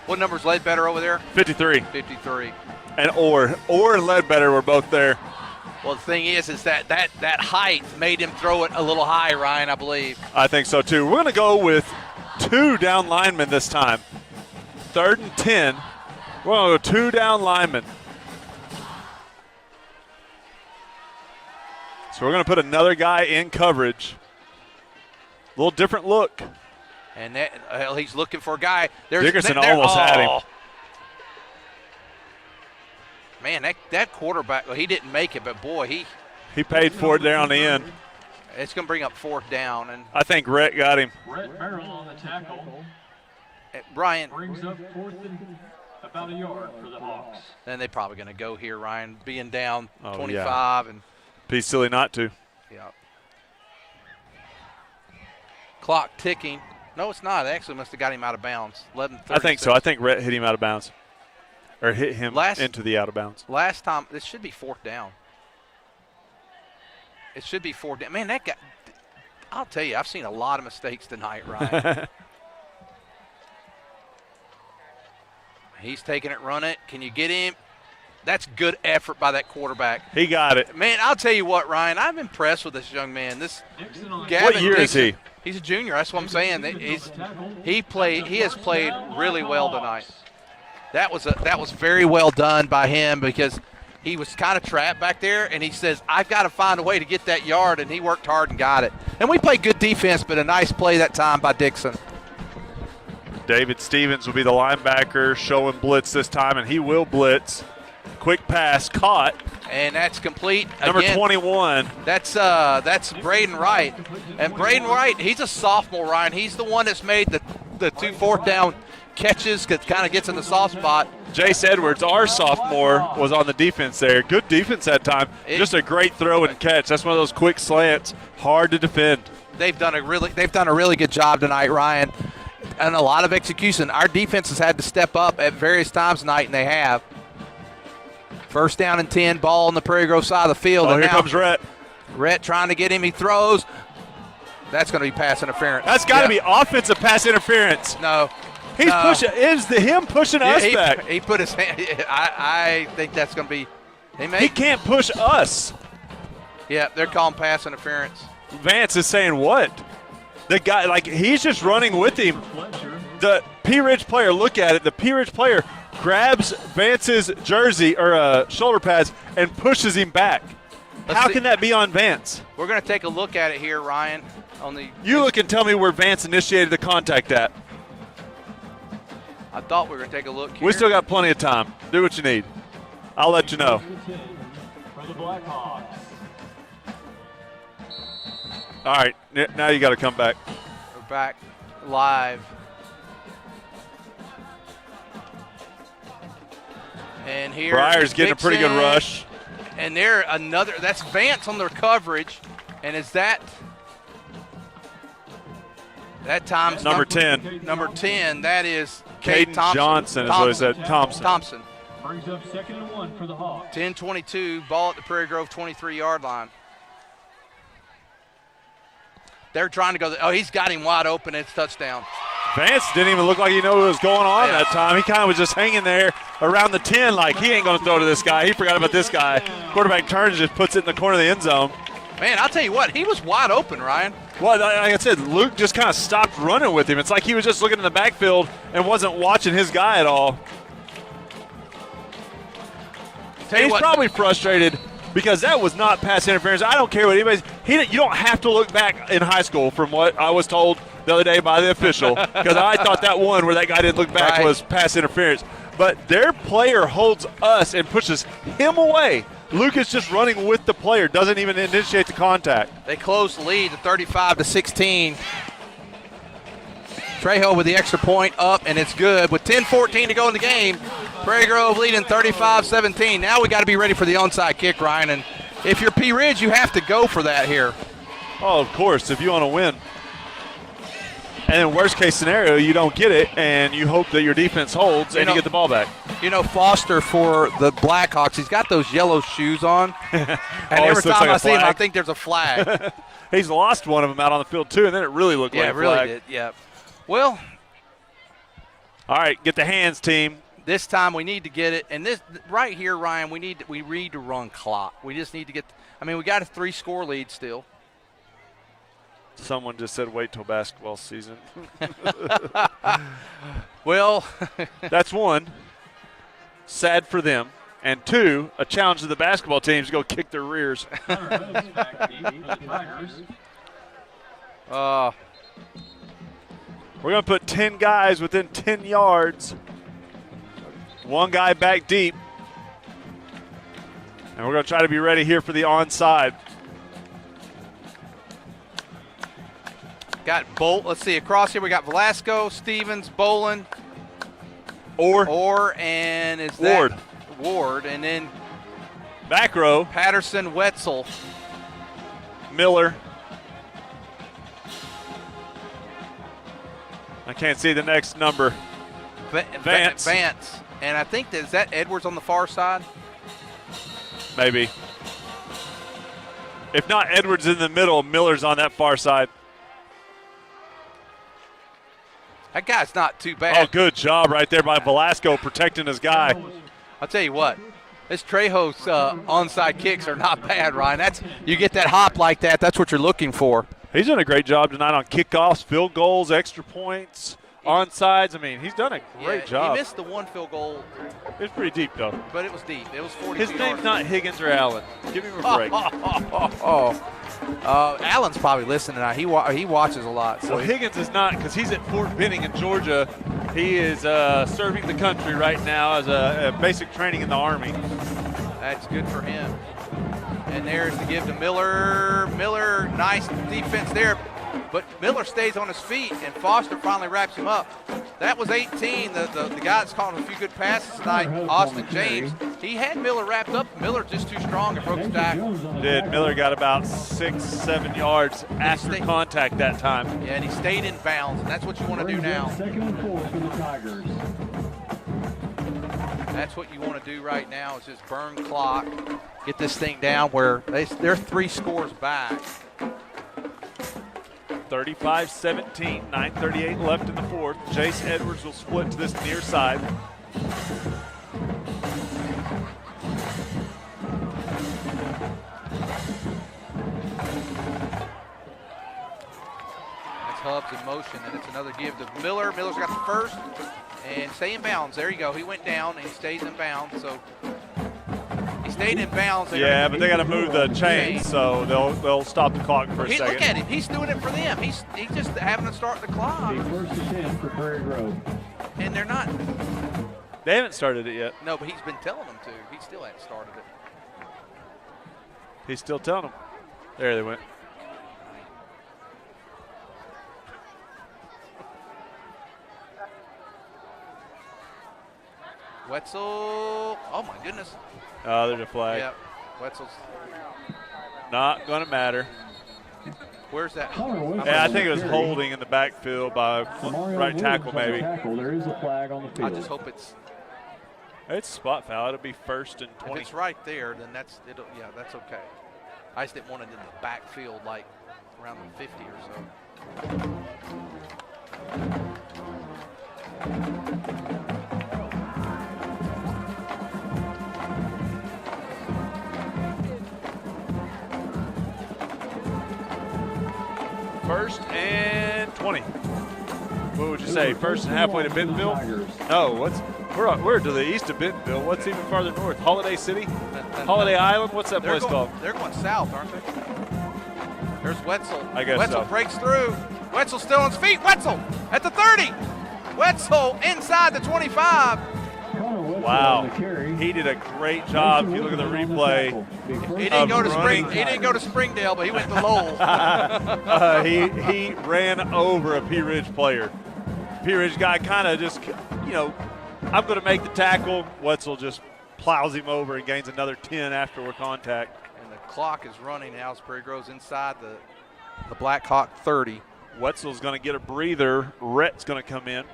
What number is Ledbetter over there? 53. 53. And Orr and Ledbetter were both there. Well, the thing is that height made him throw it a little high, Ryan, I believe. I think so, too. We're going to go with 2 down linemen this time. 3rd and 10. We're going to go 2 down linemen. So we're going to put another guy in coverage. A little different look. And he's looking for a guy. Dickerson almost had him. Man, that quarterback, well, he didn't make it, but boy, he paid for it there on the end. It's going to bring up 4th down. And I think Rhett got him. Rhett Merrill on the tackle. Brian. Brings up 4th and about a yard for the Hawks. And they're probably going to go here, Ryan, being down 25. Yeah. And be silly not to. Yeah. Clock ticking. No, it's not. They actually must have got him out of bounds. 11:36. I think so. I think Rhett hit him out of bounds. Or hit him into the out of bounds. Last time, this should be 4th down. It should be 4th down. Man, that guy, I'll tell you, I've seen a lot of mistakes tonight, Ryan. He's taking it, run it. Can you get him? That's good effort by that quarterback. He got it. Man, I'll tell you what, Ryan, I'm impressed with this young man. What year is he? He's a junior. That's what I'm saying. He has played really well tonight. That was very well done by him because he was kind of trapped back there, and he says, I've got to find a way to get that yard, and he worked hard and got it. And we played good defense, but a nice play that time by Dixon. David Stevens will be the linebacker showing blitz this time, and he will blitz. Quick pass, caught. And that's complete. Number Again, 21. That's Braden Wright. And Braden Wright, he's a sophomore, Ryan. He's the one that's made the 2 fourth down catches, that kind of gets in the soft spot. Jace Edwards, our sophomore, was on the defense there. Good defense that time. Just a great throw and catch. That's one of those quick slants, hard to defend. They've done a really good job tonight, Ryan. And a lot of execution. Our defense has had to step up at various times tonight, and they have. First down and 10, ball on the Prairie Grove side of the field. Oh, and here comes Rhett. Rhett trying to get him. He throws. That's going to be pass interference. That's got to be offensive pass interference. No. He's pushing. Is him pushing us back? He put his hand. I think that's going to be. He can't push us. Yeah, they're calling pass interference. Vance is saying what? The guy, he's just running with him. The P Ridge player, look at it. The P Ridge player grabs Vance's jersey or shoulder pads and pushes him back. How can that be on Vance? We're going to take a look at it here, Ryan. You look and tell me where Vance initiated the contact at. I thought we were going to take a look here. We still got plenty of time. Do what you need. I'll let you know. For the Blackhawks. All right, now you got to come back. We're back live. And here Briar's getting a pretty good rush. And that's Vance on their coverage. And is that time's number 10. Number 10, that is Caden Johnson is what he said. Thompson. Brings up 2nd and 1 for the Hawks. 10-22, ball at the Prairie Grove 23-yard line. They're trying to go. He's got him wide open. It's touchdown. Vance didn't even look like he knew what was going on that time. He kind of was just hanging there around the 10 like he ain't going to throw to this guy. He forgot about this guy. Quarterback turns and just puts it in the corner of the end zone. Man, I'll tell you what, he was wide open, Ryan. Well, like I said, Luke just kind of stopped running with him. It's like he was just looking in the backfield and wasn't watching his guy at all. He's probably frustrated because that was not pass interference. I don't care what anybody's. You don't have to look back in high school from what I was told the other day by the official because I thought that one where that guy didn't look back was pass interference. But their player holds us and pushes him away. Luke is just running with the player, doesn't even initiate the contact. They close the lead to 35-16. Trejo with the extra point up, and it's good. With 10-14 to go in the game, Prairie Grove leading 35-17. Now we got to be ready for the onside kick, Ryan. And if you're P Ridge, you have to go for that here. Oh, of course, if you want to win. And in worst case scenario, you don't get it, and you hope that your defense holds and you get the ball back. You know, Foster for the Blackhawks, he's got those yellow shoes on. And every time I see him, I think there's a flag. He's lost one of them out on the field, too, and then it really looked like a flag. Yeah, it really did, yeah. Well. All right, get the hands, team. This time we need to get it. And this right here, Ryan, we need to run clock. We just need to get – we got a 3-score lead still. Someone just said wait till basketball season. Well, that's one. Sad for them. And two, a challenge to the basketball teams to go kick their rears. We're going to put 10 guys within 10 yards. One guy back deep. And we're going to try to be ready here for the onside. Got Bolt. Let's see, across here we got Velasco, Stevens, Bolin, and is that Ward, and then back row Patterson, Wetzel, Miller. I can't see the next number. Vance. And I think is that Edwards on the far side? Maybe. If not, Edwards in the middle, Miller's on that far side. That guy's not too Oh, bad. good job right there by Velasco protecting his guy. I'll tell you what. This Trejo's onside kicks are not bad, Ryan. You get that hop like that, that's what you're looking for. He's done a great job tonight on kickoffs, field goals, extra points, onsides. I mean, he's done a great job. He missed the one field goal. It was pretty deep, though. But it was deep. It was 42 His name's not Higgins or Allen. Give him a break. Allen's probably listening now. He watches a lot. So well, Higgins is not, because he's at Fort Benning in Georgia. He is serving the country right now as a basic training in the Army. That's good for him. And there's the give to Miller. Miller, nice defense there. But Miller stays on his feet, and Foster finally wraps him up. That was 18. The guy that's caught a few good passes tonight, Austin James, he had Miller wrapped up. Miller just too strong and broke his tackle. Miller got about 6-7 yards after contact that time. Yeah, and he stayed in bounds, and that's what you want to do now. Second and 4 for the Tigers. That's what you want to do right now is just burn clock, get this thing down where they're 3 scores back. 35-17, 9:38 left in the fourth. Jace Edwards will split to this near side. That's Hubbs in motion, and it's another give to Miller. Miller's got the first, and stay in bounds. There you go. He went down, and he stays in bounds. So he stayed in bounds. Yeah, but they got to move the chains, so they'll stop the clock for a second. Look at him. He's doing it for them. He's just having to start the clock. The first and 10 for Prairie Grove. And they're not. They haven't started it yet. No, but he's been telling them to. He still hasn't started it. He's still telling them. There they went. Wetzel. Oh, my goodness. Oh, there's a flag. Yep. Wetzel's. Not going to matter. Where's that? Yeah, I think it was holding in the backfield by right tackle, maybe. There is a flag on the field. I just hope it's a spot foul. It'll be 1st and 20. If it's right there, then that's okay. I just didn't want it in the backfield, like around the 50 or so. First and 20. What would you say? First and halfway to Bentonville? No, we're to the east of Bentonville. What's even farther north? Holiday City? Holiday Island? What's that place called? They're going south, aren't they? There's Wetzel. I guess Wetzel so. breaks through. Wetzel's still on his feet. Wetzel at the 30. Wetzel inside the 25. Wow, he did a great job. If you look at the replay, he didn't go to Springdale, but he went to Lowell. He ran over a Pea Ridge player. Pea Ridge guy kind of just, I'm going to make the tackle. Wetzel just plows him over and gains another 10 after contact. And the clock is running now. Prairie Grove's inside the Blackhawk 30. Wetzel's going to get a breather. Rhett's going to come in.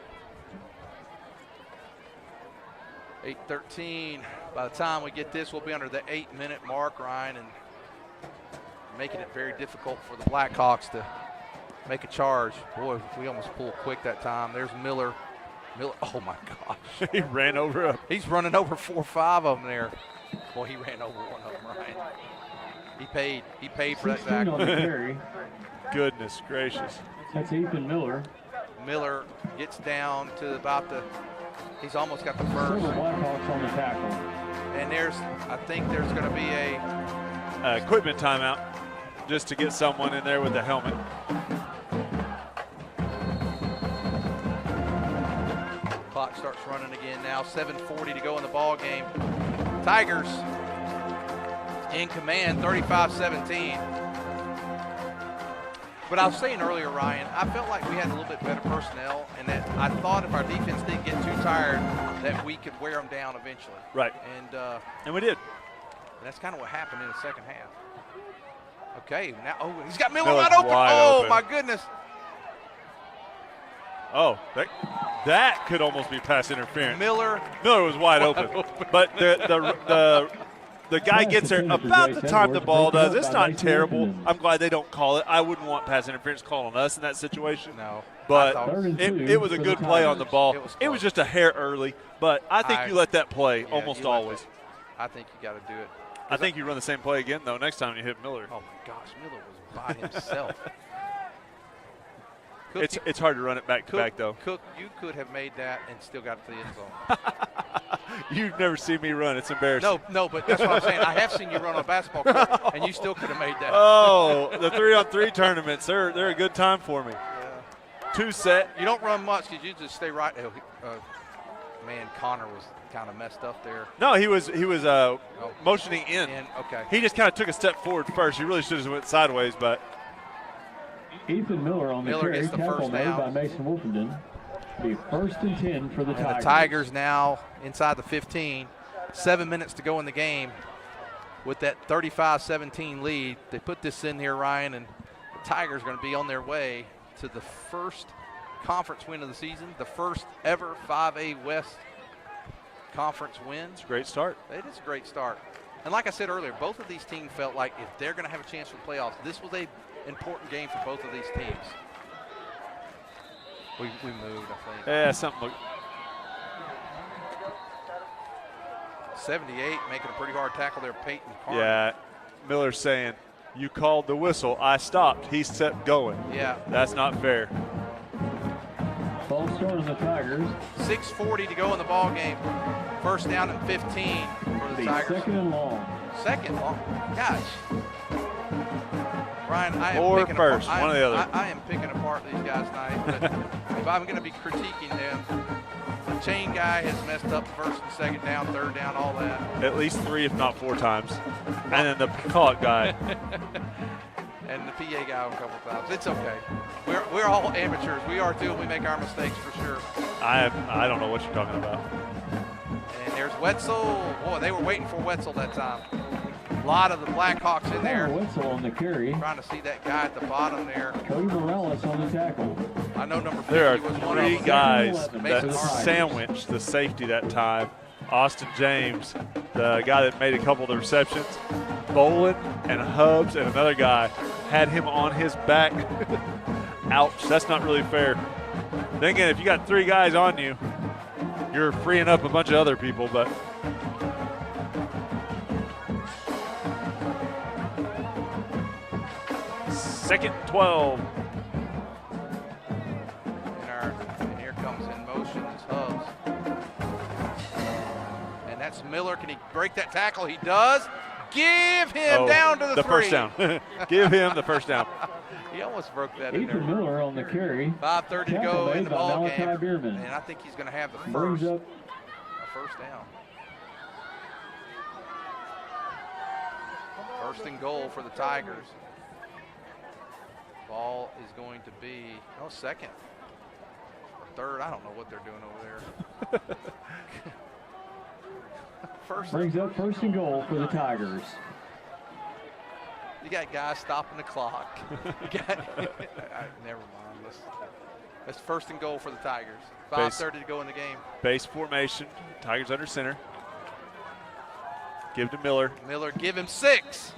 8:13. By the time we get this, we'll be under the 8-minute mark, Ryan, and making it very difficult for the Blackhawks to make a charge. Boy, we almost pulled quick that time. There's Miller. Oh my gosh. He ran over He's running over 4 or 5 of them there. Boy, he ran over one of them, Ryan. He paid for that tackle. Goodness gracious. That's Ethan Miller. Miller gets down to about he's almost got the first. Blackhawks on the tackle. And I think there's going to be a equipment timeout just to get someone in there with the helmet. Clock starts running again now. 7:40 to go in the ball game. Tigers in command, 35-17. But I was saying earlier, Ryan, I felt like we had a little bit better personnel, and that I thought if our defense didn't get too tired, that we could wear them down eventually. Right. And we did. And that's kind of what happened in the second half. Okay, now he's got Miller Miller's wide open. open. My goodness. Oh, that could almost be pass interference. Miller was wide open. But the guy gets there about the time the ball does. It's not terrible. I'm glad they don't call it. I wouldn't want pass interference call on us in that situation. No. but Third and it, two it was a for good the play on the Tigers. ball. It was It was close. just a hair early, but I think you let that play almost you let always. that- I think you got to do it. I think you run the same play again, though, next time you hit Miller. Oh, my gosh. Miller was by himself. Cook, It's hard to run it back to back, though. Cook, you could have made that and still got to the end zone. You've never seen me run. It's embarrassing. No, but that's what I'm saying. I have seen you run on a basketball court, and you still could have made that. Oh, the 3-on-3 tournaments, they're a good time for me. Yeah. 2 set. You don't run much because you just stay right. Man, Connor was kind of messed up there. No, he was motioning in. Okay. He just kind of took a step forward first. He really should have went sideways, but Ethan Miller on the Miller carry, gets the tackle first made down. by Mason Wolfenden. Be 1st and 10 for the And Tigers. the Tigers now inside the 15. 7 minutes to go in the game with that 35-17 lead. They put this in here, Ryan, and the Tigers are going to be on their way to the first conference win of the season, the first ever 5A West conference win. it's a great start. It is a great start. And like I said earlier, both of these teams felt like if they're going to have a chance for the playoffs, this was a important game for both of these teams. We moved, I think. Yeah, something looked. 78 making a pretty hard tackle there, Peyton Carter. Yeah, Miller's saying, you called the whistle, I stopped. He kept going. Yeah. That's not fair. Ball start on the Tigers. 6:40 to go in the ball game. First down and 15 for the Be Tigers. second and long. Second long. Gosh. Ryan, I am Or picking first, apart, one or the other. I am picking apart these guys tonight. But if I'm going to be critiquing them, the chain guy has messed up first and second down, third down, all that. At least 3, if not 4 times. And then the call-it guy. And the PA guy a couple times. It's okay. We're all amateurs. We are too, and we make our mistakes for sure. I don't know what you're talking about. And there's Wetzel. Boy, they were waiting for Wetzel that time. A lot of the Blackhawks in there. Wetzel on the carry. Trying to see that guy at the bottom there. Cody Morales on the tackle. I know number 50 There are was one of 3 them. guys Mason that Harden. sandwiched the safety that time. Austin James, the guy that made a couple of the receptions. Bolin and Hubbs and another guy had him on his back. Ouch, that's not really fair. Then again, if you got 3 guys on you, you're freeing up a bunch of other people, but second 12. And here comes in motion is Hubbs. And that's Miller. Can he break that tackle? He does. Give him down to the 3. First down. Give him the first down. He almost broke that in Ethan there. Miller on the carry. 5:30 to Tackle go in made the by ball Malachi game. Bierman. And I think he's going to have the Brings first. up A first down. First and goal for the Tigers. Ball is going to be, second or third. I don't know what they're doing over there. brings up first and goal for the Tigers. You got guys stopping the clock. Never mind. That's first and goal for the Tigers. 5:30 to go in the game. Base formation. Tigers under center. Give to Miller. Miller, give him 6.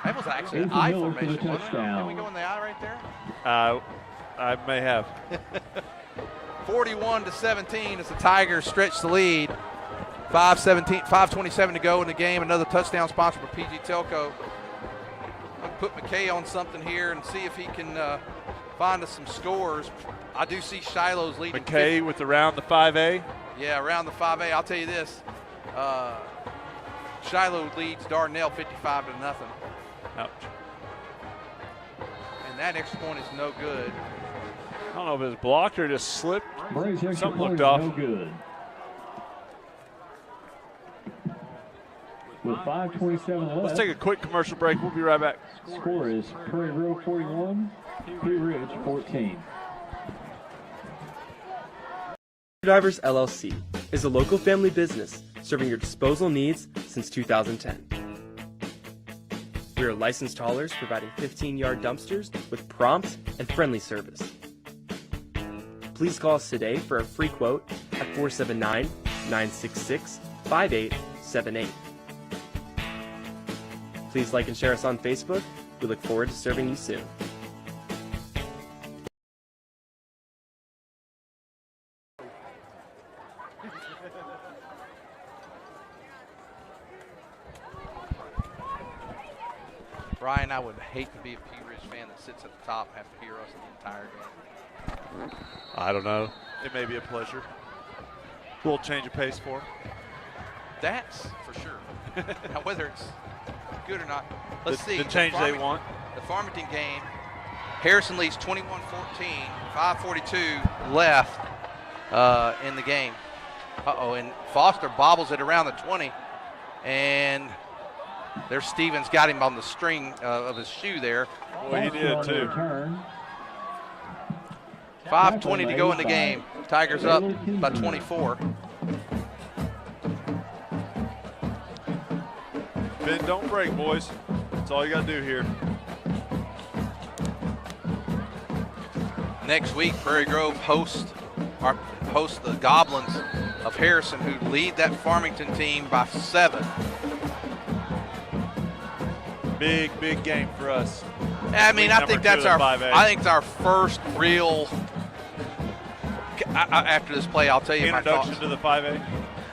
That was actually an Ethan I Miller for the formation, wasn't it? touchdown. Did we go in the I right there? I may have. 41-17 as the Tigers stretch the lead. 5:27 to go in the game. Another touchdown sponsored by PG Telco. I'll put McKay on something here and see if he can find us some scores. I do see Shiloh's leading. McKay with around the 5A. Yeah, around the 5A. I'll tell you this. Shiloh leads Dardanelle 55-0. Ouch. And that extra point is no good. I don't know if it was blocked or just slipped. Braves extra Something point looked is off. no good. With 5:27 left. Let's take a quick commercial break. We'll be right back. Score is Prairie Grove 41, Pea Ridge 14. Drivers LLC is a local family business serving your disposal needs since 2010. We are licensed haulers providing 15-yard dumpsters with prompt and friendly service. Please call us today for a free quote at 479-966-5878. Please like and share us on Facebook. We look forward to serving you soon. Ryan, I would hate to be a Pea Ridge fan that sits at the top and have to hear us the entire game. I don't know. It may be a pleasure. A little change of pace for 'em. That's for sure. Now, whether it's good or not, let's see. The change they want. The Farmington game, Harrison leads 21-14, 5:42 left in the game. Uh-oh, and Foster bobbles it around the 20, and there's Stevens, got him on the string of his shoe there. Boy, he did too. 5:20 to go in the game. Tigers up by 24. Bend, don't break, boys. That's all you got to do here. Next week, Prairie Grove hosts the Goblins of Harrison, who lead that Farmington team by 7. Big game for us. I mean, I think that's our first real. After this play, I'll tell you my thoughts. Introduction to the 5A.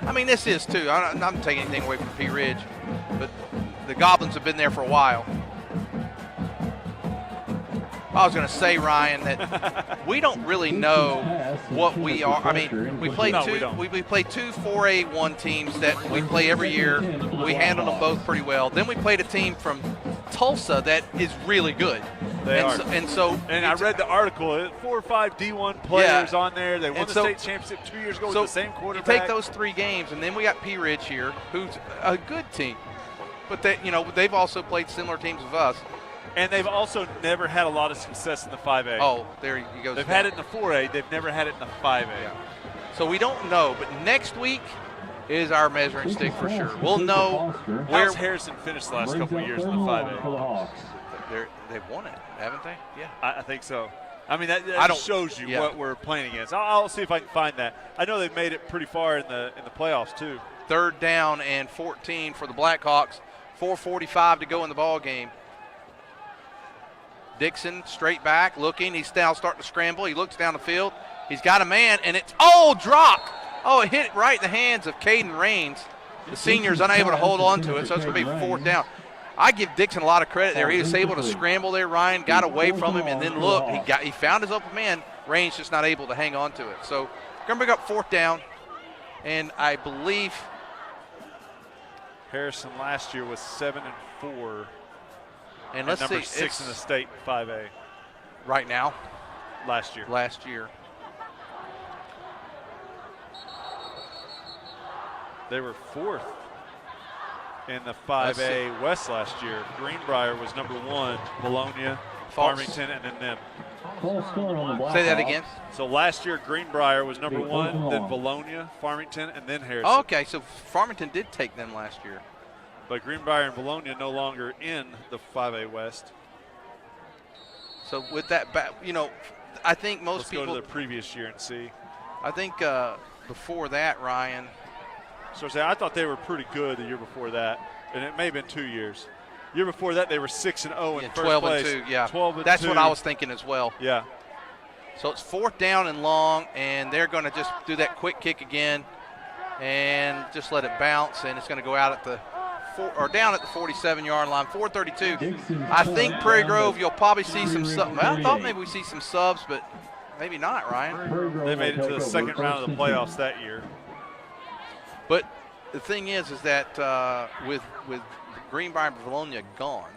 I mean, this is too. I'm not taking anything away from Pea Ridge, but the Goblins have been there for a while. I was going to say, Ryan, that we don't really know what we are. I mean, we play we play two 4A1 teams that we play every year. We handle them both pretty well. Then we played a team from Tulsa that is really good. They are. And I read the article. 4 or 5 D1 players on there. They won the state championship 2 years ago with the same quarterback. You take those 3 games, and then we got Pea Ridge here, who's a good team. But they've also played similar teams with us. And they've also never had a lot of success in the 5A. Oh, there he goes. They've had it in the 4A. They've never had it in the 5A. Yeah. So we don't know, but next week is our measuring stick for sure. We'll know where Harrison finished the last couple of years in the 5A. They've won it, haven't they? Yeah. I think so. I mean, that shows you what we're playing against. I'll see if I can find that. I know they've made it pretty far in the playoffs too. 3rd down and 14 for the Blackhawks. 4:45 to go in the ball game. Dixon straight back, looking. He's now starting to scramble. He looks down the field. He's got a man, and it's drop. Oh, it hit right in the hands of Caden Raines. The senior's unable to hold on to it, so it's going to be 4th down. I give Dixon a lot of credit there. He was able to scramble there, Ryan, got away from him, and then look, he found his open man. Raines just not able to hang on to it. So going to bring up 4th down, and I believe Harrison last year was 7-4. And let's number see, 6 in the state 5A. Right now? Last year. They were 4th in the 5A West last year. Greenbrier was number 1, Bologna, Farmington, and then them. Say that again. So last year, Greenbrier was number 1, then Bologna, Farmington, and then Harrison. Oh, okay, so Farmington did take them last year. But Greenbrier and Bologna no longer in the 5A West. So with that, I think most people. Let's go to the previous year and see. I think before that, Ryan. So I thought they were pretty good the year before that, and it may have been 2 years. Year before that, they were 6-0 in first place. 12-2, yeah. 12-2. That's what I was thinking as well. Yeah. So it's 4th down and long, and they're going to just do that quick kick again, and just let it bounce, and it's going to go out at the down at the 47-yard line. 4:32. I think Prairie Grove, you'll probably see some subs. I thought maybe we see some subs, but maybe not, Ryan. They made it to the 2nd round of the playoffs that year. But the thing is that with Greenbrier and Bologna gone,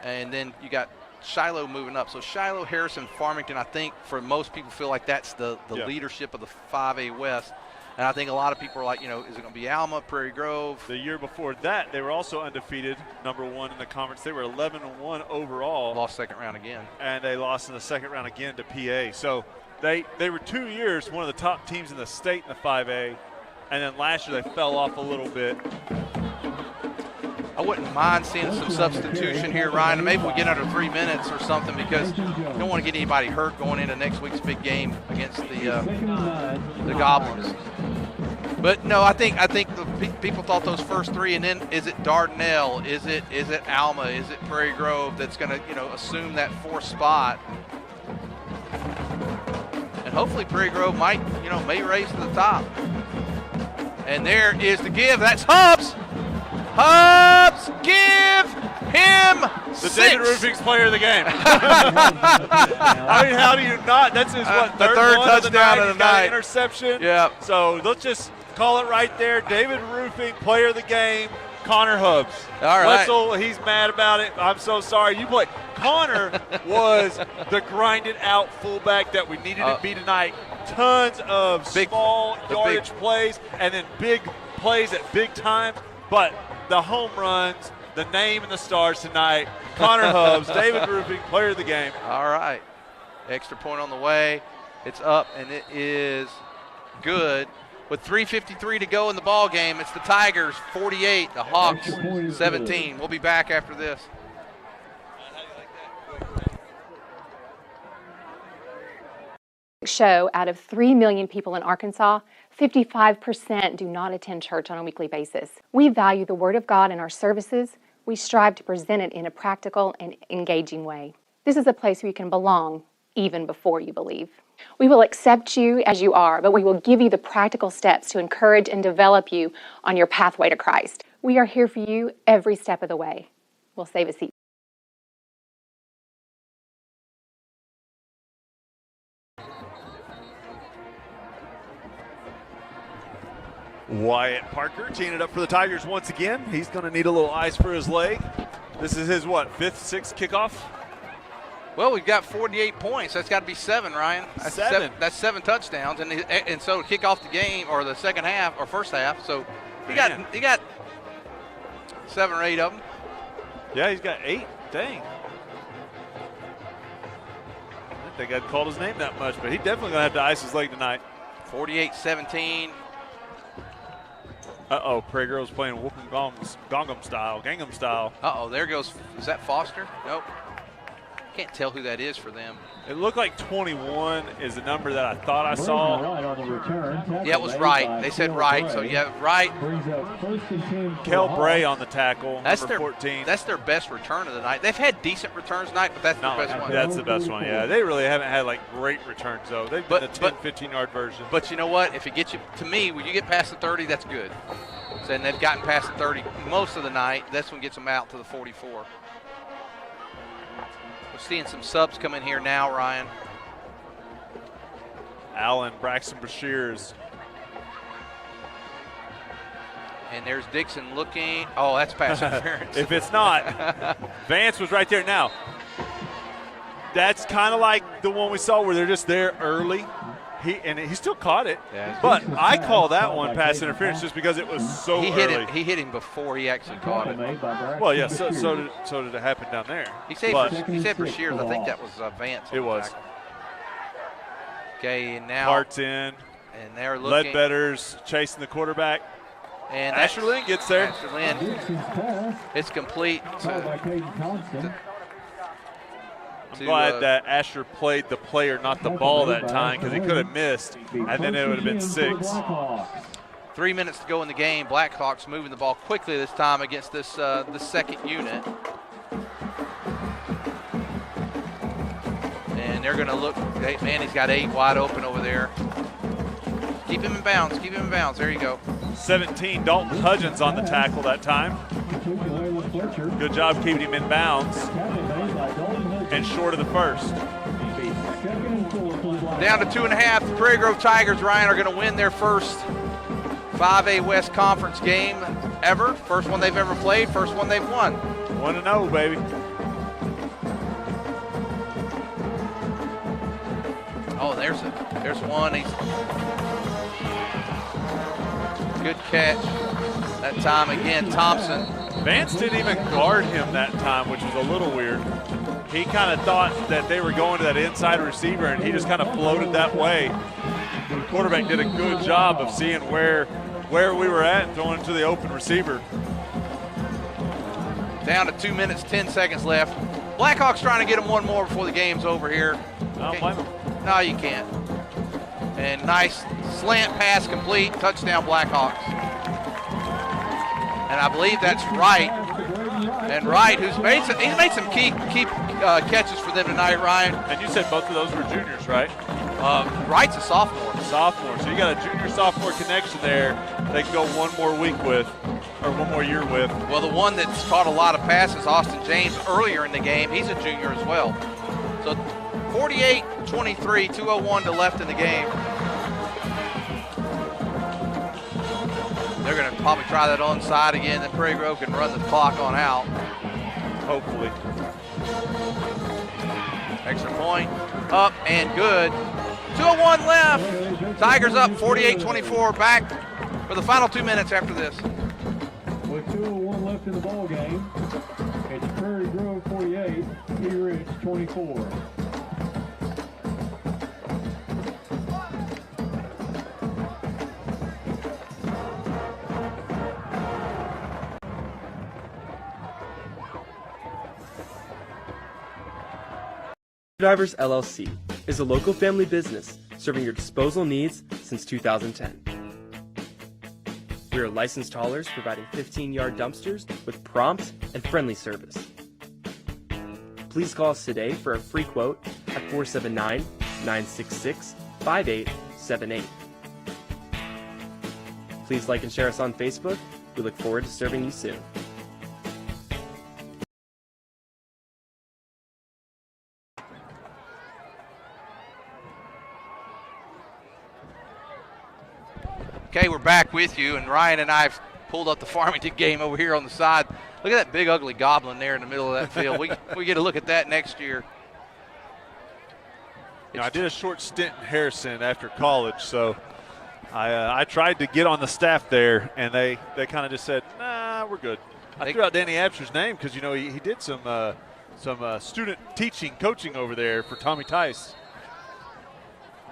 and then you got Shiloh moving up. So Shiloh, Harrison, Farmington, I think for most people feel like that's the leadership of the 5A West. And I think a lot of people are like, is it going to be Alma, Prairie Grove? The year before that, they were also undefeated, number 1 in the conference. They were 11-1 overall. Lost 2nd round again. And they lost in the 2nd round again to PA. So they were 2 years one of the top teams in the state in the 5A. And then last year they fell off a little bit. I wouldn't mind seeing some substitution here, Ryan. Maybe we get under 3 minutes or something because you don't want to get anybody hurt going into next week's big game against the Goblins. But no, I think the people thought those first 3, and then is it Dardanelle? Is it Alma? Is it Prairie Grove that's going to assume that 4th spot? And hopefully Prairie Grove may race to the top. And there is the give. That's Hubbs. Hubbs, give him The 6. David Roofing's player of the game. I mean, how do you not? That's his, what, the third touchdown of the He's got an night. interception. Yeah. So let's just call it right there. David Roofing, player of the game, Connor Hubbs. All right. Wetzel, he's mad about it. I'm so sorry. You play. Connor was the grinded out fullback that we needed to be tonight. Tons of small yardage plays and then big plays at big times. But the home runs, the name and the stars tonight, Connor Hubbs, David Roofing, player of the game. All right. Extra point on the way. It's up, and it is good. With 3:53 to go in the ball game, it's the Tigers 48, the Hawks 17. We'll be back after this. Show out of 3 million people in Arkansas, 55% do not attend church on a weekly basis. We value the Word of God in our services. We strive to present it in a practical and engaging way. This is a place where you can belong even before you believe. We will accept you as you are, but we will give you the practical steps to encourage and develop you on your pathway to Christ. We are here for you every step of the way. We'll save a seat. Wyatt Parker teeing it up for the Tigers once again. He's going to need a little ice for his leg. This is his, what, 5th, 6th kickoff? Well, we've got 48 points. That's got to be 7, Ryan. That's 7. That's 7 touchdowns, and so to kick off the game or the second half or first half. So he got 7 or 8 of them. Yeah, he's got 8. Dang. I didn't think I'd called his name that much, but he definitely going to have to ice his leg tonight. 48-17. Uh-oh, Prairie Girls playing Whoopin' Gangnam style. Uh-oh, there goes, is that Foster? Nope. Can't tell who that is for them. It looked like 21 is the number that I thought I saw. Yeah, it was right. They said right, so yeah, right. Kel Bray on the tackle, That's number their 14. That's their best return of the night. They've had decent returns tonight, but that's their best one. That's the best one, yeah. They really haven't had, like, great returns, though. They've been the 10, 15-yard version. But you know what? If it gets you, to me, when you get past the 30, that's good. So, and they've gotten past the 30 most of the night. That's when gets them out to the 44. We're seeing some subs come in here now, Ryan. Allen, Braxton Brashears. And there's Dixon looking. Oh, that's pass interference. If it's not, Vance was right there. Now, that's kind of like the one we saw where they're just there early. He still caught it, but I call that one pass interference just because it was so early. He hit him before he actually caught it. Well, yeah, so did it happen down there. He said for Shears. I think that was Vance. It was. Okay, and now Hart's in. And they're looking. Ledbetter's chasing the quarterback. And Asher Lynn gets there. Asher Lynn. It's complete. I'm glad that Asher played the player, not the ball that time, because he could have missed, and then it would have been 6. 3 minutes to go in the game. Blackhawks moving the ball quickly this time against this second unit. And they're going to look. Man, he's got 8 wide open over there. Keep him in bounds. Keep him in bounds. There you go. 17, Dalton Hudgens on the tackle that time. Good job keeping him in bounds. And short of the first. Down to 2.5. The Prairie Grove Tigers, Ryan, are going to win their first 5A West Conference game ever. First one they've ever played. First one they've won. 1-0, baby. Oh, there's one. Good catch. That time again, Thompson. Vance didn't even guard him that time, which was a little weird. He kind of thought that they were going to that inside receiver, and he just kind of floated that way. The quarterback did a good job of seeing where we were at and throwing it to the open receiver. Down to 2 minutes, 10 seconds left. Blackhawks trying to get them one more before the game's over here. I don't blame him. No, you can't. And nice slant pass complete, touchdown Blackhawks. And I believe that's Wright. And Wright, he's made some key catches for them tonight, Ryan. And you said both of those were juniors, right? Wright's a sophomore. Sophomore. So you got a junior-sophomore connection there they can go one more week with, or one more year with. Well, the one that's caught a lot of passes, Austin James, earlier in the game, he's a junior as well. So 48-23, 2:01 to left in the game. They're going to probably try that onside again, then Prairie Grove can run the clock on out. Hopefully. Extra point, up and good. 2:01 left. Tigers up 48-24, back for the final 2 minutes after this. With 2:01 left in the ball game, it's Prairie Grove 48, P Ridge 24. Drivers LLC is a local family business serving your disposal needs since 2010. We are licensed haulers providing 15-yard dumpsters with prompt and friendly service. Please call us today for a free quote at 479-966-5878. Please like and share us on Facebook. We look forward to serving you soon. Okay, we're back with you, and Ryan and I have pulled up the Farmington game over here on the side. Look at that big ugly goblin there in the middle of that field. We get a look at that next year. You know, I did a short stint in Harrison after college, so I tried to get on the staff there, and they kind of just said, nah, we're good. I threw out Danny Absher's name because, you know, he did some student coaching over there for Tommy Tice.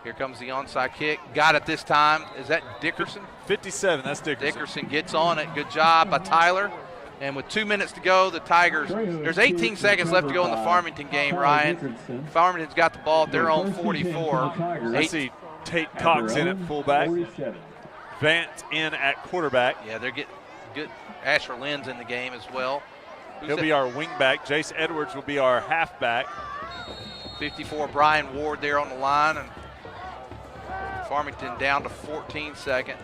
Here comes the onside kick. Got it this time. Is that Dickerson? 57, that's Dickerson. Dickerson gets on it. Good job by Tyler. And with 2 minutes to go, the Tigers, there's 18 seconds left to go in the Farmington game, Ryan. Farmington's got the ball at their own 44. I see Tate Cox in at fullback. Vance in at quarterback. Yeah, they're getting good. Asher Lynn's in the game as well. He'll be our wingback. Jace Edwards will be our halfback. 54, Brian Ward there on the line. And Farmington down to 14 seconds.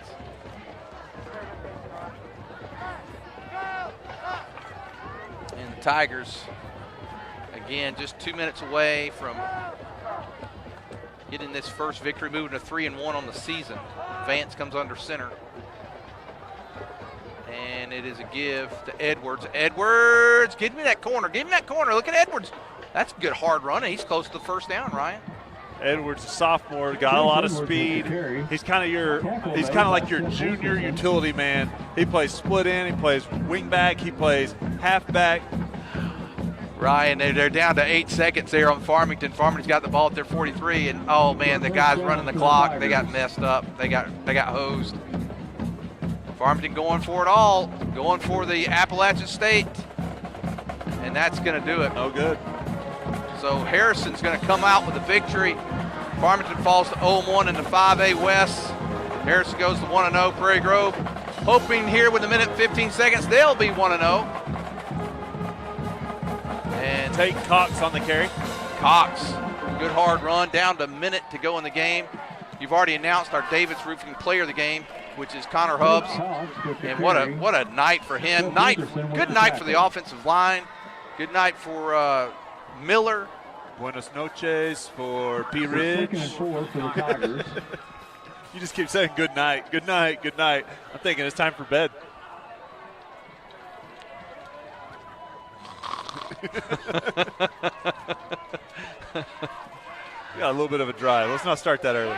And the Tigers, again, just 2 minutes away from getting this first victory, moving to 3-1 on the season. Vance comes under center. And it is a give to Edwards. Edwards, give me that corner. Give me that corner. Look at Edwards. That's good hard running. He's close to the first down, Ryan. Edwards, a sophomore, got a lot of speed. He's kind of like your junior utility man. He plays split end, he plays wing back, he plays halfback. Ryan, they're down to 8 seconds there on Farmington. Farmington's got the ball at their 43, and oh man, the guys running the clock, they got messed up. They got hosed. Farmington going for it all, going for the Appalachian State, and that's going to do it. No good. So Harrison's going to come out with a victory. Farmington falls to 0-1 in the 5A West. Harrison goes to 1-0. Prairie Grove hoping here with a minute and 15 seconds they'll be 1-0. And Tate Cox on the carry. Cox, good hard run, down to a minute to go in the game. You've already announced our Davis Roofing player of the game, which is Connor Hubbs. And what a night for him. Good night for the offensive line. Good night for Miller. Buenos noches for P. Ridge. You just keep saying good night, good night, good night. I'm thinking it's time for bed. Got a little bit of a drive. Let's not start that early.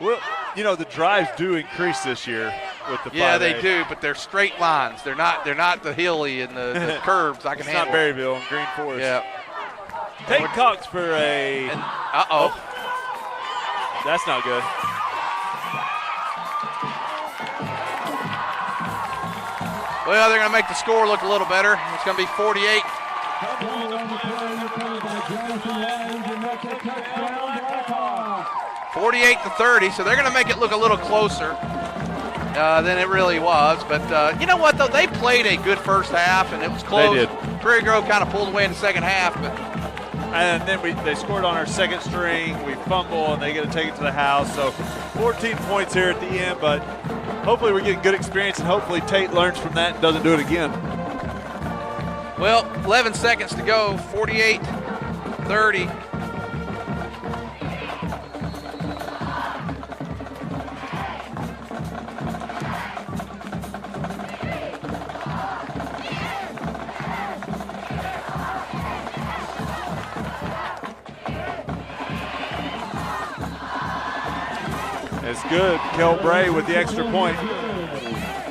Well, you know, the drives do increase this year with the 5A. Yeah, they do, but they're straight lines. They're not the hilly and the curves. I can handle. It's not Berryville and Green Forest. Yeah. Tate Cox for a. Uh-oh. That's not good. Well, they're going to make the score look a little better. It's going to be 48. $48-30, so they're going to make it look a little closer than it really was. But you know what, though? They played a good first half, and it was close. They did. Prairie Grove kind of pulled away in the second half, but and then they scored on our second string. We fumble, and they get to take it to the house. So 14 points here at the end, but hopefully we're getting good experience, and hopefully Tate learns from that and doesn't do it again. well, 11 seconds to go, 48-30. It's good. Kelbray with the extra point.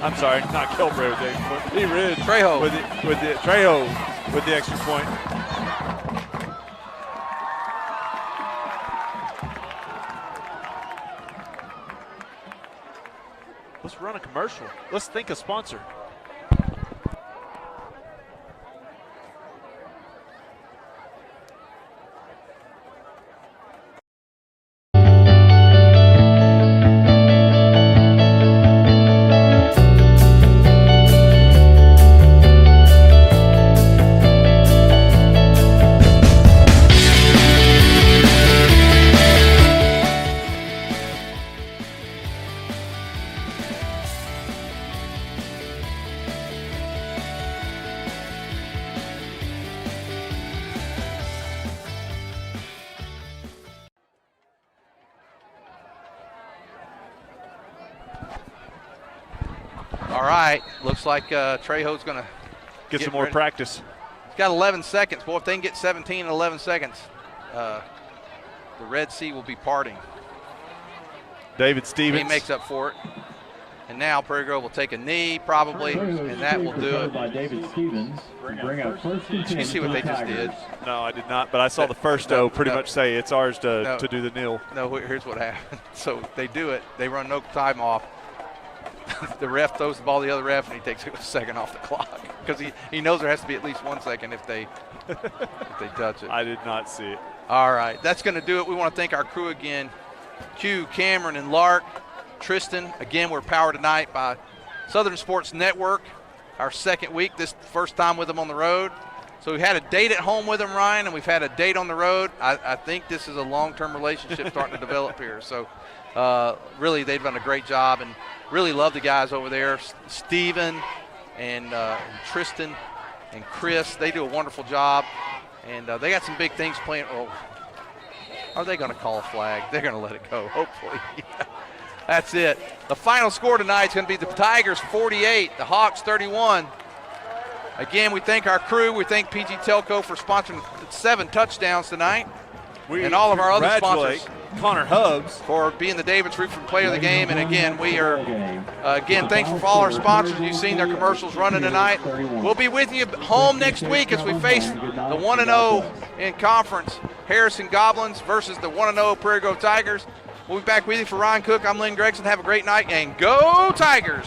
I'm sorry, not Kelbray with the extra point. P. Ridge Trejo with the extra point. Let's run a commercial. Let's think a sponsor. All right, looks like Trejo's going to Get some more practice. He's got 11 seconds. Boy, if they can get 17 in 11 seconds, the Red Sea will be parting. David Stevens. He makes up for it. And now Prairie Grove will take a knee probably, and that will do it. By David Stevens. Bring up first and 10. Did you see what they just did? No, I did not, but I saw the first pretty much say it's ours to do the kneel. No, here's what happened. So they do it. They run no time off. The ref throws the ball to the other ref, and he takes a second off the clock because he knows there has to be at least 1 second if they touch it. I did not see it. All right, that's going to do it. We want to thank our crew again. Q, Cameron, and Lark. Tristan, again, we're powered tonight by Southern Sports Network, our second week, this first time with them on the road. So we had a date at home with them, Ryan, and we've had a date on the road. I think this is a long-term relationship starting to develop here. So really, they've done a great job, and really love the guys over there, Steven and Tristan and Chris. They do a wonderful job, and they got some big things planned. Oh, are they going to call a flag? They're going to let it go, hopefully. That's it. The final score tonight is going to be the Tigers 48, the Hawks 31. Again, we thank our crew. We thank PG Telco for sponsoring 7 touchdowns tonight. And all of our other sponsors. Connor Hubbs for being the David's Roofing Player of the Game. And again, we are thankful for all our sponsors. You've seen their commercials running tonight. We'll be with you home next week as we face the 1-0 in conference Harrison Goblins versus the 1-0 Prairie Grove Tigers. We'll be back with you. For Ryan Cook, I'm Lynn Gregson. Have a great night and go Tigers!